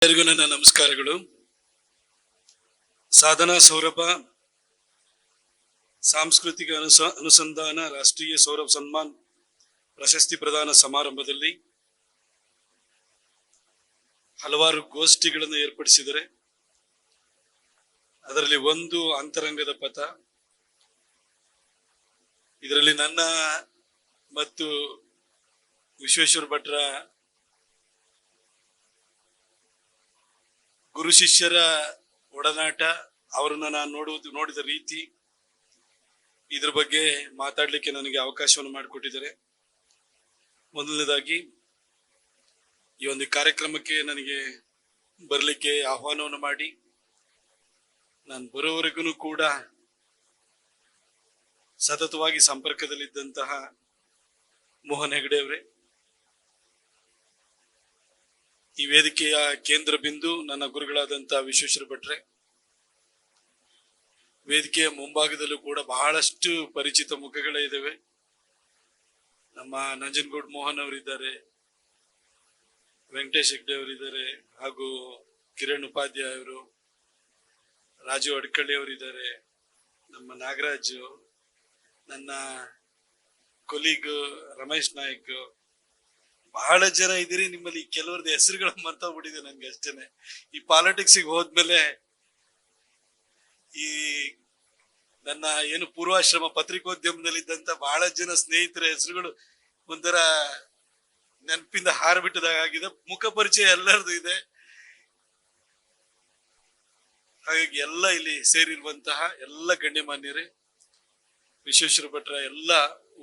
ಎಲ್ಲರಿಗೂ ನನ್ನ ನಮಸ್ಕಾರಗಳು. ಸಾಧನಾ ಸೌರಭ ಸಾಂಸ್ಕೃತಿಕ ಅನುಸಂಧಾನ ರಾಷ್ಟ್ರೀಯ ಸೌರಭ ಸನ್ಮಾನ್ ಪ್ರಶಸ್ತಿ ಪ್ರದಾನ ಸಮಾರಂಭದಲ್ಲಿ ಹಲವಾರು ಗೋಷ್ಠಿಗಳನ್ನು ಏರ್ಪಡಿಸಿದರೆ ಅದರಲ್ಲಿ ಒಂದು ಅಂತರಂಗದ ಪಥ. ಇದರಲ್ಲಿ ನನ್ನ ಮತ್ತು ವಿಶ್ವೇಶ್ವರ ಭಟ್ರ ಗುರು ಶಿಷ್ಯರ ಒಡನಾಟ, ಅವರನ್ನ ನಾನು ನೋಡಿದ ರೀತಿ, ಇದ್ರ ಬಗ್ಗೆ ಮಾತಾಡ್ಲಿಕ್ಕೆ ನನಗೆ ಅವಕಾಶವನ್ನು ಮಾಡಿಕೊಟ್ಟಿದ್ದಾರೆ. ಮೊದಲನೇದಾಗಿ ಈ ಒಂದು ಕಾರ್ಯಕ್ರಮಕ್ಕೆ ನನಗೆ ಬರಲಿಕ್ಕೆ ಆಹ್ವಾನವನ್ನು ಮಾಡಿ ನಾನು ಬರೋವರೆಗೂ ಕೂಡ ಸತತವಾಗಿ ಸಂಪರ್ಕದಲ್ಲಿದ್ದಂತಹ ಮೋಹನ್ ಹೆಗಡೆ ಅವರೇ, ಈ ವೇದಿಕೆಯ ಕೇಂದ್ರ ಬಿಂದು ನನ್ನ ಗುರುಗಳಾದಂತಹ ವಿಶ್ವೇಶ್ವರ ಭಟ್ರೆ, ವೇದಿಕೆಯ ಮುಂಭಾಗದಲ್ಲೂ ಕೂಡ ಬಹಳಷ್ಟು ಪರಿಚಿತ ಮುಖಗಳೇ ಇದ್ದಾವೆ. ನಮ್ಮ ನಂಜನಗೂಡ್ ಮೋಹನ್ ಅವರಿದ್ದಾರೆ, ವೆಂಕಟೇಶ್ ಹೆಗ್ಡೆ ಅವರಿದ್ದಾರೆ, ಹಾಗೂ ಕಿರಣ್ ಉಪಾಧ್ಯಾಯ ಅವರು, ರಾಜು ಅಡ್ಕಳ್ಳಿ ಅವರಿದ್ದಾರೆ, ನಮ್ಮ ನಾಗರಾಜು, ನನ್ನ ಕೊಲೀಗ್ ರಮೇಶ್ ನಾಯ್ಕ್, ಬಹಳ ಜನ ಇದ್ದೀರಿ. ನಿಮ್ಮಲ್ಲಿ ಕೆಲವರದ್ದು ಹೆಸರುಗಳ ಮರ್ತೋಗ್ಬಿಟ್ಟಿದೆ ನನ್ಗೆ ಅಷ್ಟೇನೆ. ಈ ಪಾಲಿಟಿಕ್ಸಿಗೆ ಹೋದ್ಮೇಲೆ ಈ ನನ್ನ ಏನು ಪೂರ್ವಾಶ್ರಮ ಪತ್ರಿಕೋದ್ಯಮದಲ್ಲಿದ್ದಂತ ಬಹಳ ಜನ ಸ್ನೇಹಿತರ ಹೆಸರುಗಳು ಒಂಥರ ನೆನಪಿಂದ ಹಾರಬಿಟ್ಟದಾಗಿದೆ. ಮುಖ ಪರಿಚಯ ಎಲ್ಲರದು ಇದೆ. ಹಾಗಾಗಿ ಎಲ್ಲ ಇಲ್ಲಿ ಸೇರಿರುವಂತಹ ಎಲ್ಲ ಗಣ್ಯಮಾನ್ಯರೇ, ವಿಶ್ವೇಶ್ವರ ಭಟ್ರ ಎಲ್ಲ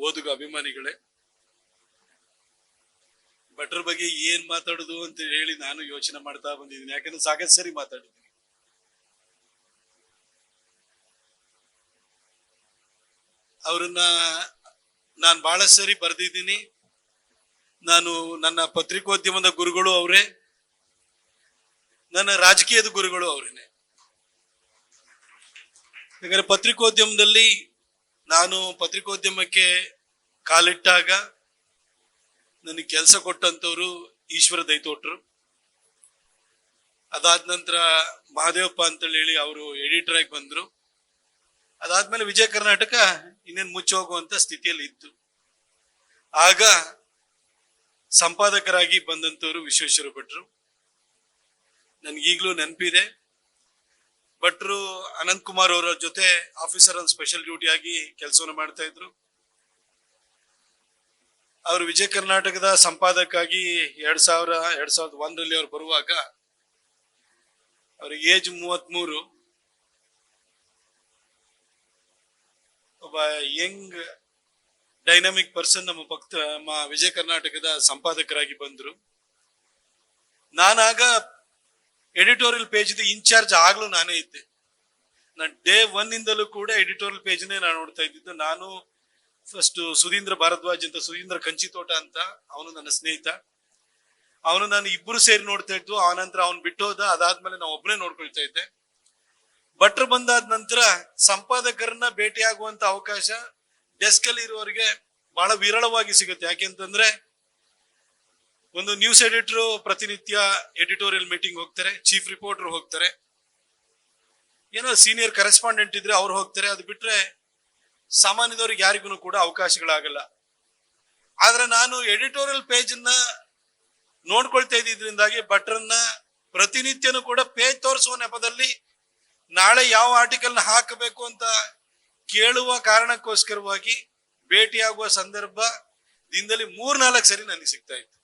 ಓದುಗ ಅಭಿಮಾನಿಗಳೇ, ಭಟ್ರ ಬಗ್ಗೆ ಏನ್ ಮಾತಾಡುದು ಅಂತ ಹೇಳಿ ನಾನು ಯೋಚನೆ ಮಾಡ್ತಾ ಬಂದಿದ್ದೀನಿ. ಯಾಕಂದ್ರೆ ಸಾಕಷ್ಟು ಸರಿ ಮಾತಾಡಿದ್ದೀನಿ. ಅವ್ರನ್ನ ನಾನು ಬಹಳ ಸರಿ ಬರ್ದಿದ್ದೀನಿ. ನಾನು ನನ್ನ ಪತ್ರಿಕೋದ್ಯಮದ ಗುರುಗಳು ಅವರೇ, ನನ್ನ ರಾಜಕೀಯದ ಗುರುಗಳು ಅವರೇನೆ. ಯಾಕಂದ್ರೆ ಪತ್ರಿಕೋದ್ಯಮದಲ್ಲಿ ನಾನು ಪತ್ರಿಕೋದ್ಯಮಕ್ಕೆ ಕಾಲಿಟ್ಟಾಗ ನನಗೆ ಕೆಲಸ ಕೊಟ್ಟಂತವ್ರು ಈಶ್ವರ ದೈತೋಟ್ರು. ಅದಾದ ನಂತರ ಮಹಾದೇವಪ್ಪ ಅಂತ ಹೇಳಿ ಅವರು ಎಡಿಟರ್ ಆಗಿ ಬಂದ್ರು. ಅದಾದ್ಮೇಲೆ ವಿಜಯ ಕರ್ನಾಟಕ ಇನ್ನೇನು ಮುಚ್ಚಿ ಹೋಗುವಂತ ಸ್ಥಿತಿಯಲ್ಲಿ ಇತ್ತು. ಆಗ ಸಂಪಾದಕರಾಗಿ ಬಂದಂತವ್ರು ವಿಶ್ವೇಶ್ವರ ಭಟ್ರು. ನನ್ಗೀಗ್ಲೂ ನೆನಪಿದೆ. ಭಟ್ರು ಅನಂತ್ ಕುಮಾರ್ ಅವರ ಜೊತೆ ಆಫೀಸರ್ ಆನ್ ಸ್ಪೆಷಲ್ ಡ್ಯೂಟಿ ಆಗಿ ಕೆಲಸವನ್ನು ಮಾಡ್ತಾ ಇದ್ರು. ಅವರು ವಿಜಯ ಕರ್ನಾಟಕದ ಸಂಪಾದಕಾಗಿ 2001ರಲ್ಲಿ ಅವ್ರು ಬರುವಾಗ ಅವ್ರಿಗೆ ಏಜ್ 33. ಒಬ್ಬ ಯಂಗ್ ಡೈನಾಮಿಕ್ ಪರ್ಸನ್ ನಮ್ಮ ವಿಜಯ ಕರ್ನಾಟಕದ ಸಂಪಾದಕರಾಗಿ ಬಂದ್ರು. ನಾನಾಗ ಎಡಿಟೋರಿಯಲ್ ಪೇಜ್ ಇನ್ಚಾರ್ಜ್ ಆಗ್ಲೂ ನಾನೇ ಇದ್ದೆ. ನಾನು ಡೇ 1 ಕೂಡ ಎಡಿಟೋರಿಯಲ್ ಪೇಜ್ನೇ ನಾನು ನೋಡ್ತಾ ಇದ್ದಿದ್ದು. ನಾನು ಫಸ್ಟ್ ಸುಧೀಂದ್ರ ಭಾರದ್ವಾಜ್ ಅಂತ, ಸುಧೀಂದ್ರ ಕಂಚಿತೋಟ ಅಂತ, ಅವನು ನನ್ನ ಸ್ನೇಹಿತ. ಅವನು ನಾನು ಇಬ್ಬರು ಸೇರಿ ನೋಡ್ತಾ ಇದ್ವು. ಆನಂತರ ಅವನು ಬಿಟ್ಟು ಹೋದ. ಅದಾದ್ಮೇಲೆ ನಾವು ಒಬ್ಬನೇ ನೋಡ್ಕೊಳ್ತಾ ಇದ್ದೆ. ಭಟ್ರು ಬಂದಾದ ನಂತರ ಸಂಪಾದಕರನ್ನ ಭೇಟಿಯಾಗುವಂತ ಅವಕಾಶ ಡೆಸ್ಕ್ ಅಲ್ಲಿ ಇರುವವರಿಗೆ ಬಹಳ ವಿರಳವಾಗಿ ಸಿಗುತ್ತೆ. ಯಾಕೆಂತಂದ್ರೆ ಒಂದು ನ್ಯೂಸ್ ಎಡಿಟರ್ ಪ್ರತಿನಿತ್ಯ ಎಡಿಟೋರಿಯಲ್ ಮೀಟಿಂಗ್ ಹೋಗ್ತಾರೆ, ಚೀಫ್ ರಿಪೋರ್ಟರ್ ಹೋಗ್ತಾರೆ, ಏನೋ ಸೀನಿಯರ್ ಕರೆಸ್ಪಾಂಡೆಂಟ್ ಇದ್ರೆ ಅವ್ರು ಹೋಗ್ತಾರೆ. ಅದು ಬಿಟ್ರೆ ಸಾಮಾನ್ಯದವ್ರಿಗೆ ಯಾರಿಗೂ ಕೂಡ ಅವಕಾಶಗಳಾಗಲ್ಲ. ಆದ್ರೆ ನಾನು ಎಡಿಟೋರಿಯಲ್ ಪೇಜ್ ಅನ್ನ ನೋಡ್ಕೊಳ್ತಾ ಇದ್ದಿದ್ರಿಂದಾಗಿ ಭಟ್ರನ್ನ ಪ್ರತಿನಿತ್ಯನೂ ಕೂಡ ಪೇಜ್ ತೋರಿಸುವ ನೆಪದಲ್ಲಿ ನಾಳೆ ಯಾವ ಆರ್ಟಿಕಲ್ನ ಹಾಕಬೇಕು ಅಂತ ಕೇಳುವ ಕಾರಣಕ್ಕೋಸ್ಕರವಾಗಿ ಭೇಟಿಯಾಗುವ ಸಂದರ್ಭ ದಿನದಲ್ಲಿ 3-4 ಸರಿ ನನಗೆ ಸಿಗ್ತಾ ಇತ್ತು.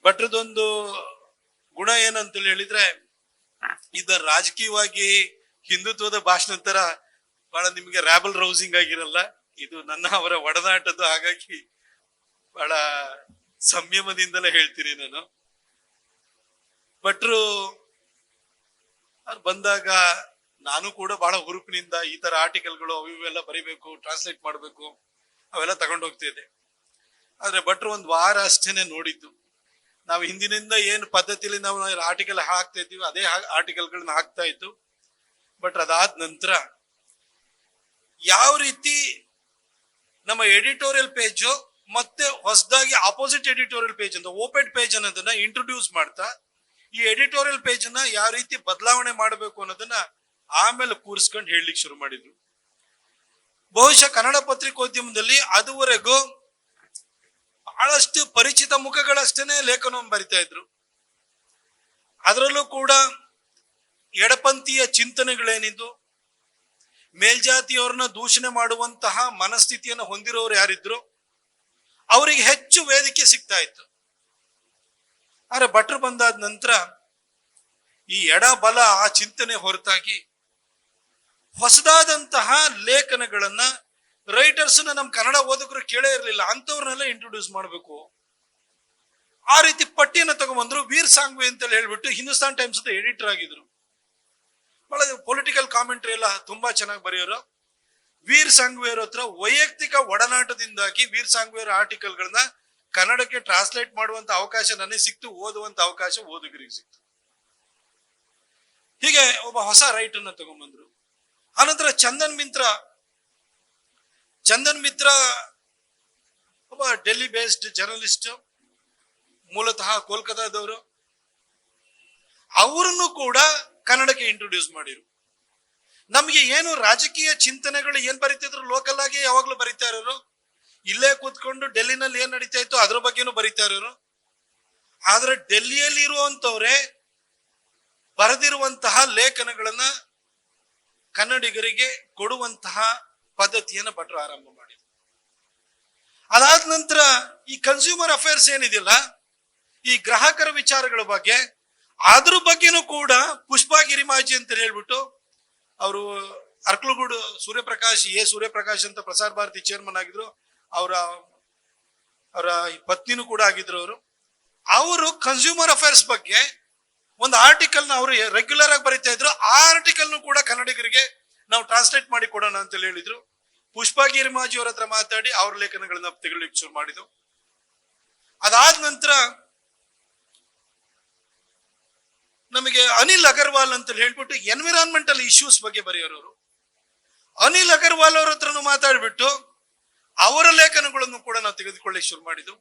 ಭಟ್ರದೊಂದು ಗುಣ ಏನಂತ ಹೇಳಿದ್ರೆ, ಇದ ರಾಜಕೀಯವಾಗಿ ಹಿಂದುತ್ವದ ಭಾಷಣ ತರ ಬಹಳ ನಿಮ್ಗೆ ರ್ಯಾಬಲ್ ರೌಸಿಂಗ್ ಆಗಿರಲ್ಲ. ಇದು ನನ್ನ ಅವರ ಒಡನಾಟದ್ದು. ಹಾಗಾಗಿ ಬಹಳ ಸಂಯಮದಿಂದಲೇ ಹೇಳ್ತೀನಿ ನಾನು. ಭಟ್ರು ಅವ್ರು ಬಂದಾಗ ನಾನು ಕೂಡ ಬಹಳ ಹುರುಪಿನಿಂದ ಈ ತರ ಆರ್ಟಿಕಲ್ಗಳು ಅವು ಇವೆಲ್ಲ ಬರಿಬೇಕು, ಟ್ರಾನ್ಸ್ಲೇಟ್ ಮಾಡ್ಬೇಕು, ಅವೆಲ್ಲ ತಗೊಂಡು ಹೋಗ್ತಿದ್ದೆ. ಆದ್ರೆ ಭಟ್ರು 1 ವಾರ ಅಷ್ಟೇನೆ ನೋಡಿದ್ದು. ನಾವು ಹಿಂದಿನಿಂದ ಏನು ಪದ್ಧತಿಯಲ್ಲಿ ನಾವು ಆರ್ಟಿಕಲ್ ಹಾಕ್ತಾ ಇದ್ದೀವಿ ಅದೇ ಆರ್ಟಿಕಲ್ಗಳನ್ನ ಹಾಕ್ತಾ ಇತ್ತು. ಬಟ್ ಅದಾದ ನಂತರ ಯಾವ ರೀತಿ ನಮ್ಮ ಎಡಿಟೋರಿಯಲ್ ಪೇಜು ಮತ್ತೆ ಹೊಸದಾಗಿ ಅಪೋಸಿಟ್ ಎಡಿಟೋರಿಯಲ್ ಪೇಜ್ ಅಂತ ಓಪೆಡ್ ಪೇಜ್ ಅನ್ನೋದನ್ನ ಇಂಟ್ರೊಡ್ಯೂಸ್ ಮಾಡ್ತಾ ಈ ಎಡಿಟೋರಿಯಲ್ ಪೇಜ್ ಅನ್ನ ಯಾವ ರೀತಿ ಬದಲಾವಣೆ ಮಾಡಬೇಕು ಅನ್ನೋದನ್ನ ಆಮೇಲೆ ಕೂರಿಸ್ಕೊಂಡು ಹೇಳಲಿಕ್ಕೆ ಶುರು ಮಾಡಿದ್ರು. ಬಹುಶಃ ಕನ್ನಡ ಪತ್ರಿಕೋದ್ಯಮದಲ್ಲಿ ಅದುವರೆಗೂ ಬಹಳಷ್ಟು ಪರಿಚಿತ ಮುಖಗಳಷ್ಟೇನೆ ಲೇಖನವನ್ನು ಬರಿತಾ ಇದ್ರು. ಅದರಲ್ಲೂ ಕೂಡ ಎಡಪಂಥೀಯ ಚಿಂತನೆಗಳೇನಿದ್ದು ಮೇಲ್ಜಾತಿಯವರನ್ನ ದೂಷಣೆ ಮಾಡುವಂತಹ ಮನಸ್ಥಿತಿಯನ್ನು ಹೊಂದಿರೋರು ಯಾರಿದ್ರು ಅವರಿಗೆ ಹೆಚ್ಚು ವೇದಿಕೆ ಸಿಗ್ತಾ ಇತ್ತು. ಆದ್ರೆ ಭಟ್ರು ಬಂದಾದ ನಂತರ ಈ ಎಡ ಬಲ ಆ ಚಿಂತನೆ ಹೊರತಾಗಿ ಹೊಸದಾದಂತಹ ಲೇಖನಗಳನ್ನ ರೈಟರ್ಸ್ ನಮ್ ಕನ್ನಡ ಓದಕರು ಕೇಳೇ ಇರಲಿಲ್ಲ, ಅಂತವ್ರನ್ನೆಲ್ಲ ಇಂಟ್ರೊಡ್ಯೂಸ್ ಮಾಡಬೇಕು. ಆ ರೀತಿ ಪಟ್ಟಿಯನ್ನು ತಗೊಂಡ್ಬಂದ್ರು. ವೀರ್ ಸಾಂಘ್ವಿ ಅಂತ ಹೇಳ್ಬಿಟ್ಟು ಹಿಂದೂಸ್ತಾನ್ ಟೈಮ್ಸ್ ಎಡಿಟರ್ ಆಗಿದ್ರು. ಬಹಳ ಪೊಲಿಟಿಕಲ್ ಕಾಮೆಂಟ್ರಿ ಎಲ್ಲ ತುಂಬಾ ಚೆನ್ನಾಗಿ ಬರೆಯೋರು. ವೀರ್ ಸಾಂಘ್ವಿ ಅವ್ರ ಹತ್ರ ವೈಯಕ್ತಿಕ ಒಡನಾಟದಿಂದಾಗಿ ವೀರ್ ಸಾಂಘ್ವಿ ಅವರ ಆರ್ಟಿಕಲ್ ಗಳನ್ನ ಕನ್ನಡಕ್ಕೆ ಟ್ರಾನ್ಸ್ಲೇಟ್ ಮಾಡುವಂತ ಅವಕಾಶ ನನಗೆ ಸಿಕ್ತು, ಓದುವಂತ ಅವಕಾಶ ಓದುಗರಿಗೆ ಸಿಕ್ತು. ಹೀಗೆ ಒಬ್ಬ ಹೊಸ ರೈಟ್ ಅನ್ನ ತಗೊಂಡ್ಬಂದ್ರು. ಆನಂತರ ಚಂದನ್ ಮಿತ್ರ ಒಬ್ಬ ಡೆಲ್ಲಿ ಬೇಸ್ಡ್ ಜರ್ನಲಿಸ್ಟ್, ಮೂಲತಃ ಕೋಲ್ಕತಾದವರು. ಅವರನ್ನು ಕೂಡ ಕನ್ನಡಕ್ಕೆ ಇಂಟ್ರೊಡ್ಯೂಸ್ ಮಾಡಿರು. ನಮ್ಗೆ ಏನು ರಾಜಕೀಯ ಚಿಂತನೆಗಳು ಏನ್ ಬರೀತಿದ್ರು ಲೋಕಲ್ ಆಗಿ ಯಾವಾಗ್ಲೂ ಬರೀತಾ ಇರೋರು, ಇಲ್ಲೇ ಕೂತ್ಕೊಂಡು ಡೆಲ್ಲಿನಲ್ಲಿ ಏನ್ ನಡೀತಾ ಇತ್ತು ಅದ್ರ ಬಗ್ಗೆನೂ ಬರೀತಾ ಇರೋರು. ಆದ್ರೆ ಡೆಲ್ಲಿಯಲ್ಲಿ ಇರುವಂತವ್ರೆ ಬರೆದಿರುವಂತಹ ಲೇಖನಗಳನ್ನ ಕನ್ನಡಿಗರಿಗೆ ಕೊಡುವಂತಹ ಪದ್ಧತಿಯನ್ನು ಭಟ್ರು ಆರಂಭ ಮಾಡಿದ್ರು. ಅದಾದ ನಂತರ ಈ ಕನ್ಸ್ಯೂಮರ್ ಅಫೇರ್ಸ್ ಏನಿದೆಯಲ್ಲ, ಈ ಗ್ರಾಹಕರ ವಿಚಾರಗಳ ಬಗ್ಗೆ ಅದ್ರ ಬಗ್ಗೆನೂ ಕೂಡ ಪುಷ್ಪಾ ಗಿರಿಮಾಜಿ ಅಂತ ಹೇಳ್ಬಿಟ್ಟು ಅವರು ಅರ್ಕಲಗೂಡು ಸೂರ್ಯಪ್ರಕಾಶ್ ಅಂತ ಪ್ರಸಾರ ಭಾರತಿ ಚೇರ್ಮನ್ ಆಗಿದ್ರು. ಅವರ ಪತ್ನಿನೂ ಕೂಡ ಆಗಿದ್ರು. ಅವರು ಕನ್ಸ್ಯೂಮರ್ ಅಫೇರ್ಸ್ ಬಗ್ಗೆ ಒಂದು ಆರ್ಟಿಕಲ್ ನ ಅವರು ರೆಗ್ಯುಲರ್ ಆಗಿ ಬರೀತಾ ಇದ್ರು. ಆ ಆರ್ಟಿಕಲ್ ಕೂಡ ಕನ್ನಡಿಗರಿಗೆ ನಾವು ಟ್ರಾನ್ಸ್ಲೇಟ್ ಮಾಡಿ ಕೊಡೋಣ ಅಂತ ಹೇಳಿದ್ರು. ಪುಷ್ಪಾ ಗಿರಿಮಾಜಿ ಅವರ ಹತ್ರ ಮಾತಾಡಿ ಅವ್ರ ಲೇಖನಗಳನ್ನ ತೆಗೊಳ್ಳಿಕ್ಕೆ ಶುರು ಮಾಡಿದ್ರು. ಅದಾದ ನಂತರ ನಮಗೆ ಅನಿಲ್ ಅಗರ್ವಾಲ್ ಅಂತ ಹೇಳ್ಬಿಟ್ಟು ಎನ್ವಿರಾನ್ಮೆಂಟಲ್ ಇಶ್ಯೂಸ್ ಬಗ್ಗೆ ಬರೆಯೋರು. ಅನಿಲ್ ಅಗರ್ವಾಲ್ ಅವ್ರ ಹತ್ರನು ಮಾತಾಡ್ಬಿಟ್ಟು ಅವರ ಲೇಖನಗಳನ್ನು ಕೂಡ ನಾವು ತೆಗೆದುಕೊಳ್ಳಿಕ್ಕೆ ಶುರು ಮಾಡಿದ್ವು.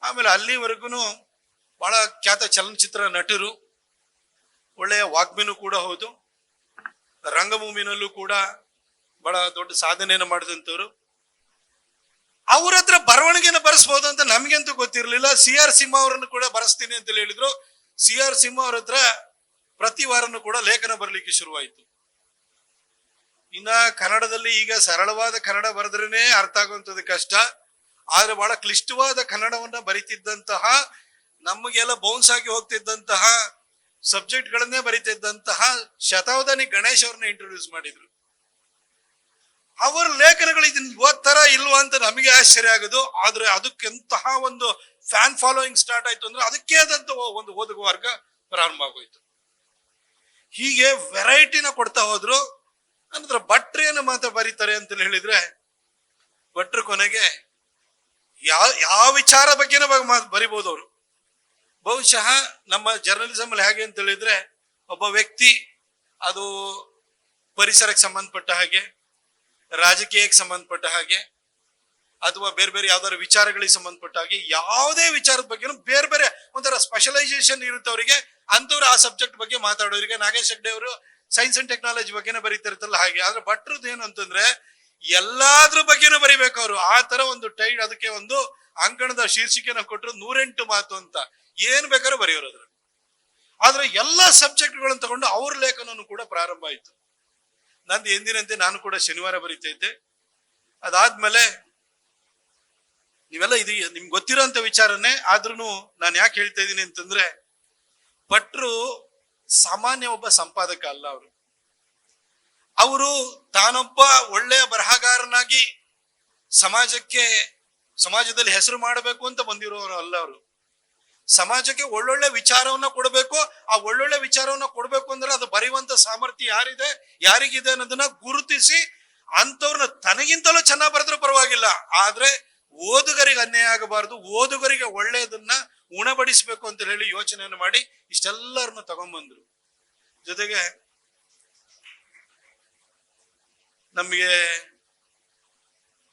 ಆಮೇಲೆ ಅಲ್ಲಿವರೆಗೂ ಬಹಳ ಖ್ಯಾತ ಚಲನಚಿತ್ರ ನಟರು, ಒಳ್ಳೆಯ ವಾಗ್ಮಿನೂ ಕೂಡ ಹೌದು, ರಂಗಭೂಮಿನಲ್ಲೂ ಕೂಡ ಬಹಳ ದೊಡ್ಡ ಸಾಧನೆಯನ್ನು ಮಾಡಿದಂಥವ್ರು. ಅವ್ರ ಹತ್ರ ಬರವಣಿಗೆನ ಬರೆಸ್ಬೋದು ಅಂತ ನಮ್ಗಂತೂ ಗೊತ್ತಿರಲಿಲ್ಲ. CR ಸಿಂಹ ಅವರನ್ನು ಕೂಡ ಬರೆಸ್ತೀನಿ ಅಂತ ಹೇಳಿದ್ರು. CR ಸಿಂಹ ಅವ್ರ ಹತ್ರ ಪ್ರತಿ ವಾರನೂ ಕೂಡ ಲೇಖನ ಬರಲಿಕ್ಕೆ ಶುರುವಾಯಿತು. ಇನ್ನ ಕನ್ನಡದಲ್ಲಿ ಈಗ ಸರಳವಾದ ಕನ್ನಡ ಬರೆದ್ರೇನೆ ಅರ್ಥ ಆಗುವಂಥದ್ದು ಕಷ್ಟ. ಆದ್ರೆ ಬಹಳ ಕ್ಲಿಷ್ಟವಾದ ಕನ್ನಡವನ್ನ ಬರಿತಿದ್ದಂತಹ, ನಮಗೆಲ್ಲ ಬೌನ್ಸ್ ಆಗಿ ಹೋಗ್ತಿದ್ದಂತಹ ಸಬ್ಜೆಕ್ಟ್ ಗಳನ್ನೇ ಬರಿತಿದ್ದಂತಹ ಶತಾವಧಾನಿ ಗಣೇಶ್ ಅವ್ರನ್ನ ಇಂಟ್ರೊಡ್ಯೂಸ್ ಮಾಡಿದ್ರು. ಅವರ ಲೇಖನಗಳು ಇದನ್ನ ಓದ್ತಾರ ಇಲ್ವಾ ಅಂತ ನಮಗೆ ಆಶ್ಚರ್ಯ ಆಗೋದು. ಆದ್ರೆ ಅದಕ್ಕೆಂತಹ ಒಂದು ಫ್ಯಾನ್ ಫಾಲೋಯಿಂಗ್ ಸ್ಟಾರ್ಟ್ ಆಯ್ತು ಅಂದ್ರೆ ಅದಕ್ಕೆ ಆದಂತ ಒಂದು ಓದುಗ ವರ್ಗ ಪ್ರಾರಂಭ ಆಗೋಯ್ತು. ಹೀಗೆ ವೆರೈಟಿನ ಕೊಡ್ತಾ ಹೋದ್ರು. ನಂತರ ಭಟ್ರು ಏನು ಮಾತ್ರ ಬರೀತಾರೆ ಅಂತ ಹೇಳಿದ್ರೆ, ಭಟ್ರು ಕೊನೆಗೆ ಯಾವ ವಿಚಾರ ಬಗ್ಗೆನ ಬರಿಬಹುದು ಅವರು. ಬಹುಶಃ ನಮ್ಮ ಜರ್ನಲಿಸಮ್ ಅಲ್ಲಿ ಹೇಗೆ ಅಂತ ಹೇಳಿದ್ರೆ, ಒಬ್ಬ ವ್ಯಕ್ತಿ ಅದು ಪರಿಸರಕ್ಕೆ ಸಂಬಂಧಪಟ್ಟ ಹಾಗೆ, ರಾಜಕೀಯಕ್ಕೆ ಸಂಬಂಧಪಟ್ಟ ಹಾಗೆ, ಅಥವಾ ಬೇರೆ ಬೇರೆ ಯಾವ್ದಾದ್ರು ವಿಚಾರಗಳಿಗೆ ಸಂಬಂಧಪಟ್ಟ ಹಾಗೆ ಯಾವುದೇ ವಿಚಾರದ ಬಗ್ಗೆ ಬೇರೆ ಬೇರೆ ಒಂಥರ ಸ್ಪೆಷಲೈಸೇಷನ್ ಇರುತ್ತೆ ಅವರಿಗೆ. ಅಂತವ್ರು ಆ ಸಬ್ಜೆಕ್ಟ್ ಬಗ್ಗೆ ಮಾತಾಡೋರಿಗೆ, ನಾಗೇಶ್ ಹೆಗ್ಡೆ ಅವರು ಸೈನ್ಸ್ ಅಂಡ್ ಟೆಕ್ನಾಲಜಿ ಬಗ್ಗೆನೇ ಬರೀತಿರ್ತಲ್ಲ ಹಾಗೆ. ಆದ್ರೆ ಭಟ್ರದ್ದು ಏನು ಅಂತಂದ್ರೆ ಎಲ್ಲಾದ್ರ ಬಗ್ಗೆನೂ ಬರಿಬೇಕು ಅವರು. ಆ ತರ ಒಂದು ಅದಕ್ಕೆ ಒಂದು ಅಂಕಣದ ಶೀರ್ಷಿಕೆನ ಕೊಟ್ಟರು 108 ಮಾತು ಅಂತ, ಏನ್ ಬೇಕಾದ್ರೂ ಬರೆಯೋರು ಅದ್ರ. ಆದ್ರೆ ಎಲ್ಲಾ ಸಬ್ಜೆಕ್ಟ್ಗಳನ್ನು ತಗೊಂಡು ಅವ್ರ ಲೇಖನೂ ಕೂಡ ಪ್ರಾರಂಭ ಆಯ್ತು. ನಂದು ಎಂದಿನಂತೆ ನಾನು ಕೂಡ ಶನಿವಾರ ಬರೀತಾ ಇದ್ದೆ. ಅದಾದ್ಮೇಲೆ ನೀವೆಲ್ಲ ಇದು ನಿಮ್ಗೆ ಗೊತ್ತಿರೋಂಥ ವಿಚಾರನೇ, ಆದ್ರೂ ನಾನು ಯಾಕೆ ಹೇಳ್ತಾ ಇದ್ದೀನಿ ಅಂತಂದ್ರೆ, ಭಟ್ರು ಸಾಮಾನ್ಯ ಒಬ್ಬ ಸಂಪಾದಕ ಅಲ್ಲ. ಅವರು ತಾನೊಬ್ಬ ಒಳ್ಳೆಯ ಬರಹಗಾರನಾಗಿ ಸಮಾಜದಲ್ಲಿ ಹೆಸರು ಮಾಡಬೇಕು ಅಂತ ಬಂದಿರೋರು ಅಲ್ಲ. ಅವರು ಸಮಾಜಕ್ಕೆ ಒಳ್ಳೊಳ್ಳೆ ವಿಚಾರವನ್ನ ಕೊಡಬೇಕು. ಆ ಒಳ್ಳೊಳ್ಳೆ ವಿಚಾರವನ್ನ ಕೊಡ್ಬೇಕು ಅಂದ್ರೆ ಅದು ಬರೆಯುವಂತ ಸಾಮರ್ಥ್ಯ ಯಾರಿಗಿದೆ ಅನ್ನೋದನ್ನ ಗುರುತಿಸಿ ಅಂತವ್ರನ್ನ ತನಗಿಂತಲೂ ಚೆನ್ನಾಗಿ ಬರೆದ್ರೂ ಪರವಾಗಿಲ್ಲ, ಆದ್ರೆ ಓದುಗರಿಗೆ ಅನ್ಯಾಯ ಆಗಬಾರದು, ಓದುಗರಿಗೆ ಒಳ್ಳೆಯದನ್ನ ಉಣಬಡಿಸ್ಬೇಕು ಅಂತ ಹೇಳಿ ಯೋಚನೆಯನ್ನು ಮಾಡಿ ಇಷ್ಟೆಲ್ಲರನ್ನು ತಗೊಂಡ್ಬಂದ್ರು. ಜೊತೆಗೆ ನಮಗೆ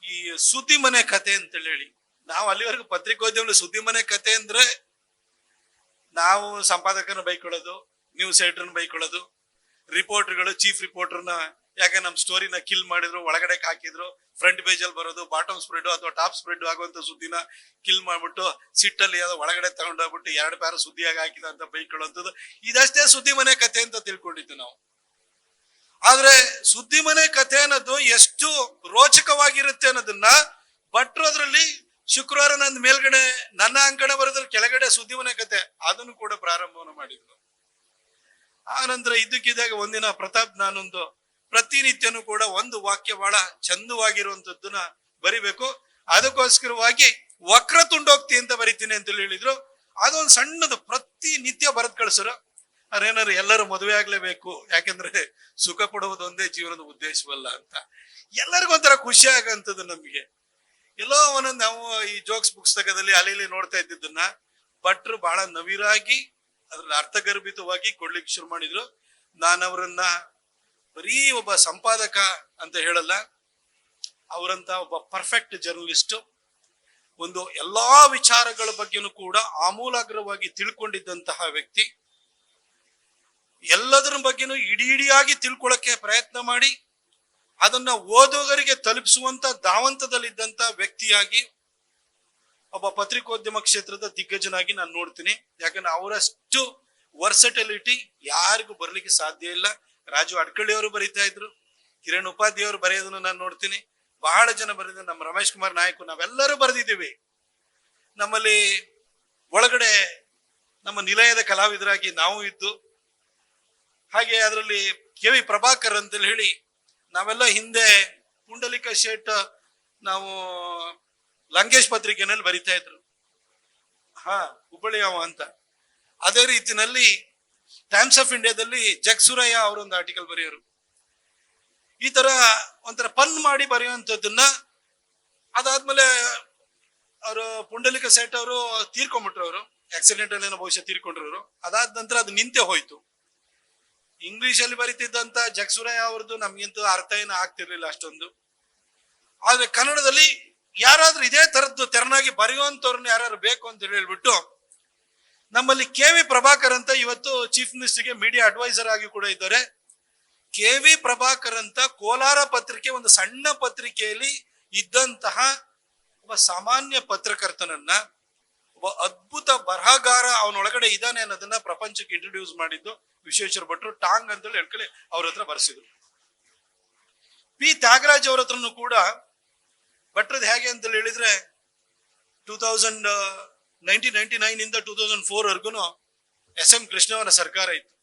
ಈ ಸುದ್ದಿ ಮನೆ ಕತೆ ಅಂತ ಹೇಳಿ ನಾವು ಅಲ್ಲಿವರೆಗೂ ಪತ್ರಿಕೋದ್ಯಮ ಸುದ್ದಿ ಮನೆ ಕತೆ ಅಂದ್ರೆ ನಾವು ಸಂಪಾದಕನ ಬೈಕೊಳ್ಳೋದು, ನ್ಯೂಸ್ ಎಡಿಟರ್ನ ಬೈಕೊಳ್ಳೋದು, ರಿಪೋರ್ಟರ್ಗಳು ಚೀಫ್ ರಿಪೋರ್ಟರ್ನ ಯಾಕೆ ನಮ್ಮ ಸ್ಟೋರಿನ ಕಿಲ್ ಮಾಡಿದ್ರು, ಒಳಗಡೆ ಹಾಕಿದ್ರು, ಫ್ರಂಟ್ ಪೇಜ್ ಅಲ್ಲಿ ಬರೋದು, ಬಾಟಮ್ ಸ್ಪ್ರೆಡ್ ಅಥವಾ ಟಾಪ್ ಸ್ಪ್ರೆಡ್ ಆಗುವಂತ ಸುದ್ದಿನ ಕಿಲ್ ಮಾಡ್ಬಿಟ್ಟು ಸಿಟ್ಟಲ್ಲಿ ಅದು ಒಳಗಡೆ ತಗೊಂಡೋಗ್ಬಿಟ್ಟು 2 ಪ್ಯಾರ ಸುದ್ದಿಯಾಗಿ ಹಾಕಿದ ಅಂತ ಬೈಕೊಳ್ಳುವಂಥದ್ದು. ಇದಷ್ಟೇ ಸುದ್ದಿ ಮನೆ ಕತೆ ಅಂತ ತಿಳ್ಕೊಂಡಿದ್ದು ನಾವು. ಆದ್ರೆ ಸುದ್ದಿ ಮನೆ ಕಥೆ ಅನ್ನೋದು ಎಷ್ಟು ರೋಚಕವಾಗಿರುತ್ತೆ ಅನ್ನೋದನ್ನ ಭಟ್ರು ಅದ್ರಲ್ಲಿ ಶುಕ್ರವಾರ ನಂದು ಮೇಲ್ಗಡೆ ನನ್ನ ಅಂಕಣ ಬರೋದ್ರಲ್ಲಿ ಕೆಳಗಡೆ ಸುದ್ದಿ ಮನೆ ಕತೆ ಅದನ್ನು ಕೂಡ ಪ್ರಾರಂಭವನ್ನು ಮಾಡಿದ್ರು. ಆ ನಂತರ ಇದ್ದಕ್ಕಿದ್ದಾಗ ಒಂದಿನ ಪ್ರತಾಪ್ ನಾನೊಂದು ಪ್ರತಿನಿತ್ಯನೂ ಕೂಡ ಒಂದು ವಾಕ್ಯ ಬಹಳ ಚಂದವಾಗಿರುವಂತದ್ದನ್ನ ಬರಿಬೇಕು, ಅದಕ್ಕೋಸ್ಕರವಾಗಿ ವಕ್ರ ತುಂಡೋಕ್ತಿ ಅಂತ ಬರಿತೀನಿ ಅಂತ ಹೇಳಿದ್ರು. ಅದೊಂದು ಸಣ್ಣದು ಪ್ರತಿನಿತ್ಯ ಬರೆದ್ ಕಳ್ಸರು. ಅದೇನಾದ್ರು ಎಲ್ಲರೂ ಮದುವೆ ಆಗ್ಲೇಬೇಕು, ಯಾಕೆಂದ್ರೆ ಸುಖ ಪಡುವುದು ಒಂದೇ ಜೀವನದ ಉದ್ದೇಶವಲ್ಲ ಅಂತ ಎಲ್ಲರಿಗೂ ಒಂಥರ ಖುಷಿ ಆಗಂತದ್ದು. ನಮ್ಗೆ ಎಲ್ಲೋ ಒಂದೊಂದು ನಾವು ಈ ಜೋಕ್ಸ್ ಪುಸ್ತಕದಲ್ಲಿ ಅಲ್ಲಿ ನೋಡ್ತಾ ಇದ್ದಿದ್ದನ್ನ ಭಟ್ರು ಬಹಳ ನವಿರಾಗಿ ಅದ್ರಲ್ಲಿ ಅರ್ಥಗರ್ಭಿತವಾಗಿ ಕೊಡ್ಲಿಕ್ಕೆ ಶುರು ಮಾಡಿದ್ರು. ನಾನು ಅವರನ್ನ ಬರೀ ಒಬ್ಬ ಸಂಪಾದಕ ಅಂತ ಹೇಳಲ್ಲ, ಅವರಂತ ಒಬ್ಬ ಪರ್ಫೆಕ್ಟ್ ಜರ್ನಲಿಸ್ಟ್, ಒಂದು ಎಲ್ಲಾ ವಿಚಾರಗಳ ಬಗ್ಗೆನೂ ಕೂಡ ಆಮೂಲಾಗ್ರವಾಗಿ ತಿಳ್ಕೊಂಡಿದ್ದಂತಹ ವ್ಯಕ್ತಿ, ಎಲ್ಲದರ ಬಗ್ಗೆನೂ ಇಡಿಯಾಗಿ ತಿಳ್ಕೊಳ್ಳಕ್ಕೆ ಪ್ರಯತ್ನ ಮಾಡಿ ಅದನ್ನ ಓದುಗರಿಗೆ ತಲುಪಿಸುವಂತ ಧಾವಂತದಲ್ಲಿದ್ದಂತ ವ್ಯಕ್ತಿಯಾಗಿ ಒಬ್ಬ ಪತ್ರಿಕೋದ್ಯಮ ಕ್ಷೇತ್ರದ ದಿಗ್ಗಜನಾಗಿ ನಾನು ನೋಡ್ತೀನಿ. ಯಾಕಂದ್ರೆ ಅವರಷ್ಟು ವರ್ಸಟಿಲಿಟಿ ಯಾರಿಗೂ ಬರ್ಲಿಕ್ಕೆ ಸಾಧ್ಯ ಇಲ್ಲ. ರಾಜು ಅಡ್ಕಳ್ಳಿ ಅವರು ಬರೀತಾ ಇದ್ರು, ಕಿರಣ್ ಉಪಾಧ್ಯಾಯ ಅವರು ಬರೆಯೋದನ್ನು ನಾನು ನೋಡ್ತೀನಿ, ಬಹಳ ಜನ ಬರೆದ, ನಮ್ಮ ರಮೇಶ್ ಕುಮಾರ್ ನಾಯ್ಕ, ನಾವೆಲ್ಲರೂ ಬರೆದಿದ್ದೀವಿ. ನಮ್ಮಲ್ಲಿ ಒಳಗಡೆ ನಮ್ಮ ನಿಲಯದ ಕಲಾವಿದರಾಗಿ ನಾವು ಇದ್ದು, ಹಾಗೆ ಅದರಲ್ಲಿ ಕೆ.ವಿ. ಪ್ರಭಾಕರ್ ಅಂತ ಹೇಳಿ ನಾವೆಲ್ಲ ಹಿಂದೆ ಪುಂಡಲಿಕ ಶೇಟ್ ನಾವು ಲಂಕೇಶ್ ಪತ್ರಿಕೆನಲ್ಲಿ ಬರಿತಾ ಇದ್ರು, ಹುಬ್ಬಳ್ಳಿ ಅವ ಅಂತ. ಅದೇ ರೀತಿನಲ್ಲಿ ಟೈಮ್ಸ್ ಆಫ್ ಇಂಡಿಯಾದಲ್ಲಿ ಜಗ್ಸುರಯ್ಯ ಅವರೊಂದು ಆರ್ಟಿಕಲ್ ಬರೆಯೋರು. ಈ ತರ ಒಂಥರ ಪನ್ ಮಾಡಿ ಬರೆಯುವಂಥದ್ದನ್ನ, ಅದಾದ್ಮೇಲೆ ಅವರು ಪುಂಡಲಿಕ ಸೇಟ್ ಅವರು ತೀರ್ಕೊಂಡ್ಬಿಟ್ರು, ಅವರು ಆಕ್ಸಿಡೆಂಟ್ ಅಲ್ಲಿ ಏನೋ ಬಹುಶಃ ತೀರ್ಕೊಂಡ್ರು. ಅದಾದ ನಂತರ ಅದು ನಿಂತೆ ಹೋಯ್ತು. ಇಂಗ್ಲಿಷ್ ಅಲ್ಲಿ ಬರೀತಿದ್ದಂತ ಜಗ್ಸುರಯ್ಯ ಅವ್ರದ್ದು ನಮ್ಗಿಂತ ಅರ್ಥ ಏನು ಆಗ್ತಿರ್ಲಿಲ್ಲ ಅಷ್ಟೊಂದು. ಆದ್ರೆ ಕನ್ನಡದಲ್ಲಿ ಯಾರಾದ್ರೂ ಇದೇ ತರದ್ದು ತೆರನಾಗಿ ಬರೆಯುವಂತವ್ರನ್ನ ಯಾರು ಬೇಕು ಅಂತ ಹೇಳ್ಬಿಟ್ಟು ನಮ್ಮಲ್ಲಿ ಕೆ.ವಿ. ಪ್ರಭಾಕರ್ ಅಂತ ಇವತ್ತು ಚೀಫ್ ಮಿನಿಸ್ಟರ್ಗೆ ಮೀಡಿಯಾ ಅಡ್ವೈಸರ್ ಆಗಿ ಕೂಡ ಇದ್ದಾರೆ. ಕೆ.ವಿ. ಪ್ರಭಾಕರ್ ಅಂತ ಕೋಲಾರ ಪತ್ರಿಕೆ, ಒಂದು ಸಣ್ಣ ಪತ್ರಿಕೆಯಲ್ಲಿ ಇದ್ದಂತಹ ಒಬ್ಬ ಸಾಮಾನ್ಯ ಪತ್ರಕರ್ತನನ್ನ ಒಬ್ಬ ಅದ್ಭುತ ಬರಹಗಾರ ಅವನೊಳಗಡೆ ಇದ್ದಾನೆ ಅನ್ನೋದನ್ನ ಪ್ರಪಂಚಕ್ಕೆ ಇಂಟ್ರೊಡ್ಯೂಸ್ ಮಾಡಿದ್ದು ವಿಶ್ವೇಶ್ವರ ಭಟ್ರು. ಟಾಂಗ್ ಅಂತೇಳಿ ಹೇಳ್ಕೊಳ್ಳಿ ಅವ್ರ ಹತ್ರ ಬರ್ಸಿದ್ರು. ಪಿ ತ್ಯಾಗರಾಜ್ ಅವ್ರ ಹತ್ರನು ಕೂಡ ಭಟ್ರದ್ ಹೇಗೆ ಅಂತ ಹೇಳಿದ್ರೆ 1999 ಇಂದ 2004 ವರ್ಗುನು ಎಸ್.ಎಂ. ಕೃಷ್ಣವರ ಸರ್ಕಾರ ಇತ್ತು.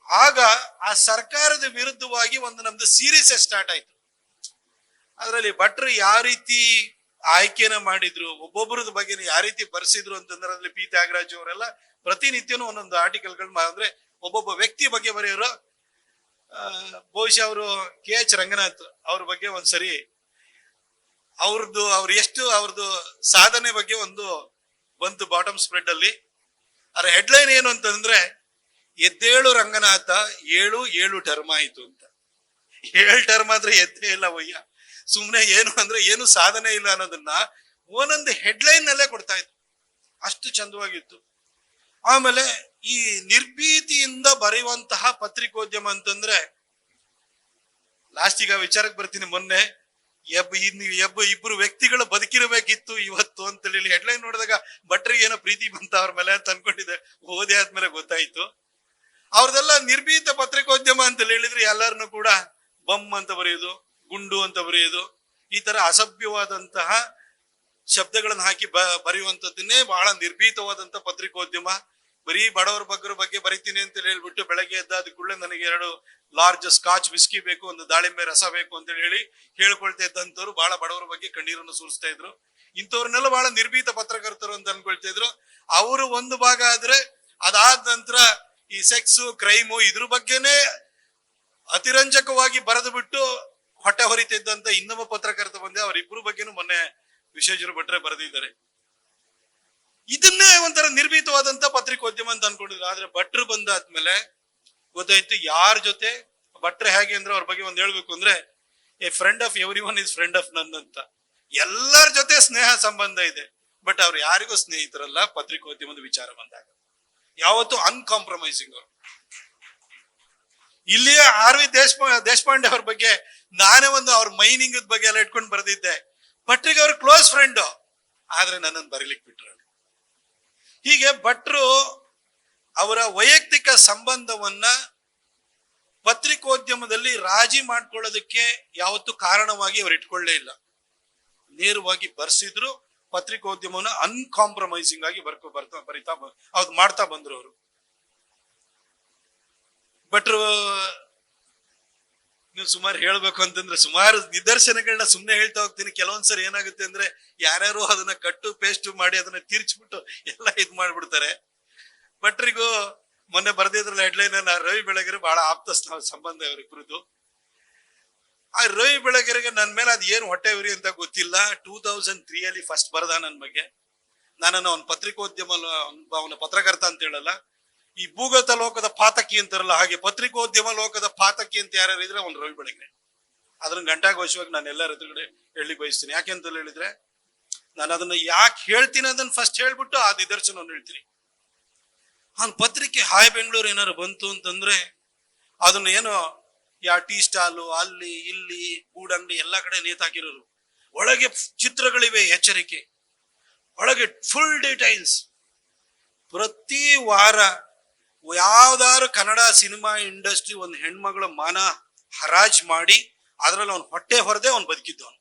ಆಗ ಆ ಸರ್ಕಾರದ ವಿರುದ್ಧವಾಗಿ ಒಂದು ನಮ್ದು ಸೀರೀಸ್ ಸ್ಟಾರ್ಟ್ ಆಯ್ತು. ಅದರಲ್ಲಿ ಭಟ್ರು ಯಾವ ರೀತಿ ಆಯ್ಕೆನ ಮಾಡಿದ್ರು, ಒಬ್ಬೊಬ್ಬರದ ಬಗ್ಗೆ ಯಾವ ರೀತಿ ಬರ್ಸಿದ್ರು ಅಂತಂದ್ರೆ ಅದ್ರಲ್ಲಿ ಪಿ ತ್ಯಾಗರಾಜ್ ಅವರೆಲ್ಲ ಪ್ರತಿನಿತ್ಯನೂ ಒಂದೊಂದು ಆರ್ಟಿಕಲ್ಗಳು ಅಂದ್ರೆ ಒಬ್ಬೊಬ್ಬ ವ್ಯಕ್ತಿ ಬಗ್ಗೆ ಬರೆಯೋರು. ಬಹುಶಃ ಅವರು ಕೆ.ಎಚ್. ರಂಗನಾಥ್ ಅವ್ರ ಬಗ್ಗೆ ಒಂದ್ಸರಿ ಅವ್ರದ್ದು ಸಾಧನೆ ಬಗ್ಗೆ ಒಂದು ಬಂತು ಬಾಟಮ್ ಸ್ಪ್ರೆಡ್ ಅಲ್ಲಿ. ಅದ್ರ ಹೆಡ್ಲೈನ್ ಏನು ಅಂತಂದ್ರೆ, ಎದ್ದೇಳು ರಂಗನಾಥ 7 ಟರ್ಮ್ ಆಯ್ತು ಅಂತ. 7 ಟರ್ಮ್ ಆದ್ರೆ ಎದ್ದೇ ಇಲ್ಲ ವಯ್ಯ, ಸುಮ್ನೆ ಏನು ಅಂದ್ರೆ ಏನು ಸಾಧನೆ ಇಲ್ಲ ಅನ್ನೋದನ್ನ ಒಂದೊಂದು ಹೆಡ್ಲೈನ್ ನಲ್ಲೇ ಕೊಡ್ತಾ ಇತ್ತು, ಅಷ್ಟು ಚಂದವಾಗಿತ್ತು. ಆಮೇಲೆ ಈ ನಿರ್ಭೀತಿಯಿಂದ ಬರೆಯುವಂತಹ ಪತ್ರಿಕೋದ್ಯಮ ಅಂತಂದ್ರೆ, ಲಾಸ್ಟಿಗೆ ಆ ವಿಚಾರಕ್ಕೆ ಬರ್ತೀನಿ. ಮೊನ್ನೆ ಇಬ್ರು ವ್ಯಕ್ತಿಗಳು ಬದುಕಿರಬೇಕಿತ್ತು ಇವತ್ತು ಅಂತ ಹೇಳಿ ಹೆಡ್ಲೈನ್ ನೋಡಿದಾಗ ಭಟ್ರಿಗೆ ಏನೋ ಪ್ರೀತಿ ಬಂತ ಅವ್ರ ಮೇಲೆ ಅಂತ ಅನ್ಕೊಂಡಿದ್ದೆ. ಓದಿ ಆದ್ಮೇಲೆ ಗೊತ್ತಾಯ್ತು ಅವ್ರದೆಲ್ಲ ನಿರ್ಭೀತ ಪತ್ರಿಕೋದ್ಯಮ ಅಂತ ಹೇಳಿದ್ರೆ ಎಲ್ಲರನ್ನು ಕೂಡ ಬಮ್ ಅಂತ ಬರೆಯೋದು, ಗುಂಡು ಅಂತ ಬರೆಯೋದು, ಈ ತರ ಅಸಭ್ಯವಾದಂತಹ ಶಬ್ದಗಳನ್ನ ಹಾಕಿ ಬರೆಯುವಂತದ್ದನ್ನೇ ಬಹಳ ನಿರ್ಭೀತವಾದಂತ ಪತ್ರಿಕೋದ್ಯಮ. ಬರೀ ಬಡವರ ಬಗ್ಗೆ ಬರಿತೀನಿ ಅಂತ ಹೇಳ್ಬಿಟ್ಟು ಬೆಳಗ್ಗೆ ಎದ್ದಾದ ಕೂಡಲೇ ನನಗೆ 2 ಲಾರ್ಜ್ ಸ್ಕಾಚ್ ವಿಸ್ಕಿ ಬೇಕು, ಒಂದು ದಾಳಿಂಬೆ ರಸ ಬೇಕು ಅಂತ ಹೇಳಿ ಹೇಳ್ಕೊಳ್ತಾ ಇದ್ದಂತವ್ರು ಬಹಳ ಬಡವರ ಬಗ್ಗೆ ಕಣ್ಣೀರನ್ನು ಸುರಿಸ್ತಾ ಇದ್ರು. ಇಂಥವ್ರನ್ನೆಲ್ಲ ಬಹಳ ನಿರ್ಭೀತ ಪತ್ರಕರ್ತರು ಅಂತ ಅನ್ಕೊಳ್ತಾ ಇದ್ರು. ಅವರು ಒಂದು ಭಾಗ ಆದ್ರೆ, ಅದಾದ ನಂತರ ಈ ಸೆಕ್ಸ್ ಕ್ರೈಮು ಇದ್ರ ಬಗ್ಗೆನೆ ಅತಿರಂಜಕವಾಗಿ ಬರೆದು ಬಿಟ್ಟು ಹೊಟ್ಟೆ ಹೊರಿತಿದ್ದಂತ ಇನ್ನೊಬ್ಬ ಪತ್ರಕರ್ತ ಬಂದೆ, ಅವರಿಬ್ರು ಬಗ್ಗೆನೂ ಮೊನ್ನೆ ವಿಶ್ವೇಶ್ವರ ಭಟ್ರೆ ಬರೆದಿದ್ದಾರೆ. ಇದನ್ನೇ ಒಂಥರ ನಿರ್ಭೀತವಾದಂತ ಪತ್ರಿಕೋದ್ಯಮ ಅಂತ ಅನ್ಕೊಂಡಿದ್ರು. ಆದ್ರೆ ಭಟ್ರು ಬಂದಾದ್ಮೇಲೆ ಗೊತ್ತಾಯ್ತು ಯಾರ ಜೊತೆ ಭಟ್ರೆ ಹೇಗೆ ಅಂದ್ರೆ, ಅವ್ರ ಬಗ್ಗೆ ಒಂದ್ ಹೇಳ್ಬೇಕು ಅಂದ್ರೆ, A friend of every one is friend of ನನ್ ಅಂತ. ಎಲ್ಲರ ಜೊತೆ ಸ್ನೇಹ ಸಂಬಂಧ ಇದೆ. ಬಟ್ ಅವ್ರು ಯಾರಿಗೂ ಸ್ನೇಹಿತರಲ್ಲ ಪತ್ರಿಕೋದ್ಯಮದ ವಿಚಾರ ಬಂದಾಗ. ಯಾವತ್ತು ಅನ್ಕಾಂಪ್ರಮೈಸಿಂಗ್ ಅವರು. ಇಲ್ಲಿಯೇ ಆರ್ ವಿ ದೇಶಪಾಂಡೆ ಅವ್ರ ಬಗ್ಗೆ ನಾನೇ ಒಂದು ಅವ್ರ ಮೈನಿಂಗ್ ಬಗ್ಗೆ ಎಲ್ಲ ಇಟ್ಕೊಂಡು ಬರೆದಿದ್ದೆ. ಭಟ್ರಿಗೆ ಅವ್ರ ಕ್ಲೋಸ್ ಫ್ರೆಂಡ್, ಆದ್ರೆ ನನ್ನನ್ನು ಬರೀಲಿಕ್ಕೆ ಬಿಟ್ರು. ಹೀಗೆ ಭಟ್ರು ಅವರ ವೈಯಕ್ತಿಕ ಸಂಬಂಧವನ್ನ ಪತ್ರಿಕೋದ್ಯಮದಲ್ಲಿ ರಾಜಿ ಮಾಡ್ಕೊಳ್ಳೋದಕ್ಕೆ ಯಾವತ್ತೂ ಕಾರಣವಾಗಿ ಅವ್ರು ಇಟ್ಕೊಳ್ಳೇ ಇಲ್ಲ. ನೇರವಾಗಿ ಬರ್ಸಿದ್ರು. ಪತ್ರಿಕೋದ್ಯಮವನ್ನು ಅನ್ಕಾಂಪ್ರಮೈಸಿಂಗ್ ಆಗಿ ಬರಿತಾ ಅವ್ರು ಮಾಡ್ತಾ ಬಂದ್ರು ಅವರು. ಭಟ್ರು ನೀವು ಸುಮಾರು ಹೇಳ್ಬೇಕು ಅಂತಂದ್ರೆ ಸುಮಾರು ನಿದರ್ಶನಗಳನ್ನ ಸುಮ್ನೆ ಹೇಳ್ತಾ ಹೋಗ್ತೀನಿ. ಕೆಲವೊಂದ್ಸರಿ ಏನಾಗುತ್ತೆ ಅಂದ್ರೆ ಯಾರ್ಯಾರು ಅದನ್ನ ಕಟ್ಟು ಪೇಸ್ಟ್ ಮಾಡಿ ಅದನ್ನ ತೀರ್ಚ್ಬಿಟ್ಟು ಎಲ್ಲ ಇದ್ ಮಾಡ್ಬಿಡ್ತಾರೆ. ಭಟ್ರಿಗೂ ಮೊನ್ನೆ ಬರ್ದಿದ್ರಲ್ಲ ಹೆಡ್ಲೈನ್, ರವಿ ಬೆಳಗೆರೆ ಬಹಳ ಆಪ್ತ ಸಂಬಂಧ ಅವರಿಬ್ರದ್ದು. ಆ ರವಿ ಬೆಳಗೆರೆಗೆ ನನ್ ಮೇಲೆ ಅದ್ ಏನ್ ಹೊಟ್ಟೆ ಉರಿ ಅಂತ ಗೊತ್ತಿಲ್ಲ. 2003 ಫಸ್ಟ್ ಬರ್ದ ನನ್ ಬಗ್ಗೆ. ನನ್ನನ್ನು ಅವನ ಪತ್ರಿಕೋದ್ಯಮ, ಅವನ ಪತ್ರಕರ್ತ ಅಂತ ಹೇಳಲ್ಲ, ಈ ಭೂಗತ ಲೋಕದ ಪಾತಕಿ ಅಂತಾರಲ್ಲ ಹಾಗೆ ಪತ್ರಿಕೋದ್ಯಮ ಲೋಕದ ಪಾತಕಿ ಅಂತ ಯಾರ್ಯಾರು ಇದ್ರೆ ಅವ್ನು ರವಿ ಬೆಳಗೆರೆ. ಅದನ್ನ ಗಂಟಾಘೋಷವಾಗಿ ನಾನು ಎಲ್ಲರ ಎದುರುಗಡೆ ಹೇಳಿ ಬಯಸ್ತೀನಿ. ಯಾಕೆಂತ ಹೇಳಿದ್ರೆ ನಾನು ಅದನ್ನ ಯಾಕೆ ಹೇಳ್ತೀನಿ ಅದನ್ನ ಫಸ್ಟ್ ಹೇಳ್ಬಿಟ್ಟು ಆ ನಿದರ್ಶನವನ್ನು ಹೇಳ್ತೀನಿ. ಅವ್ನ ಪತ್ರಿಕೆ ಹಾಯ್ ಬೆಂಗಳೂರು ಏನಾರು ಬಂತು ಅಂತಂದ್ರೆ ಅದನ್ನ ಏನೋ ಟೀ ಸ್ಟಾಲು ಅಲ್ಲಿ ಇಲ್ಲಿ ಗೂಡಂಗಡಿ ಎಲ್ಲಾ ಕಡೆ ನೇತಾಕಿರೋರು. ಒಳಗೆ ಚಿತ್ರಗಳಿವೆ, ಎಚ್ಚರಿಕೆ, ಒಳಗೆ ಫುಲ್ ಡೀಟೈಲ್ಸ್. ಪ್ರತಿ ವಾರ ಯಾವ್ದಾರು ಕನ್ನಡ ಸಿನಿಮಾ ಇಂಡಸ್ಟ್ರಿ ಒಂದು ಹೆಣ್ಮಗಳ ಮಾನ ಹರಾಜ್ ಮಾಡಿ ಅದ್ರಲ್ಲಿ ಅವ್ನ ಹೊಟ್ಟೆ ಹೊರದೆ ಅವ್ನು ಬದುಕಿದ್ದವನು.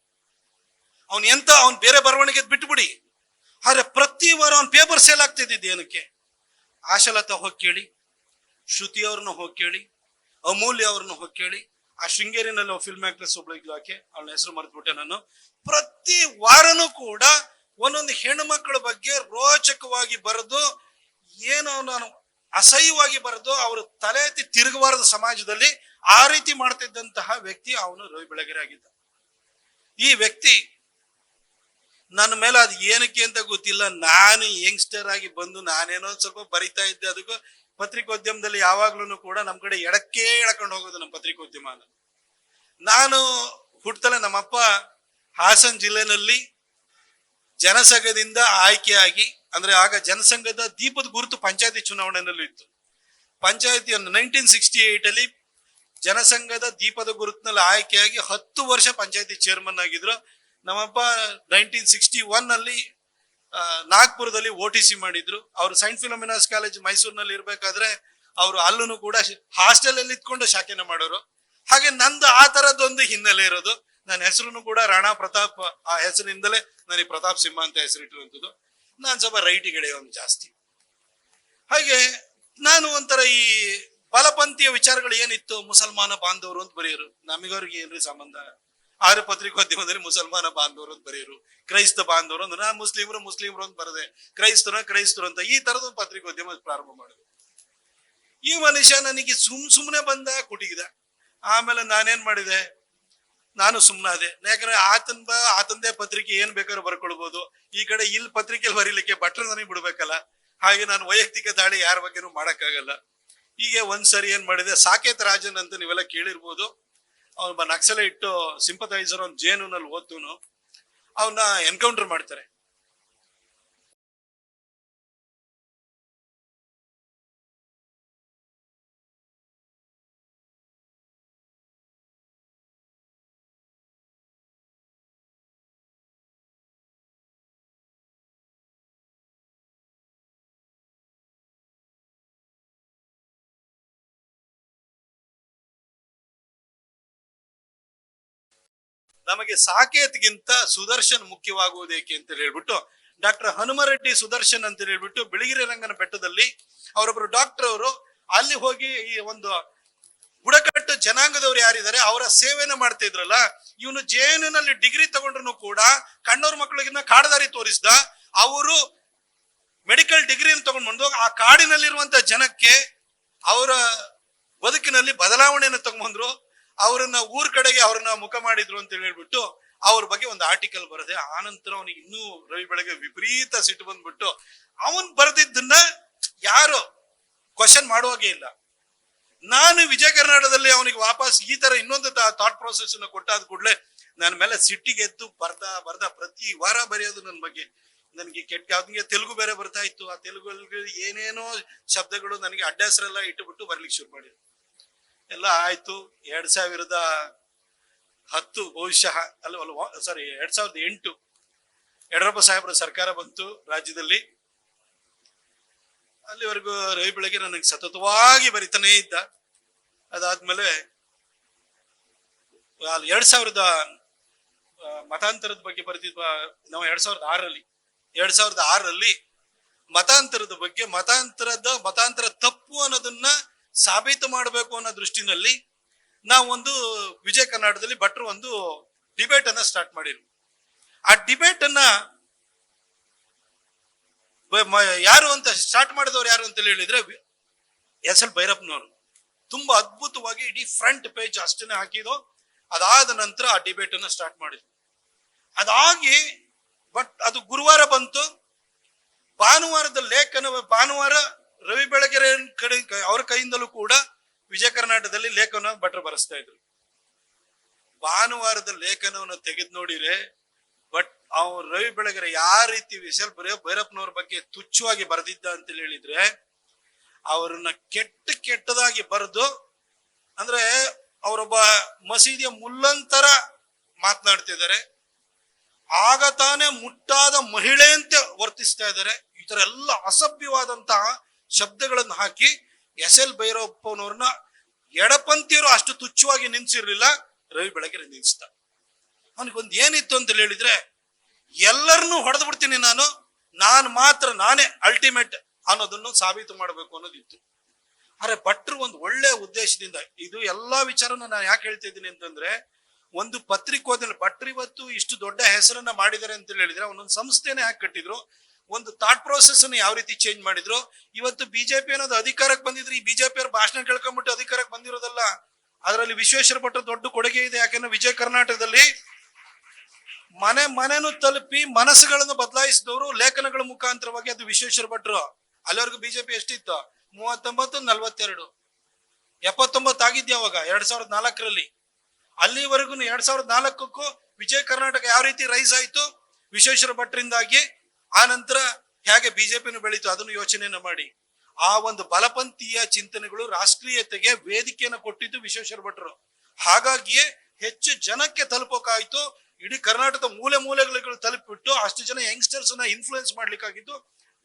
ಅವ್ನ್ ಬೇರೆ ಬರವಣಿಗೆ ಬಿಟ್ಬಿಡಿ, ಆದ್ರೆ ಪ್ರತಿ ವಾರ ಅವ್ನ ಪೇಪರ್ ಸೇಲ್ ಆಗ್ತಿದ್ದಿದ್ದು ಏನಕ್ಕೆ? ಆಶಾಲತಾ ಹೋಗಿ ಕೇಳಿ, ಶ್ರುತಿ ಅವ್ರನ್ನ ಹೋಗಿ ಕೇಳಿ, ಅಮೂಲ್ಯ ಅವ್ರನ್ನ ಹೋಗಿ ಕೇಳಿ. ಆ ಶೃಂಗೇರಿನಲ್ಲಿ ಫಿಲ್ಮ್ ಆಕ್ಟ್ರೆಸ್ ಒಬ್ಳಿದ್ಲು, ಆಕೆ ಅವಳ ಹೆಸರು ಮರೆತುಬಿಟ್ಟೆ ನಾನು. ಪ್ರತಿ ವಾರನೂ ಕೂಡ ಒಂದೊಂದು ಹೆಣ್ಣು ಮಕ್ಕಳ ಬಗ್ಗೆ ರೋಚಕವಾಗಿ ಬರೆದು, ಏನೋ ನಾನು ಅಸಹ್ಯವಾಗಿ ಬರೆದು ಅವರು ತಲೆ ಎತ್ತಿ ತಿರುಗಬಾರದು ಸಮಾಜದಲ್ಲಿ, ಆ ರೀತಿ ಮಾಡ್ತಿದ್ದಂತಹ ವ್ಯಕ್ತಿ ಅವನು ರವಿ ಬೆಳಗೆರೆ ಆಗಿದ್ದ. ಈ ವ್ಯಕ್ತಿ ನನ್ನ ಮೇಲೆ ಅದು ಏನಕ್ಕೆ ಅಂತ ಗೊತ್ತಿಲ್ಲ, ನಾನು ಯಂಗ್ಸ್ಟರ್ ಆಗಿ ಬಂದು ನಾನೇನೋ ಸ್ವಲ್ಪ ಬರಿತಾ ಇದ್ದೆ. ಅದಕ್ಕೂ ಪತ್ರಿಕೋದ್ಯಮದಲ್ಲಿ ಯಾವಾಗ್ಲೂ ಕೂಡ ನಮ್ ಕಡೆ ಎಡಕ್ಕೆ ಎಳ್ಕೊಂಡು ಹೋಗೋದು ನಮ್ಮ ಪತ್ರಿಕೋದ್ಯಮ. ನಾನು ಹುಟ್ಟತಲೇ ನಮ್ಮಪ್ಪ ಹಾಸನ್ ಜಿಲ್ಲೆನಲ್ಲಿ ಜನಸಂಘದಿಂದ ಆಯ್ಕೆಯಾಗಿ, ಅಂದ್ರೆ ಆಗ ಜನಸಂಘದ ದೀಪದ ಗುರುತು ಪಂಚಾಯತಿ ಚುನಾವಣೆಯಲ್ಲೂ ಇತ್ತು. ಪಂಚಾಯತಿ 1968 ಜನಸಂಘದ ದೀಪದ ಗುರುತಿನಲ್ಲಿ ಆಯ್ಕೆಯಾಗಿ 10 ವರ್ಷ ಪಂಚಾಯತಿ ಚೇರ್ಮನ್ ಆಗಿದ್ರು. ನಮ್ಮಪ್ಪ 1961 ನಾಗ್ಪುರದಲ್ಲಿ OTC ಮಾಡಿದ್ರು. ಅವರು ಸೈಂಟ್ ಫಿಲೋಮಿನಾಸ್ ಕಾಲೇಜ್ ಮೈಸೂರಿನಲ್ಲಿ ಇರ್ಬೇಕಾದ್ರೆ ಅವರು ಅಲ್ಲೂ ಕೂಡ ಹಾಸ್ಟೆಲ್ ಅಲ್ಲಿ ಇದ್ಕೊಂಡು ಶಾಖೆನ ಮಾಡೋರು. ಹಾಗೆ ನಂದು ಆ ತರದೊಂದು ಹಿನ್ನೆಲೆ ಇರೋದು. ನನ್ನ ಹೆಸರು ಕೂಡ ರಾಣಾ ಪ್ರತಾಪ್, ಆ ಹೆಸರಿನಿಂದಲೇ ನನಗೆ ಪ್ರತಾಪ್ ಸಿಂಹ ಅಂತ ಹೆಸರಿಟ್ಟಿರುವಂಥದ್ದು. ನಾನು ಸ್ವಲ್ಪ ರೈಟಿಗೆ ಒಂದು ಜಾಸ್ತಿ. ಹಾಗೆ ನಾನು ಒಂಥರ ಈ ಬಲಪಂಥೀಯ ವಿಚಾರಗಳು ಏನಿತ್ತು, ಮುಸಲ್ಮಾನ ಬಾಂಧವರು ಅಂತ ಬರೆಯೋರು. ನಮಗವ್ರಿಗೆ ಏನ್ರಿ ಸಂಬಂಧ? ಆದ್ರೆ ಪತ್ರಿಕೋದ್ಯಮದಲ್ಲಿ ಮುಸಲ್ಮಾನ ಬಾಂಧವರು ಅಂತ ಬರೆಯೋರು, ಕ್ರೈಸ್ತ ಬಾಂಧವರು ಅಂದ್ರೆ ನಾನು ಮುಸ್ಲಿಮರು ಅಂತ ಬರದೆ, ಕ್ರೈಸ್ತರು ಅಂತ ಈ ತರದ ಪತ್ರಿಕೋದ್ಯಮ ಪ್ರಾರಂಭ ಮಾಡಿದೆ. ಈ ಮನುಷ್ಯ ನನಗೆ ಸುಮ್ಮನೆ ಬಂದ ಕುಟಿಗಿದ. ಆಮೇಲೆ ನಾನೇನ್ ಮಾಡಿದೆ, ನಾನು ಸುಮ್ಮನಾದೆ. ಯಾಕಂದ್ರೆ ಆತಂದೇ ಪತ್ರಿಕೆ ಏನ್ ಬೇಕಾದ್ರೂ ಬರ್ಕೊಳ್ಬಹುದು. ಈ ಕಡೆ ಇಲ್ಲಿ ಪತ್ರಿಕೆಯಲ್ಲಿ ಬರೀಲಿಕ್ಕೆ ಭಟ್ರು ನನಗೆ ಬಿಡ್ಬೇಕಲ್ಲ. ಹಾಗೆ ನಾನು ವೈಯಕ್ತಿಕ ದಾಳಿ ಯಾರ ಬಗ್ಗೆನೂ ಮಾಡಕ್ಕಾಗಲ್ಲ. ಹೀಗೆ ಒಂದ್ಸರಿ ಏನ್ ಮಾಡಿದೆ, ಸಾಕೇತ್ ರಾಜನ್ ಅಂತ ನೀವೆಲ್ಲ ಕೇಳಿರ್ಬೋದು, ಅವನೊಬ್ಬ ನಕ್ಸಲೈಟ್ ಸಿಂಪಥೈಸರ್, ಅವ್ನು ಜೇನುನಲ್ಲಿ ಓದ್ತುನು. ಅವನ್ನ ಎನ್ಕೌಂಟರ್ ಮಾಡ್ತಾರೆ. ನಮಗೆ ಸಾಕೇತ್ಗಿಂತ ಸುದರ್ಶನ್ ಮುಖ್ಯವಾಗುವುದೇಕೆ ಅಂತ ಹೇಳ್ಬಿಟ್ಟು ಡಾಕ್ಟರ್ ಹನುಮರೆಡ್ಡಿ ಸುದರ್ಶನ್ ಅಂತ ಹೇಳ್ಬಿಟ್ಟು ಬಿಳಿಗಿರಿ ರಂಗನ ಬೆಟ್ಟದಲ್ಲಿ ಅವರೊಬ್ರು ಡಾಕ್ಟರ್ ಅವರು ಅಲ್ಲಿ ಹೋಗಿ ಈ ಒಂದು ಬುಡಕಟ್ಟು ಜನಾಂಗದವ್ರು ಯಾರಿದ್ದಾರೆ ಅವರ ಸೇವೆನ ಮಾಡ್ತಾ ಇದ್ರಲ್ಲ. ಇವನು ಜೇನಿನಲ್ಲಿ ಡಿಗ್ರಿ ತಗೊಂಡ್ರು ಕೂಡ ಕಣ್ಣವ್ರ ಮಕ್ಕಳಿಗಿನ್ನ ಕಾಡದಾರಿ ತೋರಿಸ್ದ. ಅವರು ಮೆಡಿಕಲ್ ಡಿಗ್ರಿಯನ್ನು ತಗೊಂಡ್ ಬಂದು ಆ ಕಾಡಿನಲ್ಲಿರುವಂತ ಜನಕ್ಕೆ ಅವರ ಬದುಕಿನಲ್ಲಿ ಬದಲಾವಣೆಯನ್ನು ತಗೊಂಡ್ಬಂದ್ರು. ಅವರನ್ನ ಊರ್ ಕಡೆಗೆ ಅವ್ರನ್ನ ಮುಖ ಮಾಡಿದ್ರು ಅಂತ ಹೇಳ್ಬಿಟ್ಟು ಅವ್ರ ಬಗ್ಗೆ ಒಂದು ಆರ್ಟಿಕಲ್ ಬರದೆ. ಆನಂತರ ಅವನಿಗೆ ಇನ್ನೂ ರವಿ ಬೆಳಗ್ಗೆ ವಿಪರೀತ ಸಿಟ್ಟು ಬಂದ್ಬಿಟ್ಟು ಅವನ್ ಬರೆದಿದ್ದನ್ನ ಯಾರು ಕ್ವಶನ್ ಮಾಡುವಾಗೆ ಇಲ್ಲ. ನಾನು ವಿಜಯ ಕರ್ನಾಟಕದಲ್ಲಿ ಅವನಿಗೆ ವಾಪಸ್ ಈ ತರ ಇನ್ನೊಂದು ಥಾಟ್ ಪ್ರೊಸೆಸ್ ಕೊಟ್ಟಾದ ಕೂಡಲೇ ನನ್ನ ಮೇಲೆ ಸಿಟ್ಟಿಗೆ ಎದ್ದು ಬರ್ದ ಪ್ರತಿ ವಾರ ಬರೆಯೋದು ನನ್ನ ಬಗ್ಗೆ. ನನಗೆ ಕೆಟ್ಟ ಯಾವ್ದಂಗೆ ತೆಲುಗು ಬೇರೆ ಬರ್ತಾ ಇತ್ತು. ಆ ತೆಲುಗು ಏನೇನೋ ಶಬ್ದಗಳು ನನಗೆ ಅಡ್ಡ ಹೆಸರೆಲ್ಲ ಇಟ್ಟುಬಿಟ್ಟು ಬರ್ಲಿಕ್ಕೆ ಶುರು ಮಾಡಿ ಎಲ್ಲ ಆಯ್ತು. 2010 ಬಹುಶಃ ಸಾರಿ 2008 ಯಡಿಯೂರಪ್ಪ ಸಾಹೇಬ್ರ ಸರ್ಕಾರ ಬಂತು ರಾಜ್ಯದಲ್ಲಿ. ಅಲ್ಲಿವರೆಗೂ ರವಿ ಬೆಳಗೆರೆ ನನಗೆ ಸತತವಾಗಿ ಬರಿತಾನೇ ಇದ್ದ. ಅದಾದ್ಮೇಲೆ 2000 ಮತಾಂತರದ ಬಗ್ಗೆ ಬರೆದಿದ್ವ ನಾವು 2006ರಲ್ಲಿ ಮತಾಂತರದ ಬಗ್ಗೆ ಮತಾಂತರ ತಪ್ಪು ಅನ್ನೋದನ್ನ ಸಾಬೀತು ಮಾಡಬೇಕು ಅನ್ನೋ ದೃಷ್ಟಿನಲ್ಲಿ ನಾವೊಂದು ವಿಜಯ ಕರ್ನಾಟಕದಲ್ಲಿ ಭಟ್ರು ಒಂದು ಡಿಬೇಟ್ ಅನ್ನ ಸ್ಟಾರ್ಟ್ ಮಾಡಿರು. ಆ ಡಿಬೇಟ್ ಅನ್ನ ಯಾರು ಅಂತ ಸ್ಟಾರ್ಟ್ ಮಾಡಿದವ್ರು ಯಾರು ಅಂತ ಹೇಳಿದ್ರೆ SL ಭೈರಪ್ಪನವರು. ತುಂಬಾ ಅದ್ಭುತವಾಗಿ ಇಡೀ ಫ್ರಂಟ್ ಪೇಜ್ ಅಷ್ಟನ್ನೇ ಹಾಕಿದ್ರು. ಅದಾದ ನಂತರ ಆ ಡಿಬೇಟ್ ಅನ್ನ ಸ್ಟಾರ್ಟ್ ಮಾಡಿದ್ರು. ಅದಾಗಿ ಅದು ಗುರುವಾರ ಬಂತು. ಭಾನುವಾರ ರವಿ ಬೆಳಗೆರೆ ಕಡೆ ಅವ್ರ ಕೈಯಿಂದಲೂ ಕೂಡ ವಿಜಯ ಕರ್ನಾಟಕದಲ್ಲಿ ಲೇಖನ ಭಟ್ರು ಬರೆಸ್ತಾ ಇದ್ರು. ಭಾನುವಾರದ ಲೇಖನವನ್ನು ತೆಗೆದು ನೋಡಿದ್ರೆ ಅವ್ರು ರವಿ ಬೆಳಗೆರೆ ಯಾವ ರೀತಿ SL ಭೈರಪ್ಪನವ್ರ ಬಗ್ಗೆ ತುಚ್ಛವಾಗಿ ಬರೆದಿದ್ದ ಅಂತ ಹೇಳಿದ್ರೆ, ಅವರನ್ನ ಕೆಟ್ಟದಾಗಿ ಬರೆದು, ಅಂದ್ರೆ ಅವರೊಬ್ಬ ಮಸೀದಿಯ ಮುಲ್ಲಂತರ ಮಾತನಾಡ್ತಿದ್ದಾರೆ, ಆಗ ತಾನೇ ಮುಟ್ಟಾದ ಮಹಿಳೆಯಂತೆ ವರ್ತಿಸ್ತಾ ಇದ್ದಾರೆ. ಈ ತರ ಎಲ್ಲ ಅಸಭ್ಯವಾದಂತಹ ಶಬ್ದಗಳನ್ನು ಹಾಕಿ SL ಭೈರಪ್ಪನವ್ರನ್ನ ಎಡಪಂಥೀಯರು ಅಷ್ಟು ತುಚ್ಛವಾಗಿ ನಿಲ್ಸಿರ್ಲಿಲ್ಲ, ರವಿ ಬೆಳಗೆರೆ ನಿಲ್ಸ್ತ. ಅವನಿಗೊಂದು ಏನಿತ್ತು ಅಂತ ಹೇಳಿದ್ರೆ, ಎಲ್ಲರನ್ನೂ ಹೊಡೆದು ಬಿಡ್ತೀನಿ ನಾನೇ ಅಲ್ಟಿಮೇಟ್ ಅನ್ನೋದನ್ನು ಸಾಬೀತು ಮಾಡಬೇಕು ಅನ್ನೋದಿತ್ತು. ಆದ್ರೆ ಭಟ್ರು ಒಂದು ಒಳ್ಳೆ ಉದ್ದೇಶದಿಂದ ಇದು ಎಲ್ಲಾ ವಿಚಾರನ ನಾನು ಯಾಕೆ ಹೇಳ್ತಾ ಇದ್ದೀನಿ ಅಂತಂದ್ರೆ, ಒಂದು ಪತ್ರಿಕೋದ್ಯಮ ಭಟ್ರು ಇವತ್ತು ಇಷ್ಟು ದೊಡ್ಡ ಹೆಸರನ್ನ ಮಾಡಿದ್ದಾರೆ ಅಂತ ಹೇಳಿದ್ರೆ ಒಂದೊಂದು ಸಂಸ್ಥೆನೇ ಯಾಕೆ ಕಟ್ಟಿದ್ರು, ಒಂದು ಥಾಟ್ ಪ್ರೋಸೆಸ್ ಅನ್ನು ಯಾವ ರೀತಿ ಚೇಂಜ್ ಮಾಡಿದ್ರು. ಇವತ್ತು ಬಿಜೆಪಿ ಅನ್ನೋದು ಅಧಿಕಾರಕ್ಕೆ ಬಂದಿದ್ರೆ ಈ ಬಿಜೆಪಿ ಅವ್ರ ಭಾಷಣ ಕೇಳ್ಕೊಂಡ್ಬಿಟ್ಟು ಅಧಿಕಾರಕ್ಕೆ ಬಂದಿರೋದಲ್ಲ, ಅದರಲ್ಲಿ ವಿಶ್ವೇಶ್ವರ ಭಟ್ರು ದೊಡ್ಡ ಕೊಡುಗೆ ಇದೆ. ಯಾಕೆಂದ್ರೆ ವಿಜಯ ಕರ್ನಾಟಕದಲ್ಲಿ ಮನೆನೂ ತಲುಪಿ ಮನಸ್ಸುಗಳನ್ನು ಬದಲಾಯಿಸಿದವರು ಲೇಖನಗಳ ಮುಖಾಂತರವಾಗಿ ಅದು ವಿಶ್ವೇಶ್ವರ ಭಟ್ರು. ಅಲ್ಲಿವರೆಗೂ ಬಿಜೆಪಿ ಎಷ್ಟಿತ್ತು? 39, 42, 79 ಆಗಿದ್ಯ ಅವಾಗ 2004ರಲ್ಲಿ. ಅಲ್ಲಿವರೆಗೂ 2004ಕ್ಕೂ ವಿಜಯ ಕರ್ನಾಟಕ ಯಾವ ರೀತಿ ರೈಸ್ ಆಯ್ತು ವಿಶ್ವೇಶ್ವರ ಭಟ್ರಿಂದಾಗಿ. ಆ ನಂತರ ಹೇಗೆ ಬಿಜೆಪಿನೂ ಬೆಳೀತು ಅದನ್ನು ಯೋಚನೆಯನ್ನ ಮಾಡಿ, ಆ ಒಂದು ಬಲಪಂಥೀಯ ಚಿಂತನೆಗಳು ರಾಷ್ಟ್ರೀಯತೆಗೆ ವೇದಿಕೆಯನ್ನು ಕೊಟ್ಟಿದ್ದು ವಿಶ್ವೇಶ್ವರ ಭಟ್ರು. ಹಾಗಾಗಿಯೇ ಹೆಚ್ಚು ಜನಕ್ಕೆ ತಲುಪೋಕಾಯ್ತು. ಇಡೀ ಕರ್ನಾಟಕದ ಮೂಲೆಗಳು ತಲುಪಿಬಿಟ್ಟು ಅಷ್ಟು ಜನ ಯಂಗ್ಸ್ಟರ್ಸ್ ನ ಇನ್ಫ್ಲೂಯೆನ್ಸ್ ಮಾಡ್ಲಿಕ್ಕಾಗಿದ್ದು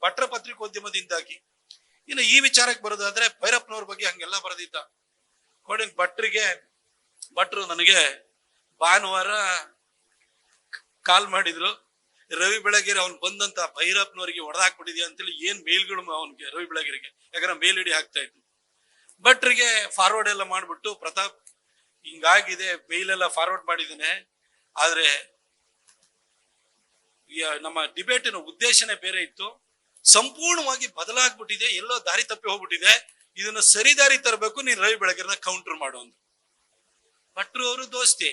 ಭಟ್ರ ಪತ್ರಿಕೋದ್ಯಮದಿಂದಾಗಿ. ಇನ್ನು ಈ ವಿಚಾರಕ್ಕೆ ಬರೋದಾದ್ರೆ, ಭೈರಪ್ಪನವ್ರ ಬಗ್ಗೆ ಹಂಗೆಲ್ಲ ಬರೆದಿದ್ದ. ಭಟ್ರು ನನಗೆ ಭಾನುವಾರ ಕಾಲ್ ಮಾಡಿದ್ರು, ರವಿ ಬೆಳಗೆರೆ ಅವ್ನು ಬಂದಂತ ಭೈರಪ್ಪನವರಿಗೆ ಹೊಡೆದಾಕ್ಬಿಟ್ಟಿದ್ಯಾ ಅಂತೇಳಿ ಏನ್ ಮೇಲ್ಗಳು ಅವನಿಗೆ ರವಿ ಬೆಳಗೆರೆಗೆ, ಯಾಕಂದ್ರೆ ಮೇಲ್ ಇಡಿ ಹಾಕ್ತಾ ಇತ್ತು. ಭಟ್ರಿಗೆ ಫಾರ್ವರ್ಡ್ ಎಲ್ಲ ಮಾಡ್ಬಿಟ್ಟು, ಪ್ರತಾಪ್ ಹಿಂಗಾಗಿದೆ ಮೇಲ್ ಎಲ್ಲ ಫಾರ್ವರ್ಡ್ ಮಾಡಿದ್ದೇನೆ, ಆದ್ರೆ ನಮ್ಮ ಡಿಬೇಟಿನ ಉದ್ದೇಶನೇ ಬೇರೆ ಇತ್ತು, ಸಂಪೂರ್ಣವಾಗಿ ಬದಲಾಗ್ಬಿಟ್ಟಿದೆ, ಎಲ್ಲೋ ದಾರಿ ತಪ್ಪಿ ಹೋಗ್ಬಿಟ್ಟಿದೆ, ಇದನ್ನ ಸರಿ ದಾರಿ ತರಬೇಕು, ನೀನ್ ರವಿ ಬೆಳಗೆರೆನ ಕೌಂಟರ್ ಮಾಡು ಅಂದ್ರು. ಭಟ್ರು ಅವರು ದೋಸ್ತಿ,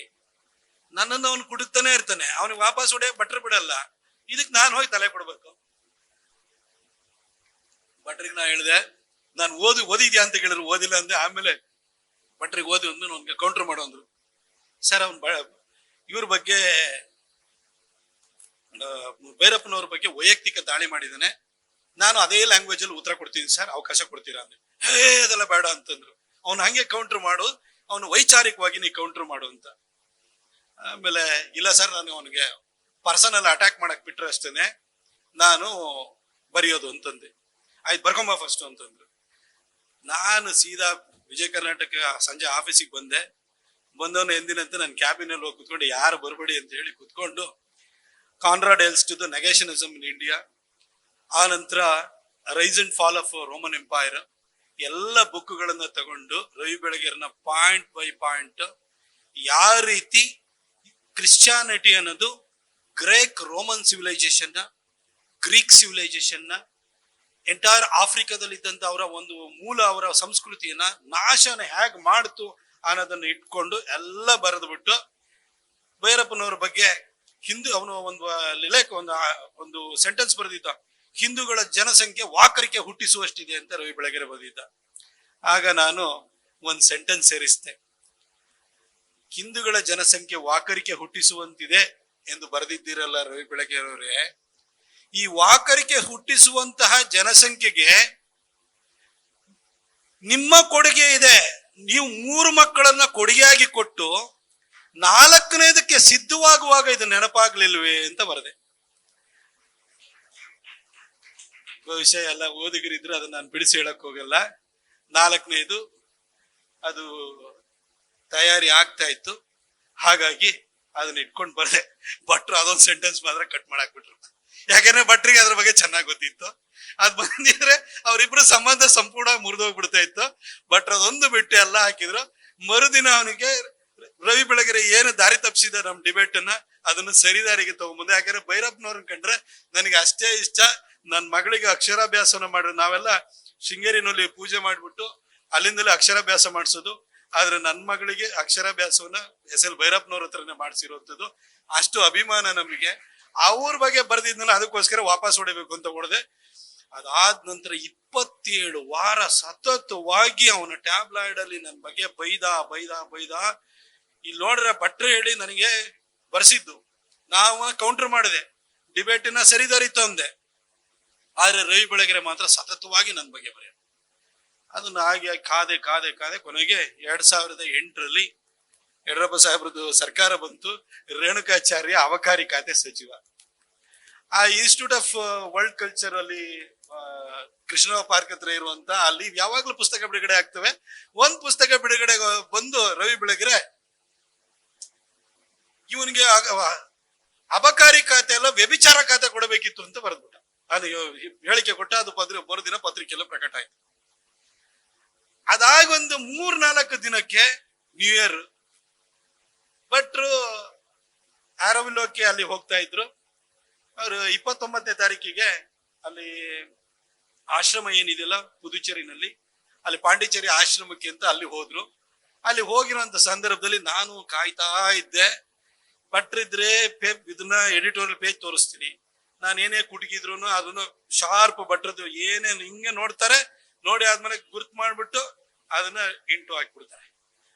ನನ್ನನ್ನು ಅವನು ಕುಡುಕ್ತಾನೆ ಇರ್ತಾನೆ, ಅವನಿಗೆ ವಾಪಸ್ ಹೊಡೆಯಕ್ ಭಟ್ರು ಬಿಡಲ್ಲ, ಇದಕ್ ನಾನು ಹೋಗಿ ತಲೆ ಕೊಡ್ಬೇಕು. ಭಟ್ರಿಗೆ ನಾ ಹೇಳಿದೆ, ನಾನು ಓದಿದ್ಯಾ ಅಂತ ಕೇಳಿದ್ರು, ಓದಿಲ್ಲ ಅಂದೆ. ಆಮೇಲೆ ಭಟ್ರಿಗೆ ಓದಿ ಒಂದು ನನ್ಗೆ ಕೌಂಟರ್ ಮಾಡು ಅಂದ್ರು. ಸರ್ ಇವ್ರ ಬಗ್ಗೆ ಭೈರಪ್ಪನವ್ರ ಬಗ್ಗೆ ವೈಯಕ್ತಿಕ ದಾಳಿ ಮಾಡಿದ್ದಾನೆ, ನಾನು ಅದೇ ಲ್ಯಾಂಗ್ವೇಜ್ ಅಲ್ಲಿ ಉತ್ತರ ಕೊಡ್ತೀನಿ ಸರ್, ಅವಕಾಶ ಕೊಡ್ತೀರಾ ಅಂದ್ರೆ. ಅದೆಲ್ಲ ಬೇಡ ಅಂತಂದ್ರು. ಅವ್ನು ಹಂಗೆ ಕೌಂಟರ್ ಮಾಡು, ಅವನು ವೈಚಾರಿಕವಾಗಿ ನೀ ಕೌಂಟರ್ ಮಾಡು ಅಂತ. ಆಮೇಲೆ ಇಲ್ಲ ಸರ್, ನಾನು ಅವನಿಗೆ ಪರ್ಸನಲ್ ಅಟ್ಯಾಕ್ ಮಾಡಕ್ ಬಿಟ್ರೆ ಅಷ್ಟೇನೆ ನಾನು ಬರೆಯೋದು ಅಂತಂದೆ. ಆಯ್ತು ಬರ್ಕೊಂಬ ಫಸ್ಟ್ ಅಂತಂದ್ರು. ನಾನು ಸೀದಾ ವಿಜಯ ಕರ್ನಾಟಕ ಸಂಜೆ ಆಫೀಸಿಗೆ ಬಂದವನು ಎಂದಿನಂತೆ ನನ್ನ ಕ್ಯಾಬಿನಲ್ಲಿ ಹೋಗಿ ಕುತ್ಕೊಂಡು ಯಾರು ಬರ್ಬೇಡಿ ಅಂತ ಹೇಳಿ ಕುತ್ಕೊಂಡು Koenraad Elst to the negationism in India, ಆ ನಂತರ rise and fall of Roman empire ಎಲ್ಲ ಬುಕ್ಗಳನ್ನ ತಗೊಂಡು ರವಿ ಬೆಳಗೆರೆನ ಪಾಯಿಂಟ್ ಬೈ ಪಾಯಿಂಟ್ ಯಾವ ರೀತಿ ಕ್ರಿಶ್ಚಿಯಾನಿಟಿ ಅನ್ನೋದು ಗ್ರೇಕ್ ರೋಮನ್ ಸಿವಿಲೈಸೇಷನ್ ನ, ಗ್ರೀಕ್ ಸಿವಿಲೈಸೇಷನ್ ನ, ಎಂಟೈರ್ ಆಫ್ರಿಕಾದಲ್ಲಿದ್ದಂತ ಅವರ ಒಂದು ಅವರ ಸಂಸ್ಕೃತಿಯನ್ನ ನಾಶನ ಹೇಗ್ ಮಾಡ್ತು ಅನ್ನೋದನ್ನ ಇಟ್ಕೊಂಡು ಎಲ್ಲ ಬರೆದು ಬಿಟ್ಟು, ಭೈರಪ್ಪನವ್ರ ಬಗ್ಗೆ ಅವನು ಒಂದು ಸೆಂಟೆನ್ಸ್ ಬರೆದಿದ್ದ, ಹಿಂದೂಗಳ ಜನಸಂಖ್ಯೆ ವಾಕರಿಕೆ ಹುಟ್ಟಿಸುವಷ್ಟಿದೆ ಅಂತ ರವಿ ಬೆಳಗೆರೆ ಬರೆದಿದ್ದ. ಆಗ ನಾನು ಒಂದು ಸೆಂಟೆನ್ಸ್ ಸೇರಿಸ್ತೆ, ಹಿಂದೂಗಳ ಜನಸಂಖ್ಯೆ ವಾಕರಿಕೆ ಹುಟ್ಟಿಸುವಂತಿದೆ ಎಂದು ಬರೆದಿದ್ದೀರಲ್ಲ ರವಿ ಬೆಳಗೆಯವರೇ, ಈ ವಾಕರಿಕೆ ಹುಟ್ಟಿಸುವಂತಹ ಜನಸಂಖ್ಯೆಗೆ ನಿಮ್ಮ ಕೊಡುಗೆ ಇದೆ. ನೀವು 3 ಮಕ್ಕಳನ್ನ ಕೊಡುಗೆಯಾಗಿ ಕೊಟ್ಟು 4ನೇದಕ್ಕೆ ಸಿದ್ಧವಾಗುವಾಗ ಇದು ನೆನಪಾಗ್ಲಿಲ್ವೇ ಅಂತ ಬರದೆ. ಬಹುಶಃ ಎಲ್ಲ ಓದಿಗರಿದ್ರೆ ಅದನ್ನ ನಾನು ಬಿಡಿಸಿ ಹೇಳಕ್ ಹೋಗಲ್ಲ. 4ನೇದು ಅದು ತಯಾರಿ ಆಗ್ತಾ ಇತ್ತು, ಹಾಗಾಗಿ ಅದನ್ನ ಇಟ್ಕೊಂಡು ಬರದೆ. ಭಟ್ರು ಅದೊಂದು ಸೆಂಟೆನ್ಸ್ ಮಾತ್ರ ಕಟ್ ಮಾಡಾಕ್ಬಿಟ್ರು. ಯಾಕಂದ್ರೆ ಭಟ್ರಿಗೆ ಅದ್ರ ಬಗ್ಗೆ ಚೆನ್ನಾಗಿ ಗೊತ್ತಿತ್ತು. ಅದ್ ಬಂದಿದ್ರೆ ಅವರಿಬ್ರು ಸಂಬಂಧ ಸಂಪೂರ್ಣ ಮುರಿದೋಗ್ಬಿಡ್ತಾ ಇತ್ತು. ಭಟ್ರು ಅದೊಂದು ಬಿಟ್ಟು ಎಲ್ಲ ಹಾಕಿದ್ರು. ಮರುದಿನ ಅವನಿಗೆ ರವಿ ಬೆಳಗೆರೆ ಏನು ದಾರಿ ತಪ್ಪಿಸಿದ ನಮ್ ಡಿಬೇಟ್ ಅನ್ನ ಅದನ್ನ ಸರಿದಾರಿಗೆ ತಗೊಂಬಂದೆ. ಯಾಕಂದ್ರೆ ಭೈರಪ್ಪನವ್ರನ್ನ ಕಂಡ್ರೆ ನನಗೆ ಅಷ್ಟೇ ಇಷ್ಟ. ನನ್ನ ಮಗಳಿಗೆ ಅಕ್ಷರಾಭ್ಯಾಸನ ಮಾಡ್ರು. ನಾವೆಲ್ಲ ಶೃಂಗೇರಿನಲ್ಲಿ ಪೂಜೆ ಮಾಡ್ಬಿಟ್ಟು ಅಲ್ಲಿಂದಲೇ ಅಕ್ಷರಾಭ್ಯಾಸ ಮಾಡಿಸೋದು. ಆದ್ರೆ ನನ್ನ ಮಗಳಿಗೆ ಅಕ್ಷರಾಭ್ಯಾಸವನ್ನ SL ಭೈರಪ್ಪನವ್ರ ಹತ್ರನೇ ಮಾಡಿಸಿರುವಂತದ್ದು. ಅಷ್ಟು ಅಭಿಮಾನ ನಮಗೆ. ಅವ್ರ ಬಗ್ಗೆ ಬರ್ದಿದ್ನಲ್ಲ, ಅದಕ್ಕೋಸ್ಕರ ವಾಪಸ್ ಹೊಡಿಬೇಕು ಅಂತ ಹೊಡೆದೆ. ಅದಾದ ನಂತರ 27 ವಾರ ಸತತವಾಗಿ ಅವನ ಟ್ಯಾಬ್ಲಾಯ್ಡ್ ಅಲ್ಲಿ ನನ್ನ ಬಗ್ಗೆ ಬೈದ. ಇಲ್ಲಿ ನೋಡ್ರೆ ಭಟ್ರು ಹೇಳಿ ನನಗೆ ಬರ್ಸಿದ್ದು, ನಾವು ಕೌಂಟರ್ ಮಾಡಿದೆ, ಡಿಬೇಟಿನ ಸರಿದಾರಿ ತಂದೆ. ಆದ್ರೆ ರವಿ ಬೆಳಗೆರೆ ಮಾತ್ರ ಸತತವಾಗಿ ನನ್ನ ಬಗ್ಗೆ ಬರೆಯ. ಅದನ್ನ ಹಾಗೆ ಕಾದೆ ಕೊನೆಗೆ 2008ರಲ್ಲಿ ಯಡಿಯೂರಪ್ಪ ಸಾಹೇಬ್ರದ್ದು ಸರ್ಕಾರ ಬಂತು. ರೇಣುಕಾಚಾರ್ಯ ಅಬಕಾರಿ ಖಾತೆ ಸಚಿವ. ಆ ಇನ್ಸ್ಟಿಟ್ಯೂಟ್ ಆಫ್ ವರ್ಲ್ಡ್ ಕಲ್ಚರ್ ಅಲ್ಲಿ ಕೃಷ್ಣರಾವ್ ಪಾರ್ಕ್ ಹತ್ರ ಇರುವಂತ ಅಲ್ಲಿ ಯಾವಾಗ್ಲೂ ಪುಸ್ತಕ ಬಿಡುಗಡೆ ಆಗ್ತವೆ. ಒಂದ್ ಪುಸ್ತಕ ಬಿಡುಗಡೆ ಬಂದು ರವಿ ಬೆಳಗೆರೆ ಇವನಿಗೆ ಅಬಕಾರಿ ಖಾತೆ ಎಲ್ಲ ವ್ಯಭಿಚಾರ ಖಾತೆ ಕೊಡಬೇಕಿತ್ತು ಅಂತ ಬರೆದ್ಬಿಟ್ಟ. ಅದು ಹೇಳಿಕೆ ಕೊಟ್ಟ. ಅದು ಮರುದಿನ ಪತ್ರಿಕೆಲ್ಲ ಪ್ರಕಟ ಆಯ್ತು. ಅದಾಗ ಒಂದು 3-4 ದಿನಕ್ಕೆ ನ್ಯೂ ಇಯರ್ ಭಟ್ರು ಆರೋವಿಲೋಕ್ಕೆ ಅಲ್ಲಿ ಹೋಗ್ತಾ ಇದ್ರು. ಅವರು 29ನೇ ತಾರೀಕಿಗೆ ಅಲ್ಲಿ ಆಶ್ರಮ ಏನಿದೆಯಲ್ಲ ಪುದುಚೇರಿನಲ್ಲಿ, ಅಲ್ಲಿ ಪಾಂಡಿಚೇರಿ ಆಶ್ರಮಕ್ಕೆ ಅಂತ ಅಲ್ಲಿ ಹೋದ್ರು. ಅಲ್ಲಿ ಹೋಗಿರುವಂತ ಸಂದರ್ಭದಲ್ಲಿ ನಾನು ಕಾಯ್ತಾ ಇದ್ದೆ. ಭಟ್ರಿದ್ರೆ ಇದನ್ನ ಎಡಿಟೋರಿಯಲ್ ಪೇಜ್ ತೋರಿಸ್ತೀನಿ, ನಾನು ಏನೇ ಕುಟುಕಿದ್ರು ಅದನ್ನು ಶಾರ್ಪ್ ಭಟ್ರದ್ದು ಏನೇನು ಹಿಂಗೆ ನೋಡ್ತಾರೆ. ನೋಡಿ ಆದ್ಮೇಲೆ ಗುರ್ತು ಮಾಡ್ಬಿಟ್ಟು ಅದನ್ನ ಇಂಟು ಹಾಕ್ಬಿಡ್ತಾರೆ.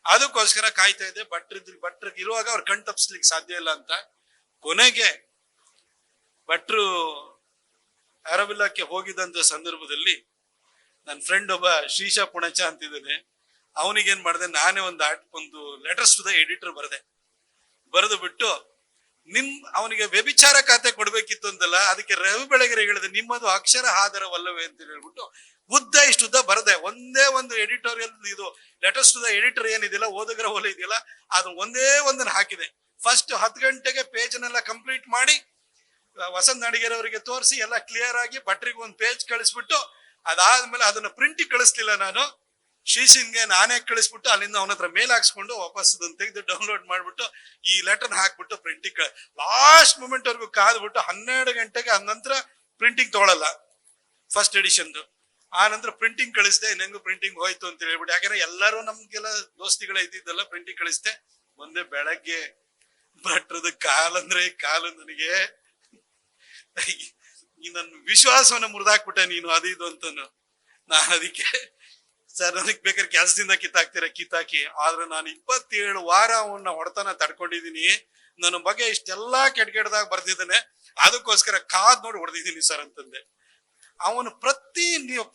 ಅದಕ್ಕೋಸ್ಕರ ಕಾಯ್ತಾ ಇದ್ದೆ. ಭಟ್ರಿಗೆ ಇರುವಾಗ ಅವ್ರು ಕಣ್ ತಪ್ಪಿಸ್ಲಿಕ್ಕೆ ಸಾಧ್ಯ ಇಲ್ಲ ಅಂತ. ಕೊನೆಗೆ ಭಟ್ರು ಅರವಿಲ್ಲಕ್ಕೆ ಹೋಗಿದ್ದಂತ ಸಂದರ್ಭದಲ್ಲಿ ನನ್ನ ಫ್ರೆಂಡ್ ಒಬ್ಬ ಶ್ರೀಶಾ ಪುಣಚ ಅಂತಿದ್ದಾನೆ. ಅವನಿಗೇನ್ ಮಾಡಿದೆ, ನಾನೇ ಒಂದು ಲೆಟರ್ಸ್ ಟು ದ ಎಡಿಟರ್ ಬರೆದು ಬಿಟ್ಟು ಅವನಿಗೆ ವ್ಯಭಿಚಾರ ಖಾತೆ ಕೊಡ್ಬೇಕಿತ್ತು ಅಂತಲ್ಲ, ಅದಕ್ಕೆ ರವಿ ಬೆಳಗೆರೆ ಹೇಳಿದೆ ನಿಮ್ಮದು ಅಕ್ಷರ ಆಧಾರವಲ್ಲವೇ ಅಂತ ಹೇಳ್ಬಿಟ್ಟು ಇಷ್ಟುದ್ದ ಬರದೆ. ಒಂದೇ ಒಂದು ಎಡಿಟೋರಿಯಲ್ ಇದು ಲೆಟರ್ಸ್ ಟು ದ ಎಡಿಟರ್ ಏನಿದೆಯಲ್ಲ, ಓದುಗರ ಒಲೆ ಇದೆಯಲ್ಲ, ಅದು ಒಂದೇ ಒಂದನ್ನ ಹಾಕಿದೆ. ಫಸ್ಟ್ 10 ಗಂಟೆಗೆ ಪೇಜ್ನೆಲ್ಲ ಕಂಪ್ಲೀಟ್ ಮಾಡಿ ವಸಂತ ನಾಡಿಗೇರ್ ಅವರಿಗೆ ತೋರಿಸಿ ಎಲ್ಲ ಕ್ಲಿಯರ್ ಆಗಿ ಭಟ್ರಿಗೆ ಒಂದು ಪೇಜ್ ಕಳಿಸ್ಬಿಟ್ಟು, ಅದಾದ್ಮೇಲೆ ಅದನ್ನ ಪ್ರಿಂಟಿಗೆ ಕಳಿಸ್ಲಿಲ್ಲ ನಾನು, ಶ್ರೀಸಿನ್ಗೆ ನಾನೇ ಕಳಿಸ್ಬಿಟ್ಟು ಅಲ್ಲಿಂದ ಅವನ ಹತ್ರ ಮೇಲ್ ಹಾಕ್ಸ್ಕೊಂಡು ವಾಪಸ್ ಅದನ್ನ ತೆಗೆದು ಡೌನ್ಲೋಡ್ ಮಾಡ್ಬಿಟ್ಟು ಈ ಲೆಟರ್ ಹಾಕ್ಬಿಟ್ಟು ಪ್ರಿಂಟಿಂಗ್ ಲಾಸ್ಟ್ ಮೂಮೆಂಟ್ ವರ್ಗು ಕಾದ್ಬಿಟ್ಟು 12 ಗಂಟೆಗೆ ನಂತರ ಪ್ರಿಂಟಿಂಗ್ ತಗೊಳಲ್ಲ ಫಸ್ಟ್ ಎಡಿಷನ್ದು. ಆ ನಂತರ ಪ್ರಿಂಟಿಂಗ್ ಕಳಿಸ್ದೆ. ಇನ್ನೆಂಗು ಪ್ರಿಂಟಿಂಗ್ ಹೋಯ್ತು ಅಂತ ಹೇಳ್ಬಿಟ್ಟು, ಯಾಕಂದ್ರೆ ಎಲ್ಲರೂ ನಮ್ಗೆಲ್ಲ ದೋಸ್ತಿಗಳ ಇದ್ದಿದ್ದೆಲ್ಲ ಪ್ರಿಂಟಿಂಗ್ ಕಳಿಸ್ದೆ. ಒಂದೇ ಬೆಳಗ್ಗೆ ಭಟ್ರದ ಕಾಲು ನನಗೆ ನನ್ನ ವಿಶ್ವಾಸವನ್ನ ಮುರಿದಾಕ್ಬಿಟ್ಟೆ ನೀನು ಅದು ಇದು ಅಂತನು. ನಾನು ಅದಕ್ಕೆ ಸರ್ ನನಗ್ ಬೇಕಾದ್ರೆ ಕೆಲಸದಿಂದ ಕಿತ್ತಾಕಿ, ಆದ್ರೆ ನಾನು 27 ವಾರ ಅವನ್ನ ಹೊಡೆತನ ತಡ್ಕೊಂಡಿದೀನಿ. ನನ್ನ ಬಗ್ಗೆ ಇಷ್ಟೆಲ್ಲಾ ಕೆಟ್ಟದಾಗ ಬರ್ದಿದ್ದಾನೆ, ಅದಕ್ಕೋಸ್ಕರ ಕಾದ್ ನೋಡಿ ಹೊಡೆದಿದ್ದೀನಿ ಸರ್ ಅಂತಂದೆ. ಅವನು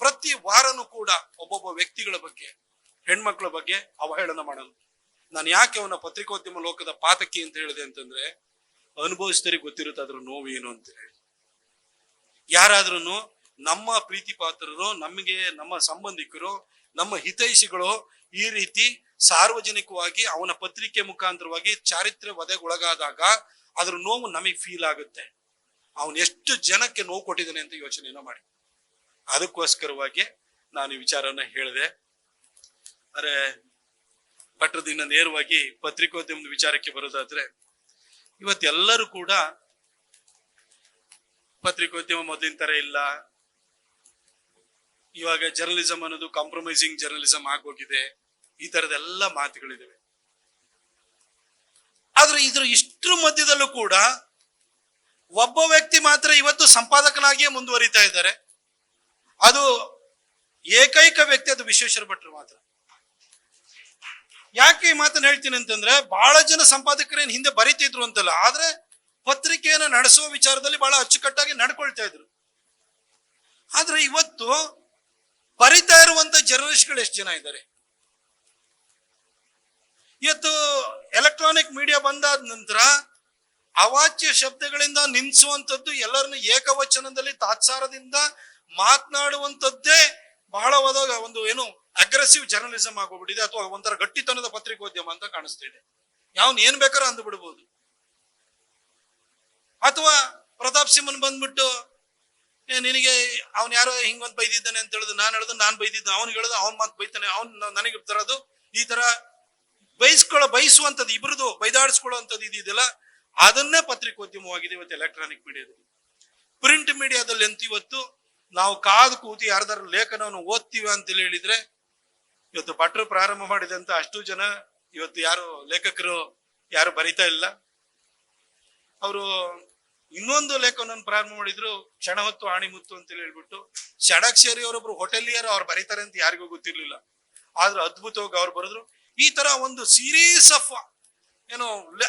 ಪ್ರತಿ ವಾರನೂ ಕೂಡ ಒಬ್ಬೊಬ್ಬ ವ್ಯಕ್ತಿಗಳ ಬಗ್ಗೆ, ಹೆಣ್ಮಕ್ಳ ಬಗ್ಗೆ ಅವಹೇಳನ ಮಾಡಲು. ನಾನು ಯಾಕೆ ಅವನ ಪತ್ರಿಕೋದ್ಯಮ ಲೋಕದ ಪಾತಕಿ ಅಂತ ಹೇಳಿದೆ ಅಂತಂದ್ರೆ, ಅನುಭವಿಸಿದರಿಗೆ ಗೊತ್ತಿರುತ್ತೆ ಅದ್ರ ನೋವೇನು ಅಂತ ಹೇಳಿ. ಯಾರಾದ್ರೂ ನಮ್ಮ ಪ್ರೀತಿ ಪಾತ್ರರು, ನಮಗೆ ನಮ್ಮ ಸಂಬಂಧಿಕರು, ನಮ್ಮ ಹಿತೈಷಿಗಳು ಈ ರೀತಿ ಸಾರ್ವಜನಿಕವಾಗಿ ಅವನ ಪತ್ರಿಕೆ ಮುಖಾಂತರವಾಗಿ ಚಾರಿತ್ರ್ಯ ವಧೆಗೊಳಗಾದಾಗ ಅದ್ರ ನೋವು ನಮಗೆ ಫೀಲ್ ಆಗುತ್ತೆ. ಅವನು ಎಷ್ಟು ಜನಕ್ಕೆ ನೋವು ಕೊಟ್ಟಿದ್ದಾನೆ ಅಂತ ಯೋಚನೆಯನ್ನ ಮಾಡಿ. ಅದಕ್ಕೋಸ್ಕರವಾಗಿ ನಾನು ಈ ವಿಚಾರವನ್ನ ಹೇಳಿದೆ. ಅರೆ ಭಟ್ರದಿಂದ ನೇರವಾಗಿ ಪತ್ರಿಕೋದ್ಯಮದ ವಿಚಾರಕ್ಕೆ ಬರೋದಾದ್ರೆ, ಇವತ್ತೆಲ್ಲರೂ ಕೂಡ ಪತ್ರಿಕೋದ್ಯಮ ಮೊದಲಿನ ತರ ಇಲ್ಲ, ಇವಾಗ ಜರ್ನಲಿಸಂ ಅನ್ನೋದು ಕಾಂಪ್ರಮೈಸಿಂಗ್ ಜರ್ನಲಿಸಂ ಆಗೋಗಿದೆ, ಈ ತರದೆಲ್ಲ ಮಾತುಗಳಿದಾವೆ. ಆದ್ರೆ ಇಷ್ಟ್ರ ಮಧ್ಯದಲ್ಲೂ ಕೂಡ ಒಬ್ಬ ವ್ಯಕ್ತಿ ಮಾತ್ರ ಇವತ್ತು ಸಂಪಾದಕನಾಗಿಯೇ ಮುಂದುವರಿತಾ ಇದ್ದಾರೆ. ಅದು ಏಕೈಕ ವ್ಯಕ್ತಿ, ಅದು ವಿಶ್ವೇಶ್ವರ ಭಟ್ರು ಮಾತ್ರ. ಯಾಕೆ ಈ ಮಾತನ್ನ ಹೇಳ್ತೀನಿ ಅಂತಂದ್ರೆ, ಬಹಳ ಜನ ಸಂಪಾದಕರೇನು ಹಿಂದೆ ಬರೀತಿದ್ರು ಅಂತಲ್ಲ, ಆದ್ರೆ ಪತ್ರಿಕೆಯನ್ನ ನಡೆಸುವ ವಿಚಾರದಲ್ಲಿ ಬಹಳ ಅಚ್ಚುಕಟ್ಟಾಗಿ ನಡ್ಕೊಳ್ತಾ ಇದ್ರು. ಆದ್ರೆ ಇವತ್ತು ಬರಿತಾ ಇರುವಂತ ಜರ್ನಲಿಸ್ಟ್ಗಳು ಎಷ್ಟು ಜನ ಇದ್ದಾರೆ? ಇವತ್ತು ಎಲೆಕ್ಟ್ರಾನಿಕ್ ಮೀಡಿಯಾ ಬಂದಾದ ನಂತರ ಅವಾಚ್ಯ ಶಬ್ದಗಳಿಂದ ನಿಲ್ಲಿಸುವಂಥದ್ದು, ಎಲ್ಲರನ್ನು ಏಕವಚನದಲ್ಲಿ ತಾತ್ಸಾರದಿಂದ ಮಾತನಾಡುವಂಥದ್ದೇ ಬಹಳವಾದ ಒಂದು ಏನು ಅಗ್ರೆಸಿವ್ ಜರ್ನಲಿಸಂ ಆಗೋಗ್ಬಿಟ್ಟಿದೆ, ಅಥವಾ ಒಂಥರ ಗಟ್ಟಿತನದ ಪತ್ರಿಕೋದ್ಯಮ ಅಂತ ಕಾಣಿಸ್ತಿದೆ. ಯಾವನ್ ಏನ್ ಬೇಕಾದ್ರೂ ಅಂದು ಬಿಡ್ಬೋದು. ಅಥವಾ ಪ್ರತಾಪ್ ಸಿಂಹನ್ ಬಂದ್ಬಿಟ್ಟು ನಿನಗೆ ಅವ್ನ್ ಯಾರೋ ಹಿಂಗೊಂದ್ ಬೈದಿದ್ದಾನೆ ಅಂತ ಹೇಳುದು, ನಾನು ಬೈದಿದ್ದ, ಅವ್ನಿಗೆ ಹೇಳುದು, ಅವ್ನ್ ಮಾತು ಬೈತಾನೆ, ಅವ್ನ್ ನನಗೆ ತರೋದು, ಈ ತರ ಬಯಸುವಂಥದ್ದು, ಇಬ್ರದು ಬೈದಾಡಿಸ್ಕೊಳ್ಳುವಂಥದ್ದು ಇದೆಯಲ್ಲ, ಅದನ್ನೇ ಪತ್ರಿಕೋದ್ಯಮವಾಗಿದೆ ಇವತ್ತು ಎಲೆಕ್ಟ್ರಾನಿಕ್ ಮೀಡಿಯಾದಲ್ಲಿ. ಪ್ರಿಂಟ್ ಮೀಡಿಯಾದಲ್ಲಿ ಅಂತ ಇವತ್ತು ನಾವು ಕಾದು ಕೂತಿ ಯಾರ್ದಾರ ಲೇಖನವನ್ನು ಓದ್ತೀವಿ ಅಂತ ಹೇಳಿದ್ರೆ, ಇವತ್ತು ಭಟ್ರು ಪ್ರಾರಂಭ ಮಾಡಿದಂತ ಅಷ್ಟು ಜನ ಇವತ್ತು ಯಾರು ಲೇಖಕರು ಯಾರು ಬರಿತಾ ಇಲ್ಲ. ಅವರು ಇನ್ನೊಂದು ಲೇಖನವನ್ನು ಪ್ರಾರಂಭ ಮಾಡಿದ್ರು, ಕ್ಷಣ ಹೊತ್ತು ಆಣಿಮುತ್ತು ಅಂತ ಹೇಳ್ಬಿಟ್ಟು. ಷಡಕ್ಷರಿ ಅವರೊಬ್ರು ಹೋಟೆಲಿಯರ್ ಅವ್ರು ಬರೀತಾರೆ ಅಂತ ಯಾರಿಗೂ ಗೊತ್ತಿರ್ಲಿಲ್ಲ, ಆದ್ರೆ ಅದ್ಭುತವಾಗಿ ಅವ್ರು ಬರೆದ್ರು. ಈ ತರ ಒಂದು ಸೀರೀಸ್ ಆಫ್ ಏನು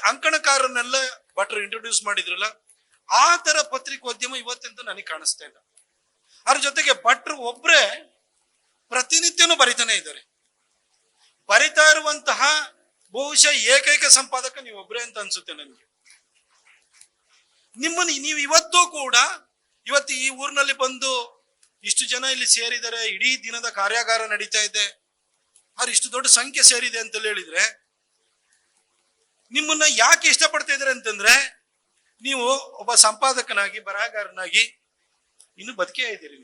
ಅಂಕಣಕಾರನ್ನೆಲ್ಲ ಭಟ್ರು ಇಂಟ್ರೊಡ್ಯೂಸ್ ಮಾಡಿದ್ರಲ್ಲ, ಆ ತರ ಪತ್ರಿಕೋದ್ಯಮ ಇವತ್ತೆಂತೂ ನನಗೆ ಕಾಣಿಸ್ತಾ ಇಲ್ಲ. ಅದ್ರ ಜೊತೆಗೆ ಭಟ್ರು ಒಬ್ರೇ ಪ್ರತಿನಿತ್ಯನೂ ಬರಿತಾನೆ ಇದ್ದಾರೆ. ಬರಿತಾ ಇರುವಂತಹ ಬಹುಶಃ ಏಕೈಕ ಸಂಪಾದಕ ನೀವೊಬ್ರೇ ಅಂತ ಅನ್ಸುತ್ತೆ ನನಗೆ. ನೀವು ಇವತ್ತು ಕೂಡ ಇವತ್ತು ಈ ಊರಿನಲ್ಲಿ ಬಂದು ಇಷ್ಟು ಜನ ಇಲ್ಲಿ ಸೇರಿದರೆ, ಇಡೀ ದಿನದ ಕಾರ್ಯಾಗಾರ ನಡೀತಾ ಇದೆ, ಅವ್ರು ಇಷ್ಟು ದೊಡ್ಡ ಸಂಖ್ಯೆ ಸೇರಿದೆ ಅಂತ ಹೇಳಿದ್ರೆ, ನಿಮ್ಮನ್ನ ಯಾಕೆ ಇಷ್ಟಪಡ್ತಾ ಇದ್ದಾರೆ ಅಂತಂದ್ರೆ, ನೀವು ಒಬ್ಬ ಸಂಪಾದಕನಾಗಿ ಬರಹಗಾರನಾಗಿ ಇನ್ನು ಬದುಕೇ ಇದ್ದೀರಿ.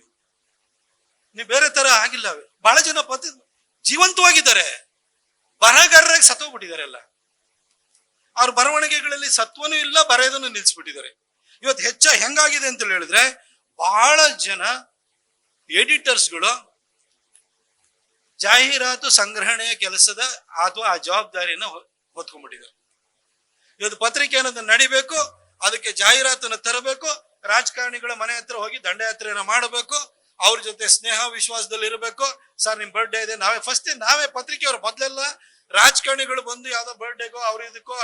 ನೀವು ಬೇರೆ ತರ ಆಗಿಲ್ಲ. ಬಹಳ ಜನ ಜೀವಂತವಾಗಿದ್ದಾರೆ, ಬರಹಗಾರರಾಗಿ ಸತ್ತೋಗ್ಬಿಟ್ಟಿದ್ದಾರೆ. ಎಲ್ಲ ಅವ್ರ ಬರವಣಿಗೆಗಳಲ್ಲಿ ಸತ್ವನೂ ಇಲ್ಲ, ಬರೆಯೋದನ್ನು ನಿಲ್ಸ್ಬಿಟ್ಟಿದ್ದಾರೆ. ಇವತ್ತು ಹೆಂಗಾಗಿದೆ ಅಂತ ಹೇಳಿದ್ರೆ, ಬಹಳ ಜನ ಎಡಿಟರ್ಸ್ಗಳು ಜಾಹೀರಾತು ಸಂಗ್ರಹಣೆಯ ಕೆಲಸದ ಅಥವಾ ಆ ಜವಾಬ್ದಾರಿಯನ್ನ ಹೊತ್ಕೊಂಡ್ಬಿಟ್ಟಿದ್ದಾರೆ. ಇವತ್ತು ಪತ್ರಿಕೆ ಅನ್ನೋದು ನಡಿಬೇಕು, ಅದಕ್ಕೆ ಜಾಹೀರಾತನ್ನ ತರಬೇಕು, ರಾಜಕಾರಣಿಗಳ ಮನೆ ಹತ್ರ ಹೋಗಿ ದಂಡಯಾತ್ರೆಯನ್ನ ಮಾಡಬೇಕು, ಅವ್ರ ಜೊತೆ ಸ್ನೇಹ ವಿಶ್ವಾಸದಲ್ಲಿ ಇರಬೇಕು. ಸರ್ ನಿಮ್ ಬರ್ಡೇ ಇದೆ, ನಾವೇ ಪತ್ರಿಕೆಯವ್ರ ಮೊದಲೆಲ್ಲ ರಾಜಕಾರಣಿಗಳು ಬಂದು ಯಾವ್ದೋ ಬರ್ಡೇಗೋ ಅವ್ರ ಇದಕ್ಕೋ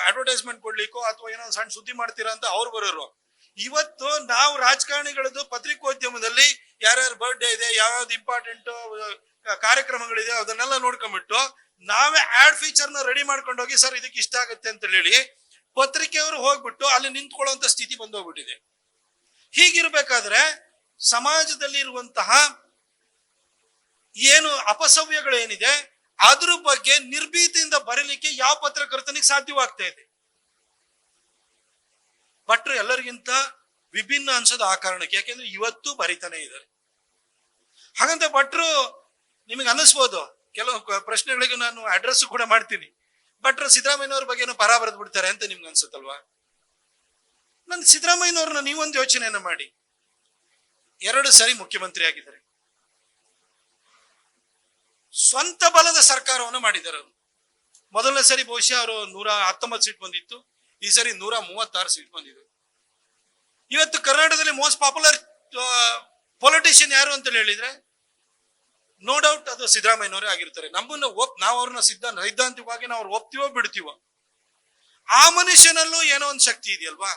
ಅಡ್ವರ್ಟೈಸ್ಮೆಂಟ್ ಕೊಡ್ಲಿಕ್ಕೋ ಅಥವಾ ಏನೋ ಸಣ್ಣ ಸುದ್ದಿ ಮಾಡ್ತೀರಾ ಅಂತ ಅವ್ರು ಬರೋರು. ಇವತ್ತು ನಾವು ರಾಜಕಾರಣಿಗಳದ್ದು ಪತ್ರಿಕೋದ್ಯಮದಲ್ಲಿ ಯಾರ್ಯಾರ ಬರ್ಡೇ ಇದೆ, ಯಾವ್ಯಾವ್ದು ಇಂಪಾರ್ಟೆಂಟ್ ಕಾರ್ಯಕ್ರಮಗಳಿದೆ ಅದನ್ನೆಲ್ಲ ನೋಡ್ಕೊಂಡ್ಬಿಟ್ಟು ನಾವೇ ಆಡ್ ಫೀಚರ್ ನ ರೆಡಿ ಮಾಡ್ಕೊಂಡು ಹೋಗಿ, ಸರ್ ಇದಕ್ಕೆ ಇಷ್ಟ ಆಗುತ್ತೆ ಅಂತ ಹೇಳಿ ಪತ್ರಿಕೆಯವರು ಹೋಗ್ಬಿಟ್ಟು ಅಲ್ಲಿ ನಿಂತ್ಕೊಳ್ಳುವಂತ ಸ್ಥಿತಿ ಬಂದೋಗ್ಬಿಟ್ಟಿದೆ. ಹೀಗಿರ್ಬೇಕಾದ್ರೆ ಸಮಾಜದಲ್ಲಿ ಇರುವಂತಹ ಏನು ಅಪಸವ್ಯಗಳೇನಿದೆ ಅದ್ರ ಬಗ್ಗೆ ನಿರ್ಭೀತಿಯಿಂದ ಬರೀಲಿಕ್ಕೆ ಯಾವ ಪತ್ರಕರ್ತನಿಗೆ ಸಾಧ್ಯವಾಗ್ತಾ ಇದೆ? ಭಟ್ರು ಎಲ್ಲರಿಗಿಂತ ವಿಭಿನ್ನ ಅನ್ಸೋದು ಆ ಕಾರಣಕ್ಕೆ, ಯಾಕೆಂದ್ರೆ ಇವತ್ತು ಬರಿತಾನೆ ಇದ್ದಾರೆ. ಹಾಗಂತ ಭಟ್ರು ನಿಮಗೆ ಅನ್ನಿಸ್ಬೋದು, ಕೆಲವು ಪ್ರಶ್ನೆಗಳಿಗೆ ನಾನು ಅಡ್ರೆಸ್ ಕೂಡ ಮಾಡ್ತೀನಿ, ಭಟ್ರು ಸಿದ್ದರಾಮಯ್ಯನವ್ರ ಬಗ್ಗೆ ಏನೋ ಪರ ಬರೆದು ಬಿಡ್ತಾರೆ ಅಂತ ನಿಮ್ಗೆ ಅನ್ಸುತ್ತಲ್ವಾ? ನನ್ ಸಿದ್ದರಾಮಯ್ಯನವ್ರನ್ನ ನೀವೊಂದು ಯೋಚನೆಯನ್ನ ಮಾಡಿ. 2 ಸರಿ ಮುಖ್ಯಮಂತ್ರಿ ಆಗಿದ್ದಾರೆ, ಸ್ವಂತ ಬಲದ ಸರ್ಕಾರವನ್ನು ಮಾಡಿದ್ದಾರೆ. ಮೊದಲನೇ ಸರಿ ಬಹುಶಃ ಅವರು 119 ಸೀಟ್ ಬಂದಿತ್ತು, ಈ ಸರಿ 136 ಸೀಟ್ ಬಂದಿದೆ. ಇವತ್ತು ಕರ್ನಾಟಕದಲ್ಲಿ ಮೋಸ್ಟ್ ಪಾಪ್ಯುಲರ್ ಪೊಲಿಟಿಷಿಯನ್ ಯಾರು ಅಂತ ಹೇಳಿದ್ರೆ ನೋ ಡೌಟ್ ಅದು ಸಿದ್ದರಾಮಯ್ಯನವರೇ ಆಗಿರ್ತಾರೆ. ನಾವು ಅವ್ರನ್ನ ಸೈದ್ಧಾಂತಿಕವಾಗಿ ನಾವು ಅವ್ರು ಒಪ್ತೀವೋ ಬಿಡ್ತೀವೋ, ಆ ಮನುಷ್ಯನಲ್ಲೂ ಏನೋ ಒಂದು ಶಕ್ತಿ ಇದೆಯಲ್ವಾ?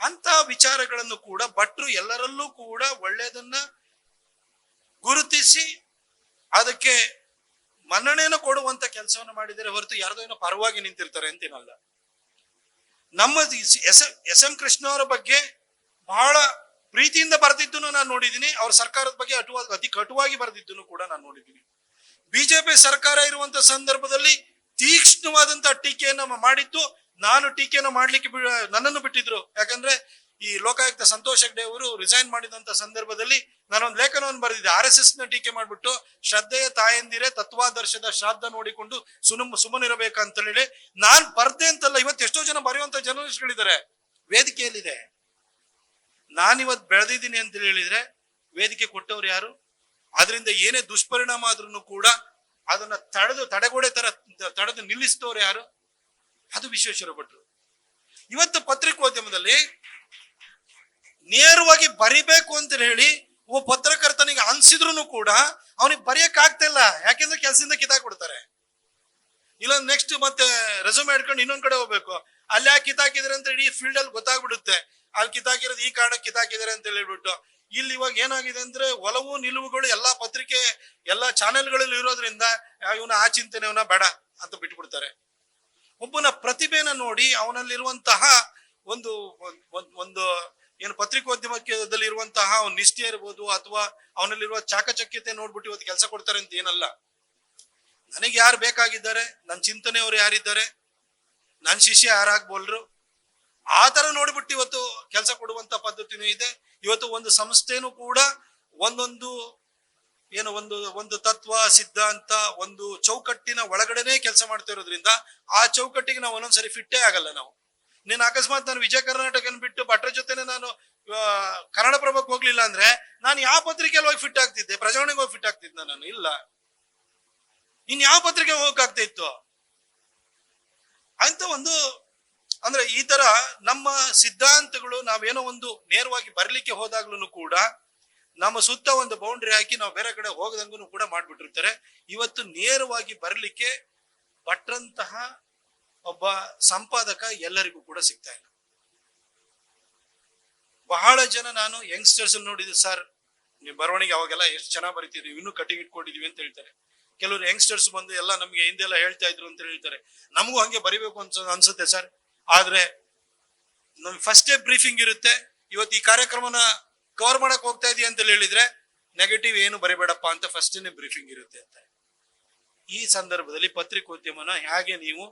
ಅಂತ ವಿಚಾರಗಳನ್ನು ಕೂಡ ಭಟ್ರು ಎಲ್ಲರಲ್ಲೂ ಕೂಡ ಒಳ್ಳೆಯದನ್ನ ಗುರುತಿಸಿ ಅದಕ್ಕೆ ಮನ್ನಣೆಯನ್ನು ಕೊಡುವಂತ ಕೆಲಸವನ್ನು ಮಾಡಿದರೆ ಹೊರತು ಯಾರ್ದೋ ಏನೋ ಪರವಾಗಿ ನಿಂತಿರ್ತಾರೆ ಅಂತೇನಲ್ಲ. ನಮ್ಮ ಎಸ್ ಎಂ ಕೃಷ್ಣ ಅವರ ಬಗ್ಗೆ ಬಹಳ ಪ್ರೀತಿಯಿಂದ ಬರೆದಿದ್ದನ್ನು ನಾನು ನೋಡಿದ್ದೀನಿ, ಅವ್ರ ಸರ್ಕಾರದ ಬಗ್ಗೆ ಅತಿ ಕಟುವಾಗಿ ಬರೆದಿದ್ದನ್ನು ಕೂಡ ನಾನು ನೋಡಿದ್ದೀನಿ. ಬಿಜೆಪಿ ಸರ್ಕಾರ ಇರುವಂತ ಸಂದರ್ಭದಲ್ಲಿ ತೀಕ್ಷ್ಣವಾದಂತ ಟೀಕೆಯನ್ನ ಮಾಡಿದ್ದು, ನಾನು ಟೀಕೆಯನ್ನು ಮಾಡ್ಲಿಕ್ಕೆ ನನ್ನನ್ನು ಬಿಟ್ಟಿದ್ರು. ಯಾಕಂದ್ರೆ ಈ ಲೋಕಾಯುಕ್ತ ಸಂತೋಷ್ ಹೆಗ್ಡೆ ಅವರು ರಿಸೈನ್ ಮಾಡಿದಂತ ಸಂದರ್ಭದಲ್ಲಿ ನಾನೊಂದು ಲೇಖನವನ್ನು ಬರೆದಿದ್ದೆ, RSS ನ ಟೀಕೆ ಮಾಡ್ಬಿಟ್ಟು ಶ್ರದ್ಧೆಯ ತಾಯಂದಿರೆ ತತ್ವಾದರ್ಶದ ಶ್ರಾದ್ದ ನೋಡಿಕೊಂಡು ಸುಮ್ಮನಿರಬೇಕಂತ ಹೇಳಿ ನಾನ್ ಬರ್ದೆ ಅಂತಲ್ಲ. ಇವತ್ತು ಎಷ್ಟೋ ಜನ ಬರೆಯುವಂತ ಜರ್ನಲಿಸ್ಟ್ಗಳಿದ್ದಾರೆ, ವೇದಿಕೆಯಲ್ಲಿದೆ. ನಾನಿವತ್ತು ಬೆಳೆದಿದ್ದೀನಿ ಅಂತ ಹೇಳಿದ್ರೆ ವೇದಿಕೆ ಕೊಟ್ಟವ್ರು ಯಾರು? ಅದರಿಂದ ಏನೇ ದುಷ್ಪರಿಣಾಮ ಆದ್ರೂ ಕೂಡ ಅದನ್ನ ತಡೆಗೋಡೆ ತರ ತಡೆದು ನಿಲ್ಲಿಸಿದವ್ರು ಯಾರು? ಅದು ವಿಶ್ವೇಶ್ವರ ಭಟ್ರು. ಇವತ್ತು ಪತ್ರಿಕೋದ್ಯಮದಲ್ಲಿ ನೇರವಾಗಿ ಬರಿಬೇಕು ಅಂತ ಹೇಳಿ ಒಬ್ಬ ಪತ್ರಕರ್ತನಿಗೆ ಅನ್ಸಿದ್ರು ಕೂಡ ಅವನಿಗೆ ಬರೆಯಕ್ ಆಗ್ತಾ ಇಲ್ಲ. ಯಾಕೆಂದ್ರೆ ಕೆಲಸದಿಂದ ಕಿತ್ತಾಕ್ಬಿಡ್ತಾರೆ. ಇಲ್ಲ ನೆಕ್ಸ್ಟ್ ಮತ್ತೆ ರೆಸ್ಯೂಮ್ ಹಿಡ್ಕೊಂಡು ಇನ್ನೊಂದ್ ಕಡೆ ಹೋಗ್ಬೇಕು. ಅಲ್ಲಿ ಯಾಕೆ ಕಿತ್ತಾಕಿದ್ರೆ ಅಂತ ಇಡೀ ಫೀಲ್ಡ್ ಅಲ್ಲಿ ಗೊತ್ತಾಗ್ಬಿಡುತ್ತೆ. ಅಲ್ಲಿ ಕಿತ್ತಾಕಿರೋದು ಈ ಕಾರಣಕ್ಕೆ ಕಿತ್ತಾಕಿದ್ದಾರೆ ಅಂತ ಹೇಳ್ಬಿಟ್ಟು. ಇಲ್ಲಿ ಇವಾಗ ಏನಾಗಿದೆ ಅಂದ್ರೆ ಒಲವು ನಿಲುವುಗಳು ಎಲ್ಲಾ ಪತ್ರಿಕೆ ಎಲ್ಲಾ ಚಾನೆಲ್ಗಳಲ್ಲಿ ಇರೋದ್ರಿಂದ ಇವನ ಆ ಚಿಂತನೆ ಅವನ ಬೇಡ ಅಂತ ಬಿಟ್ಬಿಡ್ತಾರೆ. ಒಬ್ಬನ ಪ್ರತಿಭೆನ ನೋಡಿ ಅವನಲ್ಲಿರುವಂತಹ ಒಂದು ಒಂದು ಏನು ಪತ್ರಿಕೋದ್ಯಮದಲ್ಲಿ ಇರುವಂತಹ ನಿಷ್ಠೆ ಇರ್ಬೋದು ಅಥವಾ ಅವನಲ್ಲಿರುವ ಚಾಕಚಕ್ಯತೆ ನೋಡ್ಬಿಟ್ಟು ಇವತ್ತು ಕೆಲಸ ಕೊಡ್ತಾರೆ ಅಂತ ಏನಲ್ಲ. ನನಗೆ ಯಾರು ಬೇಕಾಗಿದ್ದಾರೆ, ನನ್ನ ಚಿಂತನೆಯವರು ಯಾರಿದ್ದಾರೆ, ನನ್ನ ಶಿಷ್ಯ ಯಾರಾಗ್ಬೋಲ್ರು, ಆ ತರ ನೋಡ್ಬಿಟ್ಟು ಇವತ್ತು ಕೆಲಸ ಕೊಡುವಂತ ಪದ್ಧತಿನೂ ಇದೆ. ಇವತ್ತು ಒಂದು ಸಂಸ್ಥೆನೂ ಕೂಡ ಒಂದೊಂದು ಏನು ಒಂದು ತತ್ವ ಸಿದ್ಧಾಂತ ಒಂದು ಚೌಕಟ್ಟಿನ ಒಳಗಡೆನೆ ಕೆಲಸ ಮಾಡ್ತಾ ಇರೋದ್ರಿಂದ ಆ ಚೌಕಟ್ಟಿಗೆ ನಾವು ಒಂದೊಂದ್ಸರಿ ಫಿಟ್ಟೇ ಆಗಲ್ಲ. ನೀನು ಅಕಸ್ಮಾತ್ ನಾನು ವಿಜಯ ಕರ್ನಾಟಕನ ಬಿಟ್ಟು ಭಟ್ರ ಜೊತೆನೆ ನಾನು ಕನ್ನಡಪ್ರಭಕ್ಕೆ ಹೋಗ್ಲಿಲ್ಲ ಅಂದ್ರೆ ನಾನು ಯಾವ ಪತ್ರಿಕೆಯಲ್ಲಿ ಹೋಗಿ ಫಿಟ್ ಆಗ್ತಿದ್ದೆ? ಪ್ರಜಾವಾಣಿಗೆ ಹೋಗಿ ಫಿಟ್ ಆಗ್ತಿದ್ದ ನಾನು? ಇಲ್ಲ. ಇನ್ ಯಾವ ಪತ್ರಿಕೆ ಹೋಗಕ್ಕಾಗ್ತಾ ಇತ್ತು ಅಂತ ಒಂದು ಅಂದ್ರೆ ಈ ತರ ನಮ್ಮ ಸಿದ್ಧಾಂತಗಳು ನಾವೇನೋ ಒಂದು ನೇರವಾಗಿ ಬರ್ಲಿಕ್ಕೆ ಹೋದಾಗ್ಲೂ ಕೂಡ ನಮ್ಮ ಸುತ್ತ ಒಂದು ಬೌಂಡ್ರಿ ಹಾಕಿ ನಾವು ಬೇರೆ ಕಡೆ ಹೋಗದಂಗೂ ಕೂಡ ಮಾಡ್ಬಿಟ್ಟಿರ್ತಾರೆ. ಇವತ್ತು ನೇರವಾಗಿ ಬರ್ಲಿಕ್ಕೆ ಭಟ್ರಂತಹ ಒಬ್ಬ ಸಂಪಾದಕ ಎಲ್ಲರಿಗೂ ಕೂಡ ಸಿಗ್ತಾ ಇಲ್ಲ. ಬಹಳ ಜನ ನಾನು ಯಂಗ್ಸ್ಟರ್ಸ್ ನೋಡಿದ್ದೆ, ಸರ್ ನೀವು ಬರವಣಿಗೆ ಅವಾಗೆಲ್ಲ ಎಷ್ಟು ಚೆನ್ನಾಗಿ ಬರೀತಿದ್ವಿ, ಇನ್ನೂ ಕಟ್ಟಿಗೆ ಇಟ್ಕೊಂಡಿದೀವಿ ಅಂತ ಹೇಳ್ತಾರೆ. ಕೆಲವರು ಯಂಗ್ಸ್ಟರ್ಸ್ ಬಂದು ಎಲ್ಲ ನಮ್ಗೆ ಹಿಂದೆಲ್ಲ ಹೇಳ್ತಾ ಇದ್ರು ಅಂತ ಹೇಳ್ತಾರೆ. ನಮಗೂ ಹಂಗೆ ಬರಿಬೇಕು ಅನ್ಸುತ್ತೆ ಸರ್. ಆದ್ರೆ ನಮ್ಗೆ ಫಸ್ಟ್ ಡೇ ಬ್ರೀಫಿಂಗ್ ಇರುತ್ತೆ. ಇವತ್ತು ಈ ಕಾರ್ಯಕ್ರಮನ ಕವರ್ ಮಾಡಕ್ ಹೋಗ್ತಾ ಇದೀವಿ ಅಂತ ಹೇಳಿದ್ರೆ ನೆಗೆಟಿವ್ ಏನು ಬರಿಬೇಡಪ್ಪ ಅಂತ ಫಸ್ಟ್ ಡೇ ಬ್ರೀಫಿಂಗ್ ಇರುತ್ತೆ ಅಂತ. ಈ ಸಂದರ್ಭದಲ್ಲಿ ಪತ್ರಿಕೋದ್ಯಮನ ಹೇಗೆ ನೀವು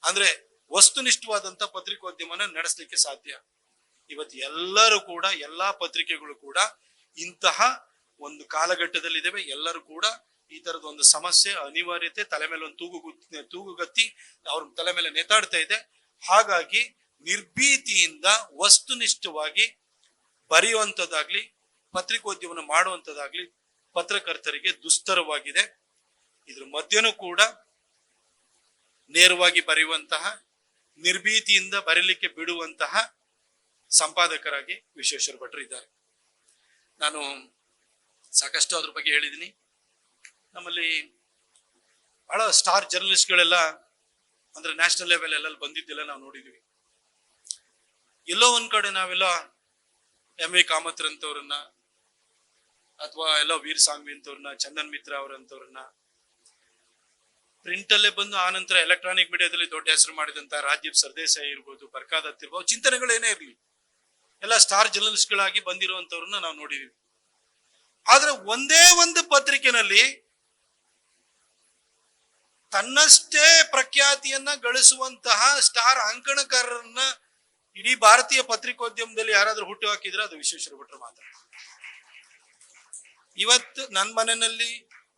ಅಂದ್ರೆ ವಸ್ತುನಿಷ್ಠವಾದಂತ ಪತ್ರಿಕೋದ್ಯಮನ ನಡೆಸಲಿಕ್ಕೆ ಸಾಧ್ಯ? ಇವತ್ತು ಎಲ್ಲರೂ ಕೂಡ ಎಲ್ಲಾ ಪತ್ರಿಕೆಗಳು ಕೂಡ ಇಂತಹ ಒಂದು ಕಾಲಘಟ್ಟದಲ್ಲಿ ಇದಾವೆ. ಎಲ್ಲರೂ ಕೂಡ ಈ ತರದ ಒಂದು ಸಮಸ್ಯೆ ಅನಿವಾರ್ಯತೆ ತಲೆ ಮೇಲೆ ಒಂದು ತೂಗುಗತ್ತಿ ಅವ್ರ ತಲೆ ಮೇಲೆ ನೇತಾಡ್ತಾ ಇದೆ. ಹಾಗಾಗಿ ನಿರ್ಭೀತಿಯಿಂದ ವಸ್ತುನಿಷ್ಠವಾಗಿ ಬರೆಯುವಂಥದ್ದಾಗ್ಲಿ ಪತ್ರಿಕೋದ್ಯಮನ ಮಾಡುವಂಥದ್ದಾಗ್ಲಿ ಪತ್ರಕರ್ತರಿಗೆ ದುಸ್ತರವಾಗಿದೆ. ಇದ್ರ ಮಧ್ಯನೂ ಕೂಡ ನೇರವಾಗಿ ಬರೆಯುವಂತಹ ನಿರ್ಭೀತಿಯಿಂದ ಬರೀಲಿಕ್ಕೆ ಬಿಡುವಂತಹ ಸಂಪಾದಕರಾಗಿ ವಿಶ್ವೇಶ್ವರ ಭಟ್ರು ಇದ್ದಾರೆ. ನಾನು ಸಾಕಷ್ಟು ಅದ್ರ ಬಗ್ಗೆ ಹೇಳಿದ್ದೀನಿ. ನಮ್ಮಲ್ಲಿ ಬಹಳ ಸ್ಟಾರ್ ಜರ್ನಲಿಸ್ಟ್ಗಳೆಲ್ಲ ಅಂದ್ರೆ ನ್ಯಾಷನಲ್ ಲೆವೆಲ್ ಎಲ್ಲ ಬಂದಿದ್ದೆಲ್ಲ ನಾವು ನೋಡಿದ್ವಿ. ಎಲ್ಲೋ ಒಂದ್ ಕಡೆ ನಾವೆಲ್ಲ ಎಂ.ವಿ. ಕಾಮತ್ ಅಂತವ್ರನ್ನ ಅಥವಾ ಎಲ್ಲೋ ವೀರ್ ಸಾಂಗ್ವಿ ಅಂತವ್ರನ್ನ, ಚಂದನ್ ಮಿತ್ರ ಅವರಂತವ್ರನ್ನ ಪ್ರಿಂಟ್ ಅಲ್ಲೇ ಬಂದು ಆ ನಂತರ ಎಲೆಕ್ಟ್ರಾನಿಕ್ ಮೀಡಿಯಾದಲ್ಲಿ ದೊಡ್ಡ ಹೆಸರು ಮಾಡಿದಂತ ರಾಜೀವ್ ಸರ್ದೇಸಾಯಿ ಇರ್ಬೋದು, ಬರ್ಕಾದತ್ ಇರ್ಬೋದು, ಚಿಂತನೆಗಳೇನೇ ಇರ್ಲಿ ಎಲ್ಲ ಸ್ಟಾರ್ ಜರ್ನಲಿಸ್ಟ್ಗಳಾಗಿ ಬಂದಿರುವಂತವ್ರನ್ನ ನಾವು ನೋಡಿದೀವಿ. ಆದ್ರೆ ಒಂದೇ ಒಂದು ಪತ್ರಿಕೆನಲ್ಲಿ ತನ್ನಷ್ಟೇ ಪ್ರಖ್ಯಾತಿಯನ್ನ ಗಳಿಸುವಂತಹ ಸ್ಟಾರ್ ಅಂಕಣಕಾರರನ್ನ ಇಡೀ ಭಾರತೀಯ ಪತ್ರಿಕೋದ್ಯಮದಲ್ಲಿ ಯಾರಾದ್ರೂ ಹುಟ್ಟು ಹಾಕಿದ್ರೆ ಅದು ವಿಶ್ವೇಶ್ವರ ಭಟ್ರು ಮಾತ್ರ. ಇವತ್ತು ನನ್ನ ಮನೆಯಲ್ಲಿ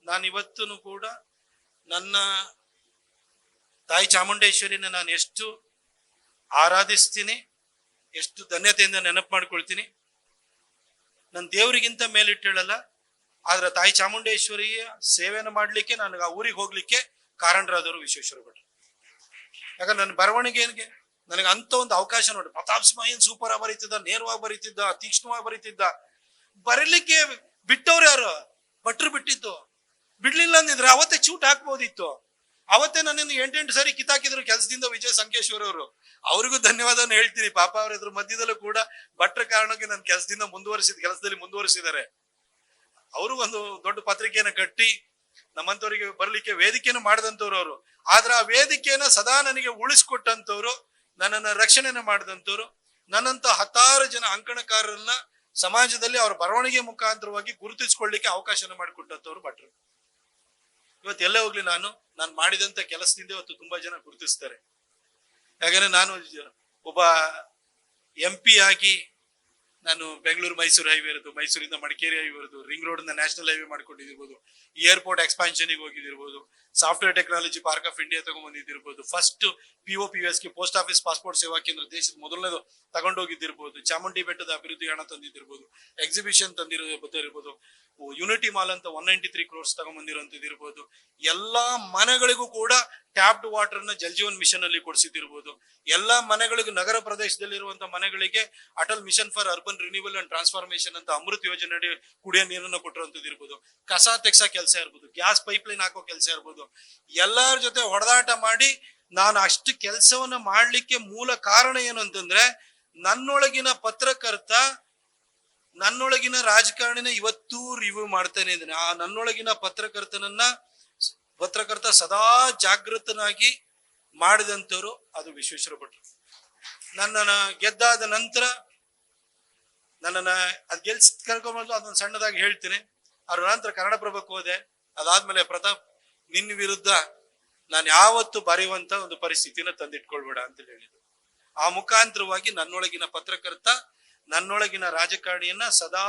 ನಾನು ಇವತ್ತೂ ಕೂಡ ನನ್ನ ತಾಯಿ ಚಾಮುಂಡೇಶ್ವರಿನ ನಾನು ಎಷ್ಟು ಆರಾಧಿಸ್ತೀನಿ, ಎಷ್ಟು ಧನ್ಯತೆಯಿಂದ ನೆನಪು ಮಾಡ್ಕೊಳ್ತೀನಿ. ನನ್ನ ದೇವರಿಗಿಂತ ಮೇಲಿಟ್ಟೇಳಲ್ಲ, ಆದ್ರೆ ತಾಯಿ ಚಾಮುಂಡೇಶ್ವರಿಯ ಸೇವೆಯನ್ನು ಮಾಡ್ಲಿಕ್ಕೆ ನನಗೆ ಆ ಊರಿಗೆ ಹೋಗ್ಲಿಕ್ಕೆ ಕಾರಣರಾದವರು ವಿಶ್ವೇಶ್ವರ ಭಟ್ರು. ಯಾಕಂದ್ರೆ ನನ್ನ ಬರವಣಿಗೆಗೆ ನನಗೆ ಅಂತ ಒಂದು ಅವಕಾಶ ನೋಡಿ. ಪ್ರತಾಪ್ ಸಿಂಹ ಏನ್ ಸೂಪರ್ ಆಗಿ ಬರೀತಿದ್ದ, ನೇರವಾಗಿ ಬರೀತಿದ್ದ, ತೀಕ್ಷ್ಣವಾಗಿ ಬರೀತಿದ್ದ. ಬರೀಲಿಕ್ಕೆ ಬಿಟ್ಟವ್ರು ಯಾರು? ಭಟ್ರು ಬಿಟ್ಟಿದ್ದು. ಬಿಡ್ಲಿಲ್ಲ ಅಂದಿದ್ರೆ ಅವತ್ತೇ ಚೂಟ್ ಹಾಕ್ಬೋದಿತ್ತು. ಅವತ್ತೇ ನನ್ನನ್ನು 8 ಸಾರಿ ಕಿತ್ತಾಕಿದ್ರು ಕೆಲಸದಿಂದ ವಿಜಯ ಸಂಕೇಶ್ವರ್ ಅವರು. ಅವ್ರಿಗೂ ಧನ್ಯವಾದವನ್ನು ಹೇಳ್ತೀನಿ. ಪಾಪ ಅವ್ರ ಇದ್ರ ಮಧ್ಯದಲ್ಲೂ ಕೂಡ ಭಟ್ರ ಕಾರಣಕ್ಕೆ ನನ್ನ ಕೆಲಸದಲ್ಲಿ ಮುಂದುವರಿಸಿದ್ದಾರೆ. ಅವರು ಒಂದು ದೊಡ್ಡ ಪತ್ರಿಕೆಯನ್ನು ಕಟ್ಟಿ ನಮ್ಮಂತವರಿಗೆ ಬರ್ಲಿಕ್ಕೆ ವೇದಿಕೆಯನ್ನು ಮಾಡಿದಂತವ್ರು ಅವರು. ಆದ್ರೆ ಆ ವೇದಿಕೆಯನ್ನ ಸದಾ ನನಗೆ ಉಳಿಸ್ಕೊಟ್ಟಂತವ್ರು, ನನ್ನನ್ನ ರಕ್ಷಣೆನ ಮಾಡಿದಂತವ್ರು, ನನ್ನಂತ 10 ಜನ ಅಂಕಣಕಾರರನ್ನ ಸಮಾಜದಲ್ಲಿ ಅವರ ಬರವಣಿಗೆ ಮುಖಾಂತರವಾಗಿ ಗುರುತಿಸ್ಕೊಳ್ಳಿಕ್ಕೆ ಅವಕಾಶನ ಮಾಡಿಕೊಟ್ಟಂತವ್ರು ಭಟ್ರು. ಇವತ್ತು ಎಲ್ಲೇ ಹೋಗ್ಲಿ ನಾನು ಮಾಡಿದಂತ ಕೆಲಸದಿಂದ ಇವತ್ತು ತುಂಬಾ ಜನ ಗುರುತಿಸ್ತಾರೆ. ಯಾಕಂದ್ರೆ ನಾನು ಒಬ್ಬ MP ಆಗಿ ನಾನು ಬೆಂಗಳೂರು ಮೈಸೂರು ಹೈವೇ ಇರೋದು, ಮೈಸೂರಿಂದ ಮಡಿಕೇರಿ ಹೈವೇ ಇರೋದು, ರಿಂಗ್ ರೋಡ್ ನ್ಯಾಷನಲ್ ಹೈವೇ ಮಾಡ್ಕೊಂಡಿರ್ಬೋದು, ಏರ್ಪೋರ್ಟ್ ಎಕ್ಸ್ಪಾನ್ಷನ್ ಹೋಗಿದಿರ್ಬೋದು, software technology park of India ತಗೊಂಡ್ಬಂದಿದ್ದಿರ್ಬೋದು, first POPSK post office passport Seva Kendra ದೇಶದ ಮೊದಲನೇದು ತಗೊಂಡೋಗಿದ್ದಿರ್ಬೋದು, ಚಾಮುಂಡಿ ಬೆಟ್ಟದ ಅಭಿವೃದ್ಧಿ ಹಣ ತಂದಿದ್ದಿರ್ಬೋದು, ಎಕ್ಸಿಬಿಷನ್ ತಂದಿರೋದಿರ್ಬೋದು, ಯುನಿಟಿ ಮಾಲ್ ಅಂತ 193 crores ತಗೊಂಡ್ಬಂದಿರೋಂಥದ್ದು ಇರ್ಬೋದು. ಎಲ್ಲಾ ಮನೆಗಳಿಗೂ ಕೂಡ ಟ್ಯಾಪ್ಡ್ ವಾಟರ್ ನ ಜಲ್ ಜೀವನ್ ಮಿಷನ್ ಅಲ್ಲಿ ಕೊಡಿಸಿದಿರ್ಬೋದು. ಎಲ್ಲಾ ಮನೆಗಳಿಗೂ, ನಗರ ಪ್ರದೇಶದಲ್ಲಿರುವಂತಹ ಮನೆಗಳಿಗೆ Atal mission for urban renewal and transformation ಅಂತ ಅಮೃತ್ ಯೋಜನೆ ಕುಡಿಯೋ ನೀರನ್ನು ಕೊಟ್ಟಿರುವಂತದ್ದು ಇರ್ಬೋದು, ಕಸ ತೆಗ್ಸೋ ಕೆಲಸ ಇರ್ಬೋದು, ಗ್ಯಾಸ್ ಪೈಪ್ ಲೈನ್ ಹಾಕೋ ಕೆಲಸ ಇರ್ಬೋದು. ಎಲ್ಲರ ಜೊತೆ ಹೊಡೆದಾಟ ಮಾಡಿ ನಾನು ಅಷ್ಟು ಕೆಲಸವನ್ನ ಮಾಡ್ಲಿಕ್ಕೆ ಮೂಲ ಕಾರಣ ಏನು ಅಂತಂದ್ರೆ, ನನ್ನೊಳಗಿನ ಪತ್ರಕರ್ತ, ನನ್ನೊಳಗಿನ ರಾಜಕಾರಣಿನ ಇವತ್ತೂ ರಿವ್ಯೂ ಮಾಡ್ತಾನೆ ಇದ್ದಾನೆ. ಆ ನನ್ನೊಳಗಿನ ಪತ್ರಕರ್ತ ಸದಾ ಜಾಗೃತನಾಗಿ ಮಾಡಿದಂತವ್ರು ಅದು ವಿಶ್ವೇಶ್ವರ ಭಟ್ರು. ನನ್ನನ್ನ ಗೆದ್ದಾದ ನಂತರ ನನ್ನನ್ನ ಅದ್ ಗೆಲ್ಸ್ ಕರ್ಕೊಂಡ್ಬಂದು ಅದನ್ನ ಸಣ್ಣದಾಗಿ ಹೇಳ್ತೀನಿ. ಅವ್ರ ನಂತರ ಕನ್ನಡಪ್ರಭಕ್ಕೆ ಹೋದೆ. ಅದಾದ್ಮೇಲೆ ಪ್ರತಾಪ್, ನಿನ್ನ ವಿರುದ್ಧ ನಾನು ಯಾವತ್ತು ಬರೆಯುವಂತ ಒಂದು ಪರಿಸ್ಥಿತಿನ ತಂದಿಟ್ಕೊಳ್ಬೇಡ ಅಂತ ಹೇಳಿದ್ರು. ಆ ಮುಖಾಂತರವಾಗಿ ನನ್ನೊಳಗಿನ ಪತ್ರಕರ್ತ, ನನ್ನೊಳಗಿನ ರಾಜಕಾರಣಿಯನ್ನ ಸದಾ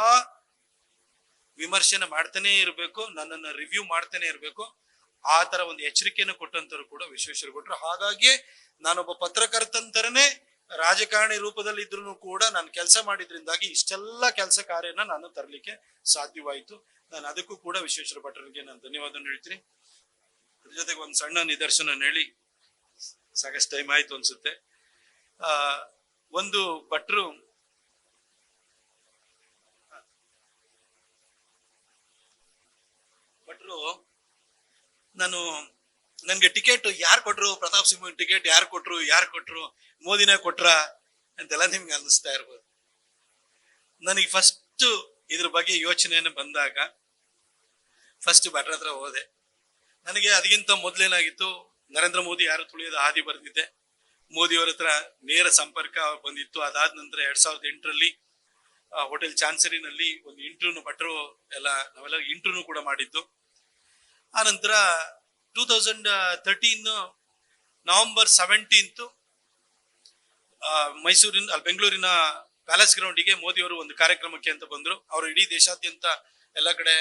ವಿಮರ್ಶನೆ ಮಾಡ್ತಾನೆ ಇರಬೇಕು, ನನ್ನನ್ನ ರಿವ್ಯೂ ಮಾಡ್ತಾನೆ ಇರಬೇಕು. ಆ ತರ ಒಂದು ಎಚ್ಚರಿಕೆಯನ್ನು ಕೊಟ್ಟಂತರು ಕೂಡ ವಿಶ್ವೇಶ್ವರ ಭಟ್ರು. ಹಾಗಾಗಿ ನಾನೊಬ್ಬ ಪತ್ರಕರ್ತಂತರನೇ ರಾಜಕಾರಣಿ ರೂಪದಲ್ಲಿ ಇದ್ರು ಕೂಡ ನಾನು ಕೆಲಸ ಮಾಡಿದ್ರಿಂದಾಗಿ ಇಷ್ಟೆಲ್ಲ ಕೆಲಸ ಕಾರ್ಯನ ನಾನು ತರಲಿಕ್ಕೆ ಸಾಧ್ಯವಾಯಿತು. ನಾನು ಅದಕ್ಕೂ ಕೂಡ ವಿಶ್ವೇಶ್ವರ ಭಟ್ರಿಗೆ ನಾನು ಧನ್ಯವಾದ ಹೇಳ್ತೀನಿ. ಅದ್ರ ಜೊತೆಗೆ ಒಂದು ಸಣ್ಣ ನಿದರ್ಶನ ಹೇಳಿ ಸಾಕಷ್ಟು ಟೈಮ್ ಆಯ್ತು ಅನ್ಸುತ್ತೆ. ಒಂದು ಭಟ್ರು ನನ್ಗೆ ಟಿಕೆಟ್ ಯಾರು ಕೊಟ್ರು, ಪ್ರತಾಪ್ ಸಿಂಹ ಟಿಕೆಟ್ ಯಾರು ಕೊಟ್ರು, ಮೋದಿನೇ ಕೊಟ್ರ ಅಂತೆಲ್ಲ ನಿಮ್ಗೆ ಅನ್ನಿಸ್ತಾ ಇರ್ಬೋದು. ನನಗೆ ಫಸ್ಟ್ ಇದ್ರ ಬಗ್ಗೆ ಯೋಚನೆಯನ್ನು ಬಂದಾಗ ಫಸ್ಟ್ ಭಟ್ರ ಹತ್ರ ಹೋದೆ. ನನಗೆ ಅದಕ್ಕಿಂತ ಮೊದ್ಲೇನಾಗಿತ್ತು, ನರೇಂದ್ರ ಮೋದಿ ಯಾರು ತುಳಿಯೋದ ಹಾದಿ ಬರ್ದಿದ್ದೆ. ಮೋದಿಯವರ ಹತ್ರ ನೇರ ಸಂಪರ್ಕ ಬಂದಿತ್ತು. ಅದಾದ ನಂತರ 2008ರಲ್ಲಿ ಹೋಟೆಲ್ ಚಾನ್ಸರಿನಲ್ಲಿ ಒಂದು ಇಂಟರ್ವ್ಯೂ ಭಟ್ರು ನಾವೆಲ್ಲ ಇಂಟರ್ವ್ಯೂ ಕೂಡ ಮಾಡಿದ್ದು. ಆ ನಂತರ 2013 ನವೆಂಬರ್ 17 ಬೆಂಗಳೂರಿನ ಪ್ಯಾಲೇಸ್ ಗ್ರೌಂಡಿಗೆ ಮೋದಿಯವರು ಒಂದು ಕಾರ್ಯಕ್ರಮಕ್ಕೆ ಅಂತ ಬಂದ್ರು. ಅವರು ಇಡೀ ದೇಶಾದ್ಯಂತ ಎಲ್ಲ ಕಡೆ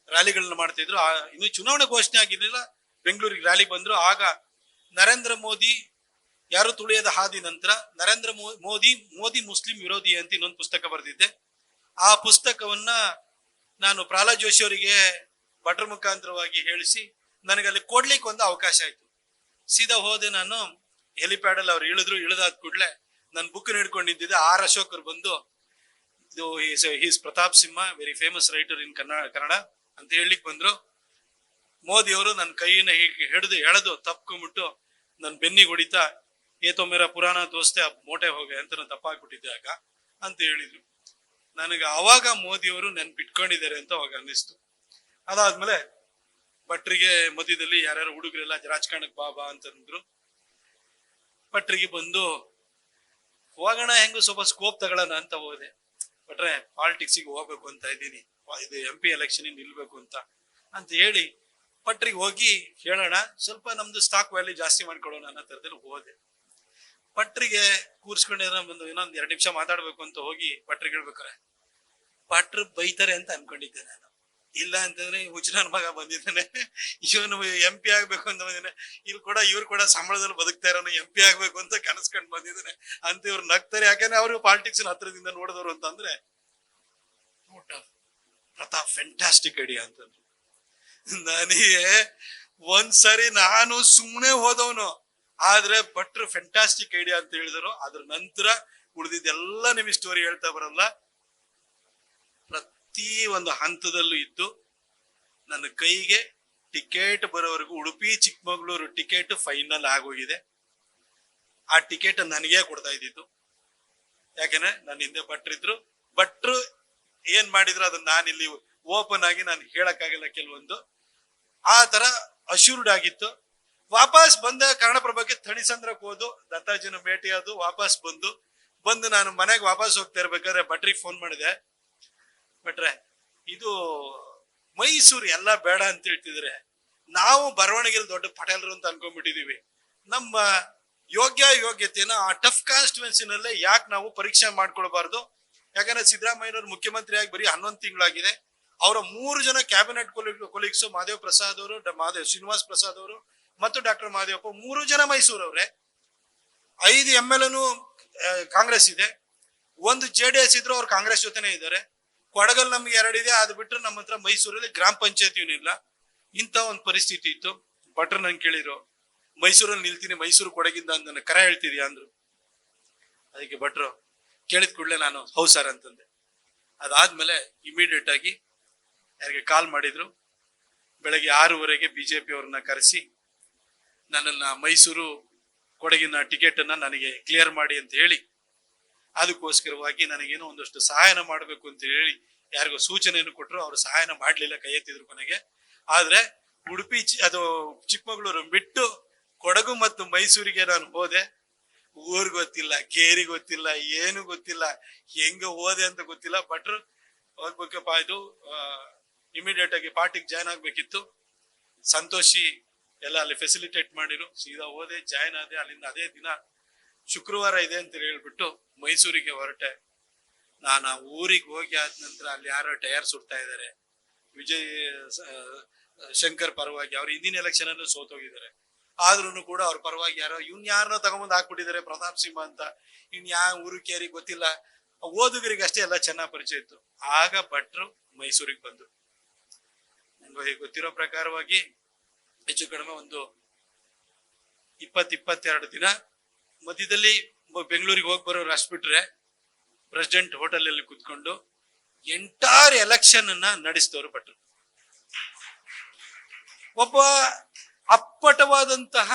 ರ್ಯಾಲಿಗಳನ್ನ ಮಾಡ್ತಾ ಇದ್ರು. ಇನ್ನು ಚುನಾವಣೆ ಘೋಷಣೆ ಆಗಿರ್ಲಿಲ್ಲ, ಬೆಂಗಳೂರಿಗೆ ರ್ಯಾಲಿ ಬಂದ್ರು. ಆಗ ನರೇಂದ್ರ ಮೋದಿ ಯಾರು ತುಳಿಯದ ಹಾದಿ ನಂತರ ನರೇಂದ್ರ ಮೋದಿ ಮುಸ್ಲಿಂ ವಿರೋಧಿ ಅಂತ ಇನ್ನೊಂದು ಪುಸ್ತಕ ಬರೆದಿದ್ದೆ. ಆ ಪುಸ್ತಕವನ್ನ ನಾನು ಪ್ರಹ್ಲಾದ್ ಜೋಶಿ ಅವರಿಗೆ ಭಟ್ರ ಮುಖಾಂತರವಾಗಿ ಹೇಳಿಸಿ ನನಗೆ ಅಲ್ಲಿ ಕೊಡ್ಲಿಕ್ಕೆ ಒಂದು ಅವಕಾಶ ಆಯ್ತು. ಸೀದಾ ಹೋದೆ ನಾನು. ಹೆಲಿಪ್ಯಾಡ್ ಅಲ್ಲಿ ಅವ್ರು ಇಳಿದಾದ ಕೂಡ್ಲೆ ನನ್ನ ಬುಕ್ ಹಿಡ್ಕೊಂಡಿದ್ದಿದ್ದೆ. ಆರ್ ಅಶೋಕ್ ಅವ್ರು ಬಂದು, he's Pratap Simha, very famous writer in Kannada ಅಂತ ಹೇಳಲಿಕ್ಕೆ ಬಂದ್ರು. ಮೋದಿ ಅವರು ನನ್ನ ಕೈಯನ್ನ ಹೀಗೆ ಎಳೆದು ತಪ್ಕೊಂಡ್ಬಿಟ್ಟು ನನ್ನ ಬೆನ್ನಿಗೆ ಹೊಡಿತಾ, ಏತೋ ಮೇರ ಪುರಾಣ ದೋಸ್ತೆ ಮೋಟೆ ಹೋಗೆ ಅಂತ ನಾನು ತಪ್ಪಾಗ್ಬಿಟ್ಟಿದ್ದೆ ಆಗ ಅಂತ ಹೇಳಿದ್ರು. ನನಗೆ ಅವಾಗ ಮೋದಿ ಅವರು ನೆನ್ಪಿಟ್ಕೊಂಡಿದ್ದಾರೆ ಅಂತ ಅವಾಗ ಅನ್ನಿಸ್ತು. ಅದಾದ್ಮೇಲೆ ಭಟ್ರಿಗೆ ಮಧ್ಯದಲ್ಲಿ ಯಾರ್ಯಾರು ಹುಡುಗರೆಲ್ಲ ರಾಜಕಾರಣಕ್ಕೆ ಬಾ ಅಂತಂದ್ರು. ಭಟ್ರಿಗೆ ಬಂದು ಹೋಗೋಣ, ಹೆಂಗು ಸ್ವಲ್ಪ ಸ್ಕೋಪ್ ತಗೊಳ್ಳೋಣ ಅಂತ ಹೋದೆ. ಭಟ್ರೆ, ಪಾಲಿಟಿಕ್ಸಿಗೆ ಹೋಗ್ಬೇಕು ಅಂತ ಇದ್ದೀನಿ, ಇದು MP ಎಲೆಕ್ಷನ್ ನಿಲ್ಬೇಕು ಅಂತ ಹೇಳಿ ಭಟ್ರಿಗೆ ಹೋಗಿ ಹೇಳೋಣ, ಸ್ವಲ್ಪ ನಮ್ದು ಸ್ಟಾಕ್ ವ್ಯಾಲ್ಯೂ ಜಾಸ್ತಿ ಮಾಡ್ಕೊಳ್ಳೋಣ ಅನ್ನೋ ತರದಲ್ಲಿ ಹೋದೆ. ಭಟ್ರಿಗೆ ಕೂರ್ಸ್ಕೊಂಡಿರೋ ಬಂದು ಇನ್ನೊಂದ್ 2 ನಿಮಿಷ ಮಾತಾಡ್ಬೇಕು ಅಂತ ಹೋಗಿ ಭಟ್ರಿಗೆ ಹೇಳ್ಬೇಕಾರೆ ಭಟ್ರು ಬೈತಾರೆ ಅಂತ ಅನ್ಕೊಂಡಿದ್ದೆ ನಾನು. ಇಲ್ಲ ಅಂತಂದ್ರೆ ಹುಚ್ಚನ ಮಗ ಬಂದಿದ್ದಾನೆ, ಇವನು MP ಆಗ್ಬೇಕು ಅಂತ ಬಂದಿದ್ದಾನೆ, ಇವ್ರು ಕೂಡ ಸಂಬಳದಲ್ಲಿ ಬದುಕ್ತಾ ಇರೋನು MP ಆಗ್ಬೇಕು ಅಂತ ಕನಸ್ಕೊಂಡು ಬಂದಿದ್ದಾನೆ ಅಂತ ಇವ್ರು ನಗ್ತಾರೆ. ಯಾಕಂದ್ರೆ ಅವರು ಪಾಲಿಟಿಕ್ಸ್ ಹತ್ರದಿಂದ ನೋಡಿದವರು ಅಂತಂದ್ರೆ, ಪ್ರತಾಪ್ ಫ್ಯಾಂಟಾಸ್ಟಿಕ್ ಐಡಿಯಾ ಅಂತಂದ್ರು. ನನಗೆ ಒಂದ್ಸರಿ ನಾನು ಸುಮ್ಮನೆ ಹೋದವನು, ಆದ್ರೆ ಭಟ್ರು ಫ್ಯಾಂಟಾಸ್ಟಿಕ್ ಐಡಿಯಾ ಅಂತ ಹೇಳಿದ್ರು. ಅದ್ರ ನಂತರ ಉಳಿದಿದ್ದೆಲ್ಲ ನಿಮಗೆ ಸ್ಟೋರಿ ಹೇಳ್ತಾ ಬರಲ್ಲ. ಪ್ರತಿ ಒಂದು ಹಂತದಲ್ಲೂ ಇದ್ದು ನನ್ನ ಕೈಗೆ ಟಿಕೆಟ್ ಬರೋವರೆಗೂ ಉಡುಪಿ ಚಿಕ್ಕಮಗಳೂರು ಟಿಕೆಟ್ ಫೈನಲ್ ಆಗೋಗಿದೆ. ಆ ಟಿಕೆಟ್ ನನಗೆ ಕೊಡ್ತಾ ಇದ್ದಿದ್ದು. ಯಾಕಂದ್ರೆ ನನ್ನ ಹಿಂದೆ ಭಟ್ರಿದ್ರು. ಭಟ್ರು ಏನ್ ಮಾಡಿದ್ರು ಅದನ್ನ ನಾನಿಲ್ಲಿ ಓಪನ್ ಆಗಿ ನಾನು ಹೇಳಕ್ಕಾಗಲ್ಲ. ಕೆಲವೊಂದು ಆ ತರ ಅಶ್ಯೂರ್ಡ್ ಆಗಿತ್ತು. ವಾಪಸ್ ಬಂದ ಕನ್ನಡಪ್ರಭಕ್ಕೆ ಥಣಿಸಂದ್ರಕ್ಕೆ ಹೋದು, ದತ್ತಾಜಿನ ಭೇಟಿ ಆದು, ವಾಪಸ್ ಬಂದು ನಾನು ಮನೆಗೆ ವಾಪಸ್ ಹೋಗ್ತಾ ಇರ್ಬೇಕಾದ್ರೆ ಭಟ್ರಿಗೆ ಫೋನ್ ಮಾಡಿದೆ. ಭಟ್ರೆ, ಇದು ಮೈಸೂರು ಎಲ್ಲ ಬೇಡ ಅಂತ ಹೇಳ್ತಿದ್ರೆ, ನಾವು ಬರವಣಿಗೆಯಲ್ಲಿ ದೊಡ್ಡ ಪಟೇಲರು ಅಂತ ಅನ್ಕೊಂಡ್ಬಿಟ್ಟಿದೀವಿ. ನಮ್ಮ ಯೋಗ್ಯತೆನ ಆ ಟಫ್ ಕಾನ್ಸ್ಟಿಟ್ಯೂನ್ಸಿನಲ್ಲೇ ಯಾಕೆ ನಾವು ಪರೀಕ್ಷೆ ಮಾಡ್ಕೊಳ್ಬಾರ್ದು? ಯಾಕಂದ್ರೆ ಸಿದ್ದರಾಮಯ್ಯನವರು ಮುಖ್ಯಮಂತ್ರಿ ಆಗಿ ಬರೀ 11 ತಿಂಗಳಾಗಿದೆ. ಅವರ 3 ಜನ ಕ್ಯಾಬಿನೆಟ್ ಕೊಲೀಗ್ಸ್, ಮಾದೇವ್ ಪ್ರಸಾದ್ ಅವರು, ಶ್ರೀನಿವಾಸ್ ಪ್ರಸಾದ್ ಅವರು ಮತ್ತು ಡಾಕ್ಟರ್ ಮಹದೇವಪ್ಪ, 3 ಜನ ಮೈಸೂರವ್ರೆ. 5 MLA ಕಾಂಗ್ರೆಸ್ ಇದೆ, 1 JDS ಇದ್ರು, ಅವ್ರು ಕಾಂಗ್ರೆಸ್ ಜೊತೆನೆ ಇದ್ದಾರೆ. ಕೊಡಗಲ್ ನಮ್ಗೆ 2 ಇದೆ, ಅದು ಬಿಟ್ಟರೆ ನಮ್ಮ ಹತ್ರ ಮೈಸೂರಲ್ಲಿ ಗ್ರಾಮ ಪಂಚಾಯತಿನೂ ಇಲ್ಲ. ಇಂಥ ಒಂದು ಪರಿಸ್ಥಿತಿ ಇತ್ತು. ಭಟ್ರು ನಂಗೆ ಕೇಳಿದ್ರು, ಮೈಸೂರಲ್ಲಿ ನಿಲ್ತೀನಿ, ಮೈಸೂರು ಕೊಡಗಿಂದ ಅಂತ ಕರೆ ಹೇಳ್ತಿದ್ಯಾ ಅಂದ್ರು. ಅದಕ್ಕೆ ಭಟ್ರು ಕೇಳಿದ ಕೂಡಲೇ ನಾನು ಹೌದು ಸರ್ ಅಂತಂದೆ. ಅದಾದ್ಮೇಲೆ ಇಮಿಡಿಯೇಟ್ ಆಗಿ ಯಾರಿಗೆ ಕಾಲ್ ಮಾಡಿದ್ರು. ಬೆಳಗ್ಗೆ 6:30ಗೆ ಬಿಜೆಪಿ ಅವ್ರನ್ನ ಕರೆಸಿ ನನ್ನನ್ನ ಮೈಸೂರು ಕೊಡಗಿನ ಟಿಕೆಟ್ ಅನ್ನ ನನಗೆ ಕ್ಲಿಯರ್ ಮಾಡಿ ಅಂತ ಹೇಳಿ, ಅದಕ್ಕೋಸ್ಕರವಾಗಿ ನನಗೇನೋ ಒಂದಷ್ಟು ಸಹಾಯನ ಮಾಡಬೇಕು ಅಂತ ಹೇಳಿ ಯಾರಿಗೋ ಸೂಚನೆಯನ್ನು ಕೊಟ್ಟರು. ಅವರು ಸಹಾಯನ ಮಾಡ್ಲಿಲ್ಲ, ಕೈ ಎತ್ತಿದ್ರು ಕೊನೆಗೆ. ಆದ್ರೆ ಉಡುಪಿ ಅದು ಚಿಕ್ಕಮಗಳೂರು ಬಿಟ್ಟು ಕೊಡಗು ಮತ್ತು ಮೈಸೂರಿಗೆ ನಾನು ಹೋದೆ. ಊರ್ ಗೊತ್ತಿಲ್ಲ, ಕೇರಿ ಗೊತ್ತಿಲ್ಲ, ಏನು ಗೊತ್ತಿಲ್ಲ, ಹೆಂಗ ಹೋದೆ ಅಂತ ಗೊತ್ತಿಲ್ಲ. ಭಟ್ರು ಹೋಗ್ಬೇಕಪ್ಪ, ಇದು ಇಮಿಡಿಯೇಟ್ ಆಗಿ ಪಾರ್ಟಿಗೆ ಜಾಯ್ನ್ ಆಗ್ಬೇಕಿತ್ತು. ಸಂತೋಷಿ ಎಲ್ಲ ಅಲ್ಲಿ ಫೆಸಿಲಿಟೇಟ್ ಮಾಡಿರು. ಸೀದಾ ಹೋದೆ, ಜಾಯ್ನ್ ಆದೆ. ಅಲ್ಲಿಂದ ಅದೇ ದಿನ ಶುಕ್ರವಾರ ಇದೆ ಅಂತ ಹೇಳ್ಬಿಟ್ಟು ಮೈಸೂರಿಗೆ ಹೊರಟೆ. ನಾನು ಆ ಊರಿಗೆ ಹೋಗಿ ಆದ ನಂತರ ಅಲ್ಲಿ ಯಾರೋ ಟೈರ್ ಸುಡ್ತಾ ಇದ್ದಾರೆ, ವಿಜಯ್ ಶಂಕರ್ ಪರವಾಗಿ. ಅವ್ರು ಹಿಂದಿನ ಎಲೆಕ್ಷನ್ ಅಲ್ಲೂ ಸೋತೋಗಿದ್ದಾರೆ. ಆದ್ರೂ ಕೂಡ ಅವ್ರ ಪರವಾಗಿ ಯಾರನ್ನೋ ತಗೊಂಬಂದು ಹಾಕ್ಬಿಟ್ಟಿದ್ದಾರೆ, ಪ್ರತಾಪ್ ಸಿಂಹ ಅಂತ. ಊರು ಕೇರಿ ಗೊತ್ತಿಲ್ಲ, ಓದುಗರಿಗೆ ಅಷ್ಟೇ ಎಲ್ಲ ಚೆನ್ನಾಗಿ ಪರಿಚಯ ಇತ್ತು. ಆಗ ಭಟ್ರು ಮೈಸೂರಿಗೆ ಬಂದು, ನನಗೆ ಗೊತ್ತಿರೋ ಪ್ರಕಾರವಾಗಿ ಹೆಚ್ಚು ಕಡಿಮೆ ಒಂದು 20-22 ದಿನ ಮಧ್ಯದಲ್ಲಿ ಬೆಂಗಳೂರಿಗೆ ಹೋಗಿ ಬರೋರು ಅಷ್ಟು ಬಿಟ್ರೆ ಪ್ರೆಸಿಡೆಂಟ್ ಹೋಟೆಲ್ ಅಲ್ಲಿ ಕುತ್ಕೊಂಡು ಎಂಟೈರ್ ಎಲೆಕ್ಷನ್ ಅನ್ನ ನಡೆಸಿದವರು ಭಟ್ರು. ಒಬ್ಬ ಅಪ್ಪಟವಾದಂತಹ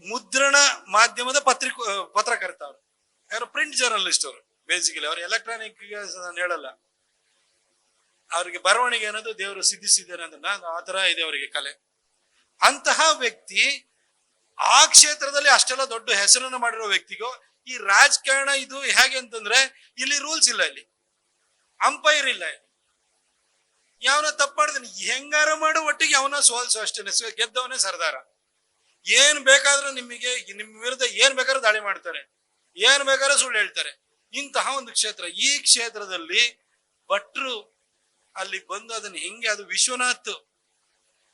ಮುದ್ರಣ ಮಾಧ್ಯಮದ ಪತ್ರಕರ್ತ ಅವರು, ಯಾರು ಪ್ರಿಂಟ್ ಜರ್ನಲಿಸ್ಟ್ ಅವರು. ಬೇಸಿಕಲಿ ಅವ್ರು ಎಲೆಕ್ಟ್ರಾನಿಕ್ ನಾನು ಹೇಳಲ್ಲ, ಅವ್ರಿಗೆ ಬರವಣಿಗೆ ಅನ್ನೋದು ದೇವರು ಸಿದ್ಧಿಸಿದ್ದೇನೆ ಅಂತ ಆ ತರ ಇದೆ ಅವರಿಗೆ ಕಲೆ. ಅಂತಹ ವ್ಯಕ್ತಿ ಆ ಕ್ಷೇತ್ರದಲ್ಲಿ ಅಷ್ಟೆಲ್ಲ ದೊಡ್ಡ ಹೆಸರನ್ನು ಮಾಡಿರೋ ವ್ಯಕ್ತಿಗೂ ಈ ರಾಜಕಾರಣ ಇದು ಹೇಗೆ ಅಂತಂದ್ರೆ, ಇಲ್ಲಿ ರೂಲ್ಸ್ ಇಲ್ಲ, ಇಲ್ಲಿ ಅಂಪೈರ್ ಇಲ್ಲ, ಯಾವನ ತಪ್ಪು ಮಾಡಿದೀನಿ ಹೆಂಗಾರ ಮಾಡು, ಒಟ್ಟಿಗೆ ಅವನ ಸೋಲ್ಸು ಅಷ್ಟೇ, ಗೆದ್ದವನೇ ಸರ್ದಾರ. ಏನ್ ಬೇಕಾದ್ರೂ ನಿಮಗೆ ನಿಮ್ ವಿರುದ್ಧ ಏನ್ ಬೇಕಾದ್ರೂ ದಾಳಿ ಮಾಡ್ತಾರೆ, ಏನ್ ಬೇಕಾದ್ರೂ ಸುಳ್ಳು ಹೇಳ್ತಾರೆ. ಇಂತಹ ಒಂದು ಕ್ಷೇತ್ರ, ಈ ಕ್ಷೇತ್ರದಲ್ಲಿ ಭಟ್ರು ಅಲ್ಲಿ ಬಂದು ಅದನ್ನ ಹೆಂಗೆ, ಅದು ವಿಶ್ವನಾಥ್,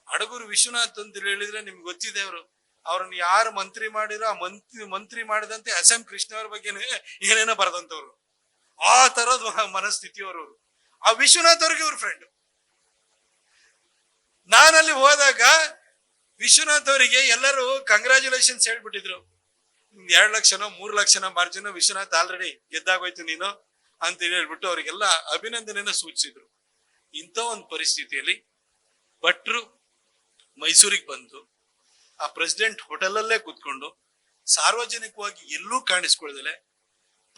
ಅಡಗೂರು ವಿಶ್ವನಾಥ್ ಅಂತ ಹೇಳಿದ್ರೆ ನಿಮ್ಗೆ ಗೊತ್ತಿದೆ. ಅವ್ರನ್ನ ಯಾರು ಮಂತ್ರಿ ಮಾಡಿರೋ ಆ ಮಂತ್ರಿ ಮಾಡಿದಂತೆ ಎಸ್.ಎಂ. ಕೃಷ್ಣ ಅವ್ರ ಬಗ್ಗೆ ಏನೇನೋ ಬರದಂತವ್ರು, ಆ ತರದ ಮನಸ್ಥಿತಿಯವರು. ಆ ವಿಶ್ವನಾಥ್ ಅವ್ರಿಗೆ ಇವ್ರ ಫ್ರೆಂಡ್. ನಾನಲ್ಲಿ ಹೋದಾಗ ವಿಶ್ವನಾಥ್ ಅವರಿಗೆ ಎಲ್ಲರೂ ಕಂಗ್ರಾಚುಲೇಷನ್ಸ್ ಹೇಳ್ಬಿಟ್ಟಿದ್ರು. 2 ಲಕ್ಷನೋ 3 ಲಕ್ಷನೋ ಮಾರ್ಜಿನ್, ವಿಶ್ವನಾಥ್ ಆಲ್ರೆಡಿ ಗೆದ್ದಾಗೋಯ್ತು ನೀನು ಅಂತ ಹೇಳ್ಬಿಟ್ಟು ಅವರಿಗೆಲ್ಲ ಅಭಿನಂದನೆಯನ್ನ ಸೂಚಿಸಿದ್ರು. ಇಂಥ ಒಂದು ಪರಿಸ್ಥಿತಿಯಲ್ಲಿ ಭಟ್ರು ಮೈಸೂರಿಗೆ ಬಂದು ಆ ಪ್ರೆಸಿಡೆಂಟ್ ಹೋಟೆಲ್ ಅಲ್ಲೇ ಕೂತ್ಕೊಂಡು ಸಾರ್ವಜನಿಕವಾಗಿ ಎಲ್ಲೂ ಕಾಣಿಸ್ಕೊಳ್ದಲೆ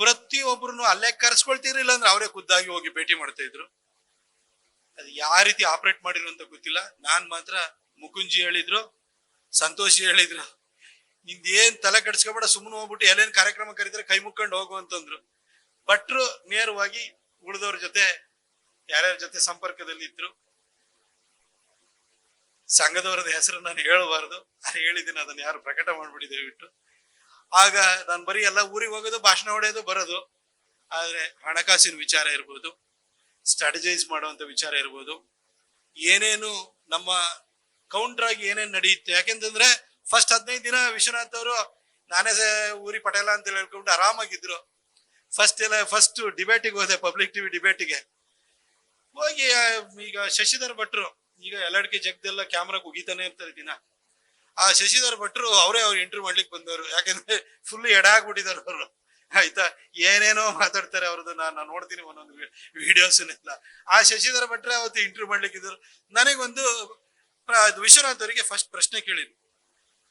ಪ್ರತಿಯೊಬ್ಬರನ್ನು ಅಲ್ಲೇ ಕರ್ಸ್ಕೊಳ್ತಿರ್ಲಿಲ್ಲ ಅಂದ್ರೆ ಅವರೇ ಖುದ್ದಾಗಿ ಹೋಗಿ ಭೇಟಿ ಮಾಡ್ತಾ ಇದ್ರು. ಅದು ಯಾವ ರೀತಿ ಆಪರೇಟ್ ಮಾಡಿರು ಅಂತ ಗೊತ್ತಿಲ್ಲ. ನಾನ್ ಮಾತ್ರ ಮುಕುಂಜಿ ಹೇಳಿದ್ರು, ಸಂತೋಷಿ ಹೇಳಿದ್ರು, ನಿಂದೇನ್ ತಲೆ ಕೆಡಿಸ್ಕೊಬೇಡ, ಸುಮ್ಮನೆ ಹೋಗ್ಬಿಟ್ಟು ಎಲ್ಲೇನ್ ಕಾರ್ಯಕ್ರಮ ಕರೀತಾರೆ ಕೈ ಮುಕ್ಕೊಂಡು ಹೋಗು ಅಂತಂದ್ರು. ಭಟ್ರು ನೇರವಾಗಿ ಉಳಿದವ್ರ ಜೊತೆ ಯಾರ್ಯಾರ ಜೊತೆ ಸಂಪರ್ಕದಲ್ಲಿ ಇದ್ರು. ಸಂಘದವರದ ಹೆಸರು ನಾನು ಹೇಳಬಾರ್ದು, ಹೇಳಿದ್ದೀನಿ, ಅದನ್ನ ಯಾರು ಪ್ರಕಟ ಮಾಡ್ಬಿಡಿ ದಯವಿಟ್ಟು. ಆಗ ನಾನು ಬರೀ ಎಲ್ಲ ಊರಿಗೆ ಹೋಗೋದು, ಭಾಷಣ ಹೊಡೆಯೋದು, ಬರೋದು. ಆದ್ರೆ ಹಣಕಾಸಿನ ವಿಚಾರ ಇರ್ಬೋದು, ಸ್ಟ್ರಾಟಜೈಸ್ ಮಾಡುವಂತ ವಿಚಾರ ಇರ್ಬೋದು, ಏನೇನು ನಮ್ಮ ಕೌಂಟರ್ ಆಗಿ ಏನೇನು ನಡೆಯುತ್ತೆ. ಯಾಕೆಂತಂದ್ರೆ ಫಸ್ಟ್ 15 ದಿನ ವಿಶ್ವನಾಥ್ ಅವರು ನಾನೇ ಊರಿ ಪಟೇಲ ಅಂತ ಹೇಳ್ಕೊಂಡು ಆರಾಮಾಗಿದ್ರು. ಫಸ್ಟ್ ಡಿಬೇಟಿಗೆ ಹೋದೆ, ಪಬ್ಲಿಕ್ ಟಿವಿ ಡಿಬೇಟಿಗೆ ಹೋಗಿ. ಈಗ ಶಶಿಧರ್ ಭಟ್ರು ಈಗ ಎಲ್ಲಡಿಕೆ ಜಗದೆಲ್ಲ ಕ್ಯಾಮ್ರಾಗ ಉಗಿತಾನೆ ಇರ್ತಾರೆ ದಿನ. ಆ ಶಶಿಧರ್ ಭಟ್ರು ಅವರೇ ಅವ್ರು ಇಂಟರ್ವ್ಯೂ ಮಾಡ್ಲಿಕ್ಕೆ ಬಂದವರು. ಯಾಕೆಂದ್ರೆ ಫುಲ್ ಎಡ ಆಗ್ಬಿಟ್ಟಿದ್ದಾರೆ ಅವರು, ಆಯ್ತಾ. ಏನೇನೋ ಮಾತಾಡ್ತಾರೆ ಅವ್ರದ್ದು, ನಾನು ನೋಡ್ತೀನಿ ಒಂದೊಂದು ವಿಡಿಯೋಸ್ನೆಲ್ಲ. ಆ ಶಶಿಧರ್ ಭಟ್ರೆ ಅವತ್ತು ಇಂಟರ್ವ್ಯೂ ಮಾಡ್ಲಿಕ್ಕಿದ್ರು. ನನಗೊಂದು ವಿಶ್ವನಾಥ್ ಅವರಿಗೆ ಫಸ್ಟ್ ಪ್ರಶ್ನೆ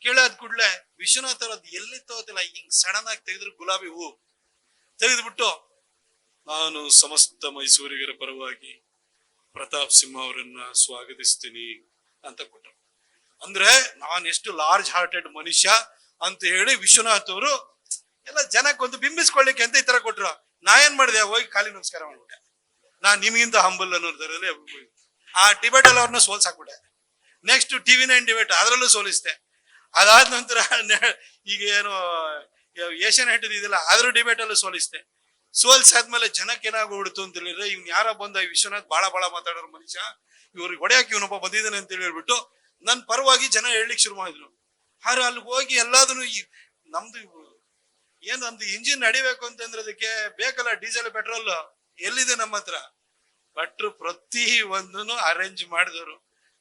ಕೇಳಾದ ಕೂಡಲೇ ವಿಶ್ವನಾಥ್ ಅವ್ರದ್ದು ಎಲ್ಲಿ ತಗೋತಿಲ್ಲ, ಹಿಂಗ್ ಸಡನ್ ಆಗಿ ತೆಗೆದ್ರು ಗುಲಾಬಿ ಹೂ ತೆಗೆದ್ಬಿಟ್ಟು, ನಾನು ಸಮಸ್ತ ಮೈಸೂರಿಗರ ಪರವಾಗಿ ಪ್ರತಾಪ್ ಸಿಂಹ ಅವರನ್ನ ಸ್ವಾಗತಿಸ್ತೀನಿ ಅಂತ ಕೊಟ್ಟರು. ಅಂದ್ರೆ ನಾನು ಎಷ್ಟು ಲಾರ್ಜ್ ಹಾರ್ಟೆಡ್ ಮನುಷ್ಯ ಅಂತ ಹೇಳಿ ವಿಶ್ವನಾಥ್ ಅವರು ಎಲ್ಲ ಜನಕ್ಕೊಂದು ಬಿಂಬಿಸ್ಕೊಳ್ಳಿಕ್ಕೆ ಅಂತ ಈ ತರ ಕೊಟ್ರು. ನಾ ಏನ್ ಮಾಡಿದೆ, ಹೋಗಿ ಖಾಲಿ ನಮಸ್ಕಾರ ಮಾಡ್ಬಿಟ್ಟೆ. ನಾನ್ ನಿಮ್ಗಿಂತ ಹಂಬಲ್ ಅನ್ನೋದ್ರಲ್ಲಿ ಆ ಡಿಬೇಟ್ ಅಲ್ಲಿ ಅವ್ರನ್ನ ಸೋಲ್ಸಾಕ್ಬಿಟ್ಟೆ. ನೆಕ್ಸ್ಟ್ TV9 ಡಿಬೇಟ್, ಅದರಲ್ಲೂ ಸೋಲಿಸ್ತೆ. ಅದಾದ ನಂತರ ಈಗ ಏನು ಏಷ್ಯನ್ ಹೆಡ್ ಇದೆಯಲ್ಲ, ಅದ್ರ ಡಿಬೇಟ್ ಅಲ್ಲೂ ಸೋಲಿಸ್ತೆ. ಸೋಲ್ಸಾದ್ಮೇಲೆ ಜನಕ್ಕೆ ಏನಾಗ್ಬಿಡ್ತು ಅಂತ ಹೇಳಿದ್ರೆ, ಇವ್ನು ಯಾರ ಬಂದ ವಿಶ್ವನಾಥ್ ಬಾಳ ಮಾತಾಡೋರು ಮನುಷ್ಯ, ಇವ್ರಿಗೆ ಹೊಡೆಯಕ್ಕೆ ಇವನೊಬ್ಬ ಬಂದಿದ್ದಾನೆ ಅಂತ ಹೇಳ್ಬಿಟ್ಟು ನನ್ ಪರವಾಗಿ ಜನ ಹೇಳಲಿಕ್ಕೆ ಶುರು ಮಾಡಿದ್ರು. ಆದ್ರೆ ಅಲ್ಲಿ ಹೋಗಿ ಎಲ್ಲಾದನ್ನು ನಮ್ದು ಇಂಜಿನ್ ನಡಿಬೇಕು ಅಂತಂದ್ರೆ ಅದಕ್ಕೆ ಬೇಕಲ್ಲ ಡೀಸೆಲ್ ಪೆಟ್ರೋಲ್, ಎಲ್ಲಿದೆ ನಮ್ಮ ಹತ್ರ. ಭಟ್ರು ಪ್ರತಿ ಒಂದನ್ನು ಅರೇಂಜ್ ಮಾಡಿದವರು,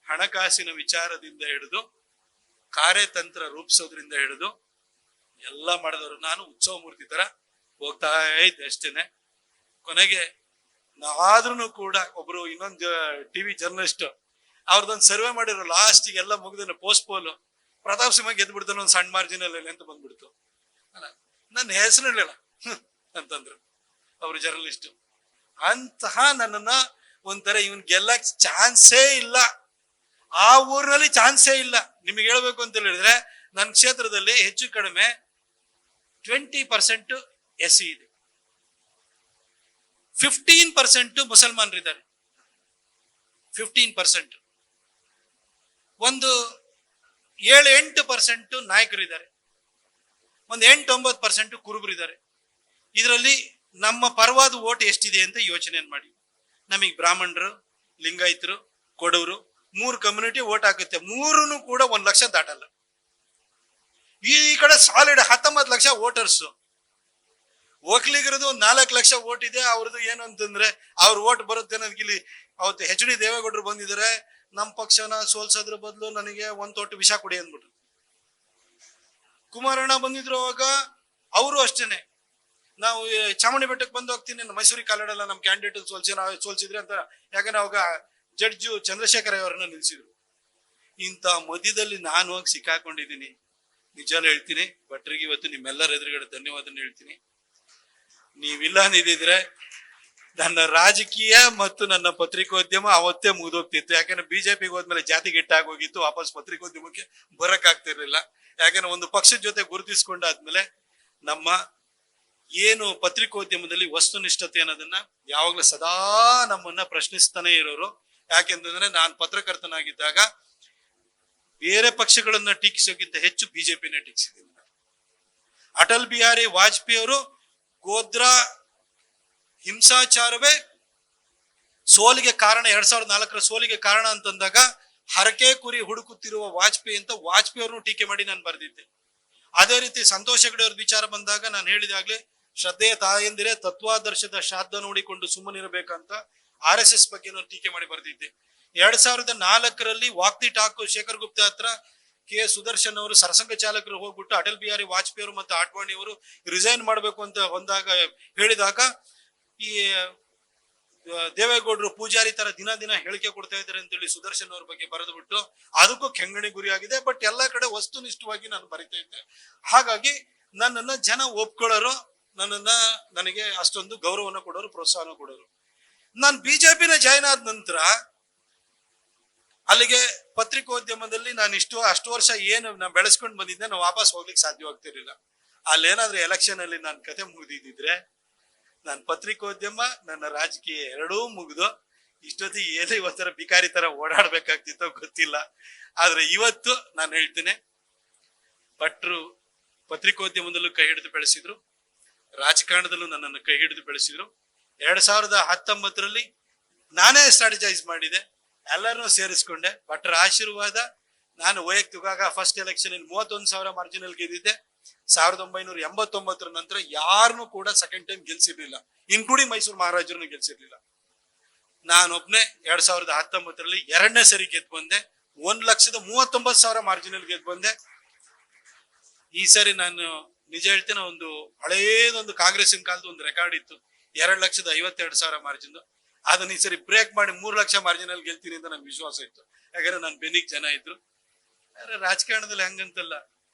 ಹಣಕಾಸಿನ ವಿಚಾರದಿಂದ ಹಿಡಿದು ಕಾರ್ಯತಂತ್ರ ರೂಪಿಸೋದ್ರಿಂದ ಹಿಡಿದು ಎಲ್ಲ ಮಾಡಿದವರು. ನಾನು ಉತ್ಸವ ಮೂರ್ತಿ ತರ ಹೋಗ್ತಾ ಇದ್ದೆ ಅಷ್ಟೇನೆ. ಕೊನೆಗೆ ಆದ್ರೂ ಕೂಡ ಒಬ್ರು ಇನ್ನೊಂದು ಟಿವಿ ಜರ್ನಲಿಸ್ಟ್ ಅವ್ರದೊಂದು ಸರ್ವೆ ಮಾಡಿರೋ, ಲಾಸ್ಟಿಗೆ ಎಲ್ಲ ಮುಗಿದ ಪೋಸ್ಟ್ ಪೋಲ್ ಪ್ರತಾಪ್ ಸಿಂಹ ಗೆದ್ದು ಬಿಡ್ತಾನೆ ಒಂದು ಸಣ್ಣ ಮಾರ್ಜಿನ್ ಅಲ್ಲಿ ಅಂತ ಬಂದ್ಬಿಡ್ತು. ನನ್ನ ಹೆಸರು ಇರಲಿಲ್ಲ ಅಂತಂದ್ರು ಅವ್ರು ಜರ್ನಲಿಸ್ಟ್. ಅಂತಹ ನನ್ನನ್ನ ಒಂಥರ ಇವನ್ ಗೆಲ್ಲಕ್ ಚಾನ್ಸೇ ಇಲ್ಲ, ಆ ಊರಿನಲ್ಲಿ ಚಾನ್ಸೇ ಇಲ್ಲ. ನಿಮಗೆ ಹೇಳ್ಬೇಕು ಅಂತ ಹೇಳಿದ್ರೆ ನನ್ನ ಕ್ಷೇತ್ರದಲ್ಲಿ ಹೆಚ್ಚು ಕಡಿಮೆ 20% SC ಇದೆ, 15% ಮುಸಲ್ಮಾನರಿದ್ದಾರೆ, 15%. ಒಂದು 7-8% ನಾಯಕರಿದ್ದಾರೆ, ಒಂದು 8-9% ಕುರುಬರಿದ್ದಾರೆ. ಇದರಲ್ಲಿ ನಮ್ಮ ಪರವಾದ ಓಟ್ ಎಷ್ಟಿದೆ ಅಂತ ಯೋಚನೆ ಮಾಡಿ. ನಮಗೆ ಬ್ರಾಹ್ಮಣರು, ಲಿಂಗಾಯತರು, ಕೊಡವರು 3 ಕಮ್ಯುನಿಟಿ ಓಟ್ ಹಾಕುತ್ತೆ. 3 ಕೂಡ 1 ಲಕ್ಷ ದಾಟಲ್ಲ. ಈ ಕಡೆ ಸಾಲಿಡ್ 19 ಲಕ್ಷ ವೋಟರ್ಸ್. ಒಕ್ಕಲಿಗರದು 4 ಲಕ್ಷ ಓಟ್ ಇದೆ. ಅವ್ರದ್ದು ಏನು ಅಂತಂದ್ರೆ ಅವ್ರ ಓಟ್ ಬರುತ್ತೆ ಅನ್ನೋದಕ್ಕೆ ಇಲ್ಲಿ ಅವತ್ತು HD ದೇವೇಗೌಡರು ಬಂದಿದ್ದಾರೆ, ನಮ್ಮ ಪಕ್ಷನ ಸೋಲ್ಸೋದ್ರ ಬದಲು ನನಗೆ 1 ತೊಟ್ಟು ವಿಷ ಕೊಡಿ ಅಂದ್ಬಿಟ್ರು. ಕುಮಾರಣ್ಣ ಬಂದಿದ್ರು ಅವಾಗ, ಅವರು ಅಷ್ಟೇನೆ, ನಾವು ಚಾಮುಂಡಿ ಬೆಟ್ಟಕ್ಕೆ ಬಂದು ಹೋಗ್ತೀನಿ, ಮೈಸೂರಿಗೆ ಕಾಲಿಡಲ್ಲ ನಮ್ಮ ಕ್ಯಾಂಡಿಡೇಟ್ ಸೋಲ್ಸಿದ್ರೆ ಅಂತ. ಯಾಕಂದ್ರೆ ಅವಾಗ ಜಡ್ಜು ಚಂದ್ರಶೇಖರ್ ಅವರನ್ನ ನಿಲ್ಸಿದ್ರು. ಇಂಥ ಮಧ್ಯದಲ್ಲಿ ನಾನು ಹೋಗಿ ಸಿಕ್ಕಾಕೊಂಡಿದ್ದೀನಿ. ನಿಜಾಲು ಹೇಳ್ತೀನಿ, ಭಟ್ರಿಗೆ ಇವತ್ತು ನಿಮ್ಮೆಲ್ಲರ ಎದುರುಗಡೆ ಧನ್ಯವಾದ ಹೇಳ್ತೀನಿ. ನೀವಿಲ್ಲ ಅಂದಿದ್ರೆ ನನ್ನ ರಾಜಕೀಯ ಮತ್ತು ನನ್ನ ಪತ್ರಿಕೋದ್ಯಮ ಅವತ್ತೇ ಮುಗಿದೋಗ್ತಿತ್ತು. ಯಾಕಂದ್ರೆ ಬಿಜೆಪಿಗೆ ಹೋದ್ಮೇಲೆ ಜಾತಿ ಗೆಟ್ಟಾಗಿ ಹೋಗಿತ್ತು, ವಾಪಸ್ ಪತ್ರಿಕೋದ್ಯಮಕ್ಕೆ ಬರಕ್ ಆಗ್ತಿರ್ಲಿಲ್ಲ. ಯಾಕಂದ್ರೆ ಒಂದು ಪಕ್ಷದ ಜೊತೆ ಗುರುತಿಸ್ಕೊಂಡಾದ್ಮೇಲೆ ನಮ್ಮ ಏನು ಪತ್ರಿಕೋದ್ಯಮದಲ್ಲಿ ವಸ್ತುನಿಷ್ಠತೆ ಅನ್ನೋದನ್ನ ಯಾವಾಗ್ಲೂ ಸದಾ ನಮ್ಮನ್ನ ಪ್ರಶ್ನಿಸ್ತಾನೆ ಇರೋರು. ಯಾಕೆಂತಂದ್ರೆ ನಾನು ಪತ್ರಕರ್ತನಾಗಿದ್ದಾಗ ಬೇರೆ ಪಕ್ಷಗಳನ್ನ ಟೀಕಿಸೋಕ್ಕಿಂತ ಹೆಚ್ಚು ಬಿಜೆಪಿನ ಟೀಕಿಸಿದ್ದೀನಿ. ಅಟಲ್ ಬಿಹಾರಿ ವಾಜಪೇಯಿ ಅವರು ಗೋಧ್ರಾ ಹಿಂಸಾಚಾರವೇ ಸೋಲಿಗೆ ಕಾರಣ, 2004ರ ಸೋಲಿಗೆ ಕಾರಣ ಅಂತಂದಾಗ ಹರಕೆ ಕುರಿ ಹುಡುಕುತ್ತಿರುವ ವಾಜಪೇಯಿ ಅಂತ ವಾಜಪೇಯಿ ಅವ್ರನ್ನು ಟೀಕೆ ಮಾಡಿ ನಾನು ಬರೆದಿದ್ದೆ. ಅದೇ ರೀತಿ ಸಂತೋಷ್ ಹೆಗಡೆ ಅವ್ರ ವಿಚಾರ ಬಂದಾಗ ನಾನು ಹೇಳಿದಾಗ್ಲೇ ಶ್ರದ್ಧೆಯ ತಾಯಂದಿರೇ ತತ್ವಾದರ್ಶದ ಶ್ರಾದ್ದ ನೋಡಿಕೊಂಡು ಸುಮ್ಮನಿರಬೇಕಂತ RSS ಬಗ್ಗೆ ನಾನು ಟೀಕೆ ಮಾಡಿ ಬರೆದಿದ್ದೆ. 2004ರಲ್ಲಿ ವಾಕ್ತಿ ಠಾಕೂರ್ ಶೇಖರ್ ಗುಪ್ತಾ ಹತ್ರ KS ಸುದರ್ಶನ್ ಅವರು ಸರಸಂಘ ಚಾಲಕರು ಹೋಗ್ಬಿಟ್ಟು ಅಟಲ್ ಬಿಹಾರಿ ವಾಜಪೇಯಿ ಅವರು ಮತ್ತು ಆಡ್ವಾಣಿ ಅವರು ರಿಸೈನ್ ಮಾಡಬೇಕು ಅಂತ ಹೇಳಿದಾಗ ಈ ದೇವೇಗೌಡರು ಪೂಜಾರಿ ತರ ದಿನ ಹೇಳಿಕೆ ಕೊಡ್ತಾ ಇದ್ದಾರೆ ಅಂತೇಳಿ ಸುದರ್ಶನ್ ಅವ್ರ ಬಗ್ಗೆ ಬರೆದು ಬಿಟ್ಟು ಅದಕ್ಕೂ ಕೆಂಗಣಿ ಗುರಿಯಾಗಿದೆ. ಬಟ್ ಎಲ್ಲಾ ಕಡೆ ವಸ್ತುನಿಷ್ಠವಾಗಿ ನಾನು ಬರಿತಾ ಇದ್ದೆ. ಹಾಗಾಗಿ ನನ್ನನ್ನ ಜನ ಒಪ್ಕೊಳ್ಳೋರು, ನನಗೆ ಅಷ್ಟೊಂದು ಗೌರವನ ಕೊಡೋರು, ಪ್ರೋತ್ಸಾಹನ ಕೊಡೋರು. ನಾನು ಬಿಜೆಪಿನ ಜಾಯ್ನ್ ಆದ ನಂತರ ಅಲ್ಲಿಗೆ ಪತ್ರಿಕೋದ್ಯಮದಲ್ಲಿ ನಾನು ಅಷ್ಟು ವರ್ಷ ಏನು ನಾನು ಬೆಳೆಸ್ಕೊಂಡು ಬಂದಿದ್ದೆ, ನಾವು ವಾಪಸ್ ಹೋಗ್ಲಿಕ್ಕೆ ಸಾಧ್ಯವಾಗ್ತಿರ್ಲಿಲ್ಲ. ಅಲ್ಲೇನಾದ್ರೂ ಎಲೆಕ್ಷನ್ ಅಲ್ಲಿ ನಾನು ಕತೆ ಮುಗಿದಿದ್ರೆ ನನ್ನ ಪತ್ರಿಕೋದ್ಯಮ, ನನ್ನ ರಾಜಕೀಯ ಎರಡೂ ಮುಗಿದು ಇಷ್ಟೊತ್ತಿಗೆ ಏನೋ ಇವತ್ತರ ಬಿಕಾರಿ ತರ ಓಡಾಡ್ಬೇಕಾಗ್ತಿತ್ತೋ ಗೊತ್ತಿಲ್ಲ. ಆದ್ರೆ ಇವತ್ತು ನಾನು ಹೇಳ್ತೇನೆ, ಭಟ್ರು ಪತ್ರಿಕೋದ್ಯಮದಲ್ಲೂ ಕೈ ಹಿಡಿದು ಬೆಳೆಸಿದ್ರು, ರಾಜಕಾರಣದಲ್ಲೂ ನನ್ನನ್ನು ಕೈ ಹಿಡಿದು ಬೆಳೆಸಿದ್ರು. 2019ರಲ್ಲಿ ನಾನೇ ಸ್ಟ್ರಾಟಜೈಸ್ ಮಾಡಿದೆ, ಎಲ್ಲರನ್ನೂ ಸೇರಿಸ್ಕೊಂಡೆ. ಭಟ್ರ ಆಶೀರ್ವಾದ. ನಾನು ವೈಯಕ್ತಿಕವಾಗ ಫಸ್ಟ್ ಎಲೆಕ್ಷನ್ 31,000 ಮಾರ್ಜಿನಲ್ ಗೆದ್ದಿದ್ದೆ. 1989ರ ನಂತರ ಯಾರನ್ನೂ ಕೂಡ ಸೆಕೆಂಡ್ ಟೈಮ್ ಗೆಲ್ಸಿರ್ಲಿಲ್ಲ, ಇನ್ಕ್ಲೂಡಿಂಗ್ ಮೈಸೂರು ಮಹಾರಾಜರನ್ನು ಗೆಲ್ಸಿರ್ಲಿಲ್ಲ. ನಾನೊಬ್ನೇ 2019ರಲ್ಲಿ 2ನೇ ಸರಿ ಗೆದ್ದು ಬಂದೆ. 1,39,000 ಮಾರ್ಜಿನಲ್ ಗೆದ್ದು ಬಂದೆ. ಈ ಸರಿ ನಾನು ನಿಜ ಹೇಳ್ತೇನೆ, ಒಂದು ಹಳೇದೊಂದು ಕಾಂಗ್ರೆಸ್ಸಿನ ಕಾಲದ ಒಂದು ರೆಕಾರ್ಡ್ ಇತ್ತು, 2,52,000 ಮಾರ್ಜಿನ್. ಅದನ್ನ ಈ ಸರಿ ಬ್ರೇಕ್ ಮಾಡಿ 3 ಲಕ್ಷ ಮಾರ್ಜಿನಲ್ಲಿ ಗೆಲ್ತೀನಿ ಅಂತ ನನ್ಗೆ ವಿಶ್ವಾಸ ಇತ್ತು. ಯಾಕಂದ್ರೆ ನನ್ನ ಬೆನ್ನಿಗೆ ಜನ ಇದ್ರು. ಆದ್ರೆ ರಾಜಕಾರಣದಲ್ಲಿ ಹಂಗಂತಲ್ಲ,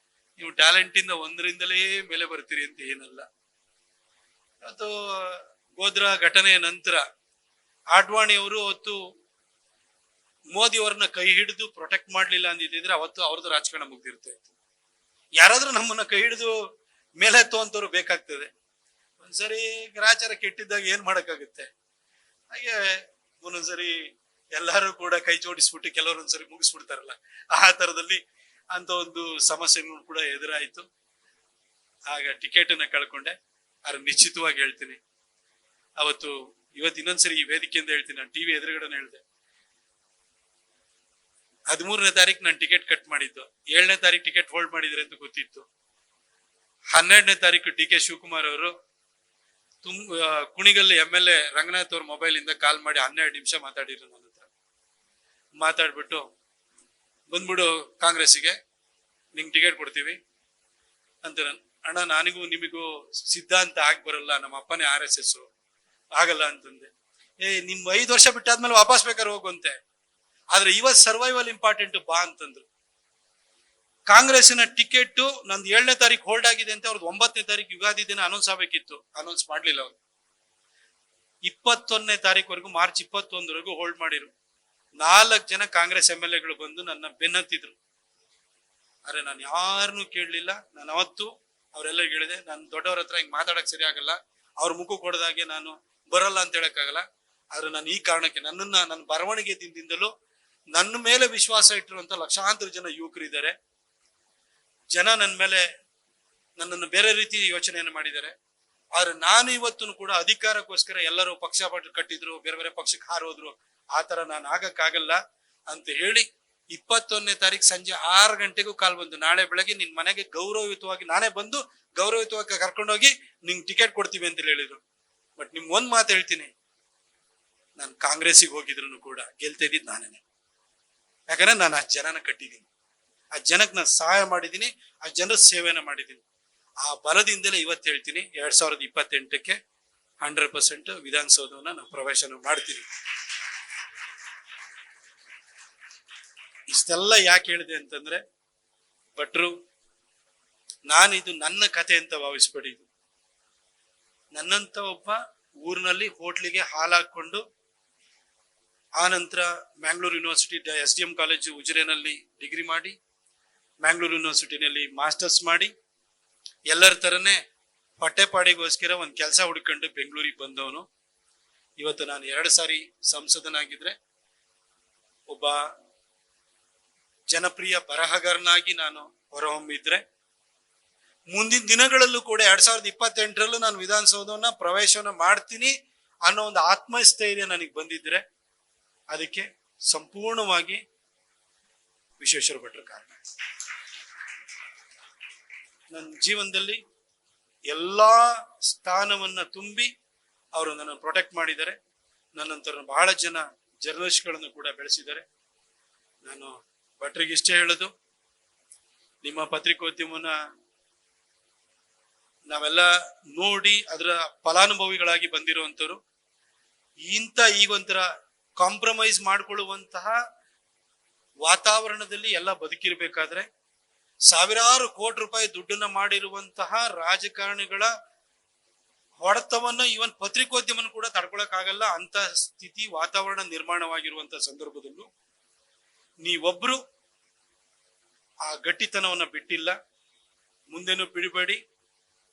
ನೀವು ಟ್ಯಾಲೆಂಟ್ ಇಂದ ಒಂದರಿಂದಲೇ ಮೇಲೆ ಬರ್ತೀರಿ ಅಂತ ಏನಲ್ಲ. ಇವತ್ತು ಗೋಧ್ರಾ ಘಟನೆಯ ನಂತರ ಆಡ್ವಾಣಿ ಅವರು ಅವತ್ತು ಮೋದಿ ಅವ್ರನ್ನ ಕೈ ಹಿಡಿದು ಪ್ರೊಟೆಕ್ಟ್ ಮಾಡ್ಲಿಲ್ಲ ಅಂದಿದ್ರೆ ಅವತ್ತು ಅವ್ರದ್ದು ರಾಜಕಾರಣ ಮುಗ್ದಿರ್ತಾ ಇತ್ತು. ಯಾರಾದ್ರೂ ನಮ್ಮನ್ನ ಕೈ ಹಿಡಿದು ಮೇಲೆತ್ತುವಂತವ್ರು ಬೇಕಾಗ್ತದೆ. ಒಂದ್ಸರಿ ಗ್ರಾಚಾರ ಕೆಟ್ಟಿದ್ದಾಗ ಏನ್ ಮಾಡಕ್ಕಾಗುತ್ತೆ. ಹಾಗೆ ಒಂದೊಂದ್ಸರಿ ಎಲ್ಲಾರು ಕೂಡ ಕೈ ಜೋಡಿಸ್ಬಿಟ್ಟು ಕೆಲವರೊಂದ್ಸರಿ ಮುಗಿಸ್ಬಿಡ್ತಾರಲ್ಲ, ಆ ತರದಲ್ಲಿ ಅಂತ ಒಂದು ಸಮಸ್ಯೆಗಳು ಕೂಡ ಎದುರಾಯ್ತು. ಆಗ ಟಿಕೆಟ್ ಅನ್ನ ಕಳ್ಕೊಂಡೆ. ಆದ್ರೆ ನಿಶ್ಚಿತವಾಗಿ ಹೇಳ್ತೀನಿ, ಇವತ್ತು ಇನ್ನೊಂದ್ಸರಿ ಈ ವೇದಿಕೆಯಿಂದ ಹೇಳ್ತೀನಿ, ನಾನು ಟಿವಿ ಎದುರುಗಡೆ ಹೇಳಿದೆ, 13ನೇ ತಾರೀಕು ನಾನು ಟಿಕೆಟ್ ಕಟ್ ಮಾಡಿದ್ದು, 7ನೇ ತಾರೀಕು ಟಿಕೆಟ್ ಹೋಲ್ಡ್ ಮಾಡಿದ್ರೆ ಅಂತ ಗೊತ್ತಿತ್ತು. 12ನೇ ತಾರೀಕು DK ಶಿವಕುಮಾರ್ ಅವರು ಕುಣಿಗಲ್ MLA ರಂಗನಾಥ್ ಅವ್ರ ಮೊಬೈಲ್ ಇಂದ ಕಾಲ್ ಮಾಡಿ 12 ನಿಮಿಷ ಮಾತಾಡಿದ್ರು ನನ್ನ ಹತ್ರ. ಮಾತಾಡ್ಬಿಟ್ಟು ಬಂದ್ಬಿಡು ಕಾಂಗ್ರೆಸ್ಸಿಗೆ, ನಿಂಗೆ ಟಿಕೆಟ್ ಕೊಡ್ತೀವಿ ಅಂತ. ಅಣ್ಣ ನನಗೂ ನಿಮಗೂ ಸಿದ್ಧಾಂತ ಆಗಿ ಬರಲ್ಲ, ನಮ್ಮ ಅಪ್ಪನೇ RSS, ಆಗಲ್ಲ ಅಂತಂದೆ. ನಿಮ್ 5 ವರ್ಷ ಬಿಟ್ಟಾದ್ಮೇಲೆ ವಾಪಸ್ ಬೇಕಾದ್ರೆ ಹೋಗುವಂತೆ, ಆದ್ರೆ ಇವತ್ ಸರ್ವೈವಲ್ ಇಂಪಾರ್ಟೆಂಟ್ ಬಾ ಅಂತಂದ್ರು. ಕಾಂಗ್ರೆಸ್ಸಿನ ಟಿಕೆಟ್ ನಂದು 7ನೇ ತಾರೀಕು ಹೋಲ್ಡ್ ಆಗಿದೆ ಅಂತ, ಅವ್ರದ್ದು 9ನೇ ತಾರೀಕು ಯುಗಾದಿ ದಿನ ಅನೌನ್ಸ್ ಆಗ್ಬೇಕಿತ್ತು, ಅನೌನ್ಸ್ ಮಾಡ್ಲಿಲ್ಲ ಅವ್ರು. 21ನೇ ತಾರೀಕುವರೆಗೂ, ಮಾರ್ಚ್ 21ವರೆಗೂ ಹೋಲ್ಡ್ ಮಾಡಿರು. 4 ಜನ ಕಾಂಗ್ರೆಸ್ MLAಗಳು ಬಂದು ನನ್ನ ಬೆನ್ನತ್ತಿದ್ರು. ಆದ್ರೆ ನಾನು ಯಾರನ್ನೂ ಕೇಳಲಿಲ್ಲ. ನಾನು ಅವತ್ತು ಅವರೆಲ್ಲರಿಗೂ ಹೇಳಿದೆ, ನಾನು ದೊಡ್ಡವ್ರ ಹತ್ರ ಹಿಂಗ್ ಮಾತಾಡಕ್ ಸರಿ ಆಗಲ್ಲ, ಅವ್ರ ಮುಖಕ್ಕೆ ಹೊಡೆದಾಗೆ ನಾನು ಬರಲ್ಲ ಅಂತ ಹೇಳಕ್ಕಾಗಲ್ಲ. ಆದ್ರೆ ನಾನು ಈ ಕಾರಣಕ್ಕೆ, ನನ್ನ ಬರವಣಿಗೆ ದಿನದಿಂದಲೂ ನನ್ನ ಮೇಲೆ ವಿಶ್ವಾಸ ಇಟ್ಟಿರುವಂತ ಲಕ್ಷಾಂತರ ಜನ ಯುವಕರಿದ್ದಾರೆ. ಜನ ನನ್ನ ಮೇಲೆ, ನನ್ನನ್ನು ಬೇರೆ ರೀತಿ ಯೋಚನೆಯನ್ನು ಮಾಡಿದ್ದಾರೆ. ಆದ್ರೆ ನಾನು ಇವತ್ತು ಕೂಡ ಅಧಿಕಾರಕ್ಕೋಸ್ಕರ ಎಲ್ಲರೂ ಪಕ್ಷ ಕಟ್ಟಿದ್ರು, ಬೇರೆ ಬೇರೆ ಪಕ್ಷಕ್ಕೆ ಹಾರೋದ್ರು, ಆತರ ನಾನು ಆಗಕ್ಕಾಗಲ್ಲ ಅಂತ ಹೇಳಿ 21ನೇ ತಾರೀಕು ಸಂಜೆ 6 ಗಂಟೆಗೂ ಕಾಲ್ ಬಂದು, ನಾಳೆ ಬೆಳಗ್ಗೆ ನಿನ್ ಮನೆಗೆ ಗೌರವಯುತವಾಗಿ ನಾನೇ ಬಂದು ಗೌರವಯುತವಾಗಿ ಕರ್ಕೊಂಡೋಗಿ ನಿಂಗೆ ಟಿಕೆಟ್ ಕೊಡ್ತೀವಿ ಅಂತ ಹೇಳಿದ್ರು. ಬಟ್ ನಿಮ್ಗೆ ಒಂದ್ ಮಾತು ಹೇಳ್ತೀನಿ, ನಾನು ಕಾಂಗ್ರೆಸ್ಸಿಗೆ ಹೋಗಿದ್ರು ಕೂಡ ಗೆಲ್ತಾ ಇದ್ದಿದ್ದು ನಾನೇನೆ. ಯಾಕಂದ್ರೆ ನಾನು ಆ ಜನನ ಕಟ್ಟಿದ್ದೀನಿ, ಆ ಜನಕ್ಕೆ ನಾನು ಸಹಾಯ ಮಾಡಿದ್ದೀನಿ, ಆ ಜನರ ಸೇವೆನ ಮಾಡಿದ್ದೀನಿ. ಆ ಬಲದಿಂದಲೇ ಇವತ್ತು ಹೇಳ್ತೀನಿ, 2028ಕ್ಕೆ 100% ವಿಧಾನಸೌಧವನ್ನ ನಾವು ಪ್ರವೇಶನ ಮಾಡ್ತೀನಿ. ಇಷ್ಟೆಲ್ಲ ಯಾಕೆ ಹೇಳಿದೆ ಅಂತಂದ್ರೆ, ಭಟ್ರು, ನಾನಿದು ನನ್ನ ಕತೆ ಅಂತ ಭಾವಿಸ್ಬೇಡಿ. ಇದು ನನ್ನಂತ ಒಬ್ಬ ಊರಿನಲ್ಲಿ ಹೋಟ್ಲಿಗೆ ಹಾಲಾಕೊಂಡು, ಆ ನಂತರ ಮ್ಯಾಂಗ್ಳೂರ್ ಯೂನಿವರ್ಸಿಟಿ SDM ಕಾಲೇಜು ಉಜಿರೆನಲ್ಲಿ ಡಿಗ್ರಿ ಮಾಡಿ, ಮ್ಯಾಂಗ್ಳೂರ್ ಯೂನಿವರ್ಸಿಟಿನಲ್ಲಿ ಮಾಸ್ಟರ್ಸ್ ಮಾಡಿ, ಎಲ್ಲರ ತರನೇ ಹೊಟ್ಟೆಪಾಡಿಗೋಸ್ಕರ ಒಂದು ಕೆಲಸ ಹುಡ್ಕೊಂಡು ಬೆಂಗಳೂರಿಗೆ ಬಂದವನು. ಇವತ್ತು ನಾನು 2 ಸಾರಿ ಸಂಸದನಾಗಿದ್ರೆ, ಒಬ್ಬ ಜನಪ್ರಿಯ ಬರಹಗಾರನಾಗಿ ನಾನು ಹೊರಹೊಮ್ಮಿದ್ರೆ, ಮುಂದಿನ ದಿನಗಳಲ್ಲೂ ಕೂಡ 2028ರಲ್ಲೂ ನಾನು ವಿಧಾನಸೌಧವನ್ನ ಪ್ರವೇಶನ ಮಾಡ್ತೀನಿ ಅನ್ನೋ ಒಂದು ಆತ್ಮಸ್ಥೈರ್ಯ ನನಗೆ ಬಂದಿದ್ರೆ, ಅದಕ್ಕೆ ಸಂಪೂರ್ಣವಾಗಿ ವಿಶ್ವೇಶ್ವರ ಭಟ್ರ ಕಾರಣ. ನನ್ನ ಜೀವನದಲ್ಲಿ ಎಲ್ಲಾ ಸ್ಥಾನವನ್ನ ತುಂಬಿ ಅವರು ನನ್ನನ್ನು ಪ್ರೊಟೆಕ್ಟ್ ಮಾಡಿದ್ದಾರೆ. ನನ್ನಂತರ ಬಹಳ ಜನ ಜರ್ನಲಿಸ್ಟ್ಗಳನ್ನು ಕೂಡ ಬೆಳೆಸಿದ್ದಾರೆ. ನಾನು ಭಟ್ರಿಗೆ ಇಷ್ಟೇ ಹೇಳೋದು, ನಿಮ್ಮ ಪತ್ರಿಕೋದ್ಯಮನ ನಾವೆಲ್ಲ ನೋಡಿ ಅದರ ಫಲಾನುಭವಿಗಳಾಗಿ ಬಂದಿರುವಂತವ್ರು. ಈಗೊಂಥರ ಕಾಂಪ್ರಮೈಸ್ ಮಾಡ್ಕೊಳ್ಳುವಂತಹ ವಾತಾವರಣದಲ್ಲಿ ಎಲ್ಲ ಬದುಕಿರ್ಬೇಕಾದ್ರೆ, ಸಾವಿರಾರು ಕೋಟಿ ರೂಪಾಯಿ ದುಡ್ಡನ್ನ ಮಾಡಿರುವಂತಹ ರಾಜಕಾರಣಿಗಳ ಹೊಡೆತವನ್ನು ಇವನ್ ಪತ್ರಿಕೋದ್ಯಮನ ಕೂಡ ತಡ್ಕೊಳಕ್ಕಾಗಲ್ಲ. ಅಂತ ಸ್ಥಿತಿ ವಾತಾವರಣ ನಿರ್ಮಾಣವಾಗಿರುವಂತಹ ಸಂದರ್ಭದಲ್ಲೂ ನೀವೊಬ್ರು ಆ ಗಟ್ಟಿತನವನ್ನ ಬಿಟ್ಟಿಲ್ಲ, ಮುಂದೆನೂ ಬಿಡಬೇಡಿ.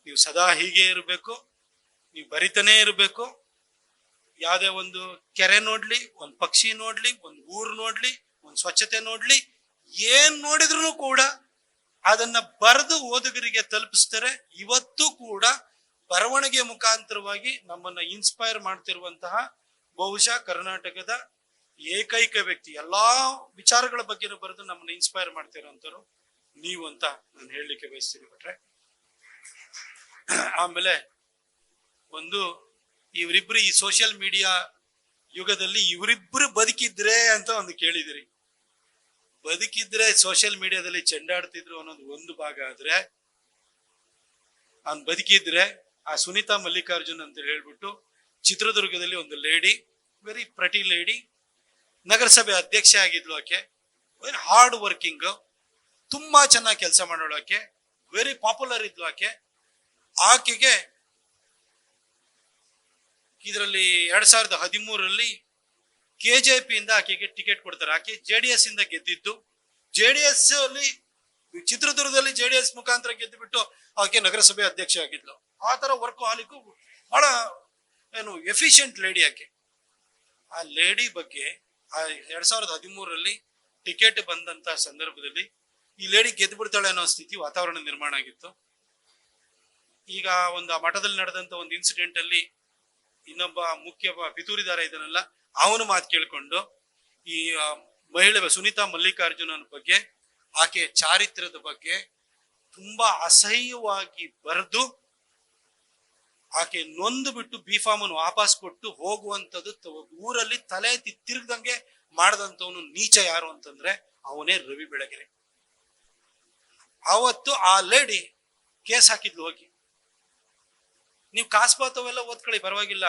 ನೀವು ಸದಾ ಹೀಗೆ ಇರಬೇಕು, ನೀವು ಬರಿತಾನೇ ಇರಬೇಕು. ಯಾವುದೇ ಒಂದು ಕೆರೆ ನೋಡ್ಲಿ, ಒಂದು ಪಕ್ಷಿ ನೋಡ್ಲಿ, ಒಂದು ಊರು ನೋಡ್ಲಿ, ಒಂದು ಸ್ವಚ್ಛತೆ ನೋಡ್ಲಿ, ಏನ್ ನೋಡಿದ್ರು ಕೂಡ ಅದನ್ನ ಬರೆದು ಓದುಗರಿಗೆ ತಲುಪಿಸ್ತಾರೆ. ಇವತ್ತು ಕೂಡ ಬರವಣಿಗೆ ಮುಖಾಂತರವಾಗಿ ನಮ್ಮನ್ನ ಇನ್ಸ್ಪೈರ್ ಮಾಡ್ತಿರುವಂತಹ ಬಹುಶಃ ಕರ್ನಾಟಕದ ಏಕೈಕ ವ್ಯಕ್ತಿ, ಎಲ್ಲಾ ವಿಚಾರಗಳ ಬಗ್ಗೆ ಬರೆದು ನಮ್ಮನ್ನ ಇನ್ಸ್ಪೈರ್ ಮಾಡ್ತಿರೋಂಥವ್ರು ನೀವು ಅಂತ ನಾನು ಹೇಳಲಿಕ್ಕೆ ಬಯಸ್ತೀನಿ ಭಟ್ರೆ. ಆಮೇಲೆ ಒಂದು, ಇವರಿಬ್ರು ಈ ಸೋಷಿಯಲ್ ಮೀಡಿಯಾ ಯುಗದಲ್ಲಿ ಇವರಿಬ್ರು ಬದುಕಿದ್ರೆ ಅಂತ ಒಂದು ಕೇಳಿದಿರಿ. ಬದುಕಿದ್ರೆ ಸೋಷಿಯಲ್ ಮೀಡಿಯಾದಲ್ಲಿ ಚೆಂಡಾಡ್ತಿದ್ರು ಅನ್ನೋದು ಒಂದು ಭಾಗ ಆದ್ರೆ, ಅವ್ನು ಬದುಕಿದ್ರೆ ಆ ಸುನೀತಾ ಮಲ್ಲಿಕಾರ್ಜುನ್ ಅಂತ ಹೇಳ್ಬಿಟ್ಟು ಚಿತ್ರದುರ್ಗದಲ್ಲಿ ಒಂದು ಲೇಡಿ, ವೆರಿ ಪ್ರಟಿ ಲೇಡಿ, ನಗರಸಭೆ ಅಧ್ಯಕ್ಷೆ ಆಗಿದ್ಲು. ಆಕೆ ವೆರಿ ಹಾರ್ಡ್ ವರ್ಕಿಂಗ್, ತುಂಬಾ ಚೆನ್ನಾಗಿ ಕೆಲಸ ಮಾಡೋಳು. ಆಕೆ ವೆರಿ ಪಾಪ್ಯುಲರ್ ಇದ್ಲು. ಆಕೆಗೆ ಇದರಲ್ಲಿ 2013ರಲ್ಲಿ KJP ಇಂದ ಆಕೆಗೆ ಟಿಕೆಟ್ ಕೊಡ್ತಾರೆ. ಆಕೆ JDS ಇಂದ ಗೆದ್ದಿದ್ದು. JDS ಅಲ್ಲಿ ಚಿತ್ರದುರ್ಗದಲ್ಲಿ JDS ಮುಖಾಂತರ ಗೆದ್ದು ಬಿಟ್ಟು ಆಕೆ ನಗರಸಭೆ ಅಧ್ಯಕ್ಷೆ ಆಗಿದ್ಲು. ಆ ತರ ವರ್ಕ್ ಹಾಲಿಗೂ ಬಹಳ ಎಫಿಷಿಯಂಟ್ ಲೇಡಿ ಆಕೆ. ಆ ಲೇಡಿ ಬಗ್ಗೆ 2013ರಲ್ಲಿ ಟಿಕೆಟ್ ಬಂದಂತ ಸಂದರ್ಭದಲ್ಲಿ ಈ ಲೇಡಿ ಗೆದ್ದು ಬಿಡ್ತಾಳೆ ಅನ್ನೋ ಸ್ಥಿತಿ ವಾತಾವರಣ ನಿರ್ಮಾಣ ಆಗಿತ್ತು. ಈಗ ಒಂದು ಆ ಮಠದಲ್ಲಿ ನಡೆದಂತ ಒಂದು ಇನ್ಸಿಡೆಂಟ್ ಅಲ್ಲಿ ಇನ್ನೊಬ್ಬ ಮುಖ್ಯ ಪಿತೂರಿದಾರ ಇದನ್ನೆಲ್ಲ ಅವನು ಮಾತು ಕೇಳ್ಕೊಂಡು ಈ ಮಹಿಳೆ ಸುನೀತಾ ಮಲ್ಲಿಕಾರ್ಜುನನ್ ಬಗ್ಗೆ, ಆಕೆ ಚಾರಿತ್ರ್ಯದ ಬಗ್ಗೆ ತುಂಬಾ ಅಸಹ್ಯವಾಗಿ ಬರೆದು ಆಕೆ ನೊಂದು ಬಿಟ್ಟು B.Pharm ಅನ್ನು ವಾಪಸ್ ಕೊಟ್ಟು ಹೋಗುವಂತದ್ದು, ಊರಲ್ಲಿ ತಲೆ ಎತ್ತಿ ತಿರುಗದಂಗೆ ಮಾಡದಂತವನು ನೀಚ ಯಾರು ಅಂತಂದ್ರೆ ಅವನೇ ರವಿ ಬೆಳಗೆರೆ. ಅವತ್ತು ಆ ಲೇಡಿ ಕೇಸ್ ಹಾಕಿದ್ಲು ಹೋಗಿ. ನೀವು ಕಾಸ್ಪಾತವೆಲ್ಲ ಓದ್ಕೊಳ್ಳಿ, ಪರವಾಗಿಲ್ಲ.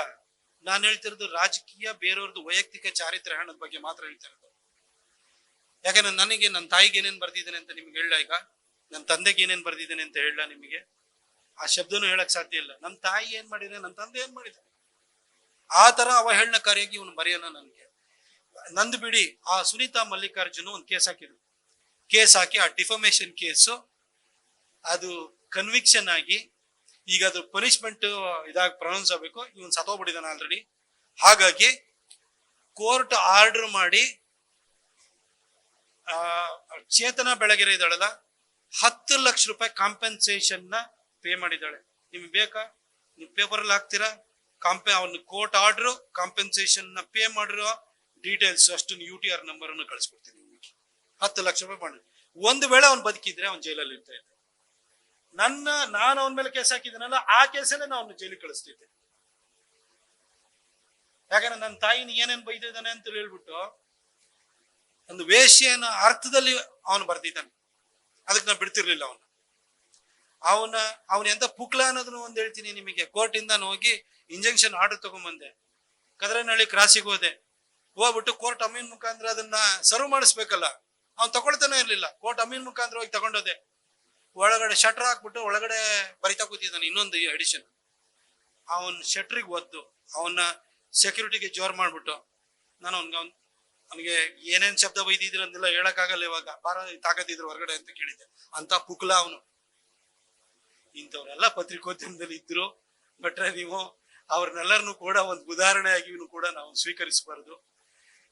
ನಾನು ಹೇಳ್ತಿರೋದು ರಾಜಕೀಯ, ಬೇರೆಯವ್ರದ್ದು ವೈಯಕ್ತಿಕ ಚಾರಿತ್ರ್ಯ ಹಣದ ಬಗ್ಗೆ ಮಾತ್ರ ಹೇಳ್ತಾ ಇರೋದು. ಯಾಕಂದ್ರೆ ನನಗೆ ನನ್ನ ತಾಯಿಗೆ ಏನೇನ್ ಬರ್ದಿದ್ದೇನೆ ಅಂತ ನಿಮ್ಗೆ ಹೇಳ, ಈಗ ನನ್ನ ತಂದೆಗೆ ಏನೇನ್ ಬರ್ದಿದ್ದೇನೆ ಅಂತ ಹೇಳ ನಿಮಗೆ, ಆ ಶಬ್ದನೂ ಹೇಳಕ್ ಸಾಧ್ಯ ಇಲ್ಲ. ನನ್ನ ತಾಯಿ ಏನ್ ಮಾಡಿದ್ರೆ, ನನ್ನ ತಂದೆ ಏನ್ ಮಾಡಿದ, ಆ ತರ ಅವಹೇಳನಕಾರಿಯಾಗಿ ಇವನು ಬರೆಯೋಣ ನನಗೆ. ನಂದು ಬಿಡಿ, ಆ ಸುನೀತಾ ಮಲ್ಲಿಕಾರ್ಜುನ್ ಒಂದು ಕೇಸ್ ಹಾಕಿದ್ರು. ಕೇಸ್ ಹಾಕಿ ಆ ಡಿಫಮೇಷನ್ ಕೇಸು ಅದು ಕನ್ವಿಕ್ಷನ್ ಆಗಿ ಈಗ ಅದು ಪನಿಷ್ಮೆಂಟ್ ಇದಾಗಿ ಪ್ರೊನೌನ್ಸ್ ಆಗಬೇಕು. ಇವನ್ ಸತ್ತೋಗ್ಬಿಟ್ಟಿದ್ದಾನೆ ಆಲ್ರೆಡಿ. ಹಾಗಾಗಿ ಕೋರ್ಟ್ ಆರ್ಡರ್ ಮಾಡಿ ಚೇತನ ಬೆಳಗೆರೆ ಇದ್ದಾಳಲ್ಲ, 10 ಲಕ್ಷ ರೂಪಾಯಿ ಕಾಂಪೆನ್ಸೇಷನ್ ನ ಪೇ ಮಾಡಿದ್ದಾಳೆ. ನಿಮ್ಗೆ ಬೇಕಾ? ನೀವು ಪೇಪರ್ ಅಲ್ಲಿ ಹಾಕ್ತೀರಾ? ಅವನು ಕೋರ್ಟ್ ಆರ್ಡರ್ ಕಾಂಪೆನ್ಸೇಷನ್ ನ ಪೇ ಮಾಡಿರೋ ಡೀಟೇಲ್ಸ್ ಅಷ್ಟು UTR ನಂಬರ್ ಅನ್ನು ಕಳಿಸ್ಕೊಡ್ತೀನಿ ನಿಮಗೆ. 10 ಲಕ್ಷ ರೂಪಾಯಿ ಮಾಡಿ. ಒಂದು ವೇಳೆ ಅವ್ನು ಬದುಕಿದ್ರೆ ಅವ್ನು ಜೈಲಲ್ಲಿ ಇರ್ತಾ ಇದ್ದ. ನಾನು ಅವನ ಮೇಲೆ ಕೇಸ್ ಹಾಕಿದ್ದೀನಲ್ಲ, ಆ ಕೇಸಲ್ಲೇ ನಾನು ಅವನು ಜೈಲಿಗೆ ಕಳಿಸ್ತಿದ್ದೆ. ಯಾಕಂದ್ರೆ ನನ್ನ ತಾಯಿನ ಏನೇನ್ ಬೈದಿದ್ದಾನೆ ಅಂತ ಹೇಳ್ಬಿಟ್ಟು ಒಂದು ವೇಶ್ಯನ ಅರ್ಥದಲ್ಲಿ ಅವನು ಬರ್ದಿದ್ದಾನೆ. ಅದಕ್ಕೆ ನಾನು ಬಿಡ್ತಿರ್ಲಿಲ್ಲ ಅವನ ಎಂತ ಪುಕ್ಲ ಅನ್ನೋದನ್ನು ಒಂದು ಹೇಳ್ತೀನಿ ನಿಮಗೆ. ಕೋರ್ಟ್ ಇಂದ ಹೋಗಿ ಇಂಜೆಕ್ಷನ್ ಆರ್ಡರ್ ತಗೊಂಡ್ಬಂದೆ. ಕದ್ರನಹಳ್ಳಿ ಕ್ರಾಸಿಗೆ ಹೋಗ್ಬಿಟ್ಟು ಕೋರ್ಟ್ ಅಮೀನ್ ಮುಖಾಂತರ ಅದನ್ನ ಸರ್ವ್ ಮಾಡಿಸ್ಬೇಕಲ್ಲ, ಅವ್ನು ತಗೊಳ್ತಾನೆ ಇರ್ಲಿಲ್ಲ. ಕೋರ್ಟ್ ಅಮೀನ್ ಮುಖಾಂತರ ಹೋಗಿ ತಗೊಂಡೋದೆ. ಒಳಗಡೆ ಶಟರ್ ಹಾಕ್ಬಿಟ್ಟು ಒಳಗಡೆ ಬರಿತಾ ಕೂತಿದ್ದಾನೆ ಇನ್ನೊಂದು ಎಡಿಷನ್. ಅವನ್ ಶಟ್ರಿಗೆ ಒದ್ದು ಅವನ ಸೆಕ್ಯೂರಿಟಿಗೆ ಜೋರ್ ಮಾಡ್ಬಿಟ್ಟು ನಾನು ಅವನಿಗೆ ಏನೇನ್ ಶಬ್ದ ಬೈದಿದ್ರು ಅಂತೆಲ್ಲ ಹೇಳಕ್ಕಾಗಲ್ಲ, ಇವಾಗ ಬಾರ ತಾಕತ್ತಿದ್ರು ಹೊರಗಡೆ ಅಂತ ಕೇಳಿದ್ದೆ. ಅಂತ ಪುಕ್ಲ ಅವನು. ಇಂಥವ್ರೆಲ್ಲ ಪತ್ರಿಕೋದ್ಯಮದಲ್ಲಿ ಇದ್ರು. ಬಟ್ರೆ ನೀವು ಅವ್ರನ್ನೆಲ್ಲರನ್ನು ಕೂಡ ಒಂದು ಉದಾಹರಣೆಯಾಗಿ ಕೂಡ ನಾವು ಸ್ವೀಕರಿಸಬಾರದು.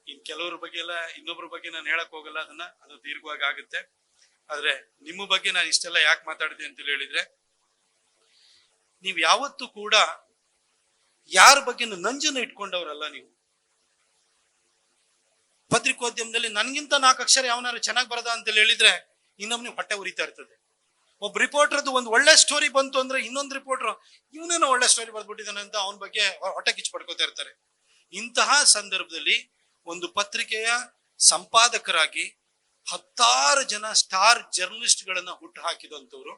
ಇನ್ ಕೆಲವ್ರ ಬಗ್ಗೆ ಎಲ್ಲ, ಇನ್ನೊಬ್ರ ಬಗ್ಗೆ ನಾನು ಹೇಳಕ್ ಹೋಗಲ್ಲ, ಅದು ದೀರ್ಘವಾಗಿ ಆಗುತ್ತೆ. ಆದ್ರೆ ನಿಮ್ಮ ಬಗ್ಗೆ ನಾನು ಇಷ್ಟೆಲ್ಲ ಯಾಕೆ ಮಾತಾಡಿದೆ ಅಂತ ಹೇಳಿದ್ರೆ, ನೀವು ಯಾವತ್ತೂ ಕೂಡ ಯಾರ ಬಗ್ಗೆ ನಂಜನ್ನು ಇಟ್ಕೊಂಡವ್ರಲ್ಲ. ನೀವು ಪತ್ರಿಕೋದ್ಯಮದಲ್ಲಿ ನನ್ಗಿಂತ 4 ಅಕ್ಷರ ಯಾವನಾರು ಚೆನ್ನಾಗಿ ಬರದ ಅಂತ ಹೇಳಿದ್ರೆ ಇನ್ನೊಬ್ನಿಗೆ ಹೊಟ್ಟೆ ಉರಿತಾ ಇರ್ತದೆ. ಒಬ್ಬ ರಿಪೋರ್ಟರ್ದು ಒಂದು ಒಳ್ಳೆ ಸ್ಟೋರಿ ಬಂತು ಅಂದ್ರೆ ಇನ್ನೊಂದು ರಿಪೋರ್ಟರ್ ಇವನೇನೋ ಒಳ್ಳೆ ಸ್ಟೋರಿ ಬರ್ದ್ಬಿಟ್ಟಿದ್ದಾನೆ ಅಂತ ಅವನ ಬಗ್ಗೆ ಹೊಟ್ಟೆ ಕಿಚ್ಚು ಪಡ್ಕೋತಾ ಇರ್ತಾರೆ. ಇಂತಹ ಸಂದರ್ಭದಲ್ಲಿ ಒಂದು ಪತ್ರಿಕೆಯ ಸಂಪಾದಕರಾಗಿ 10 ಜನ ಸ್ಟಾರ್ ಜರ್ನಲಿಸ್ಟ್ ಗಳನ್ನ ಹುಟ್ಟು ಹಾಕಿದಂತವ್ರು,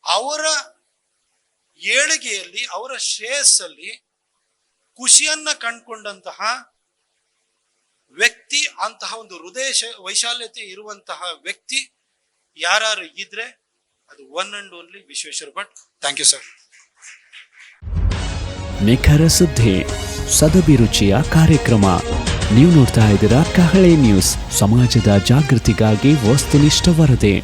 ಅವರ ಏಳಿಗೆಯಲ್ಲಿ, ಅವರ ಶ್ರೇಯಸ್ಸಲ್ಲಿ ಖುಷಿಯನ್ನ ಕಂಡುಕೊಂಡಂತಹ ವ್ಯಕ್ತಿ, ಅಂತಹ ಒಂದು ಹೃದಯ ವೈಶಾಲ್ಯತೆ ಇರುವಂತಹ ವ್ಯಕ್ತಿ ಯಾರು ಇದ್ರೆ ಅದು one and only Vishweshwara Bhat. Thank you sir. ನಿಖರ ಸುದ್ದಿ, ಸದಭಿರುಚಿಯ ಕಾರ್ಯಕ್ರಮ. ನೀವು ನೋಡ್ತಾ ಇದ್ದೀರಾ ಕಹಳೆ ನ್ಯೂಸ್, ಸಮಾಜದ ಜಾಗೃತಿಗಾಗಿ ವಸ್ತುನಿಷ್ಠ ವರದಿ.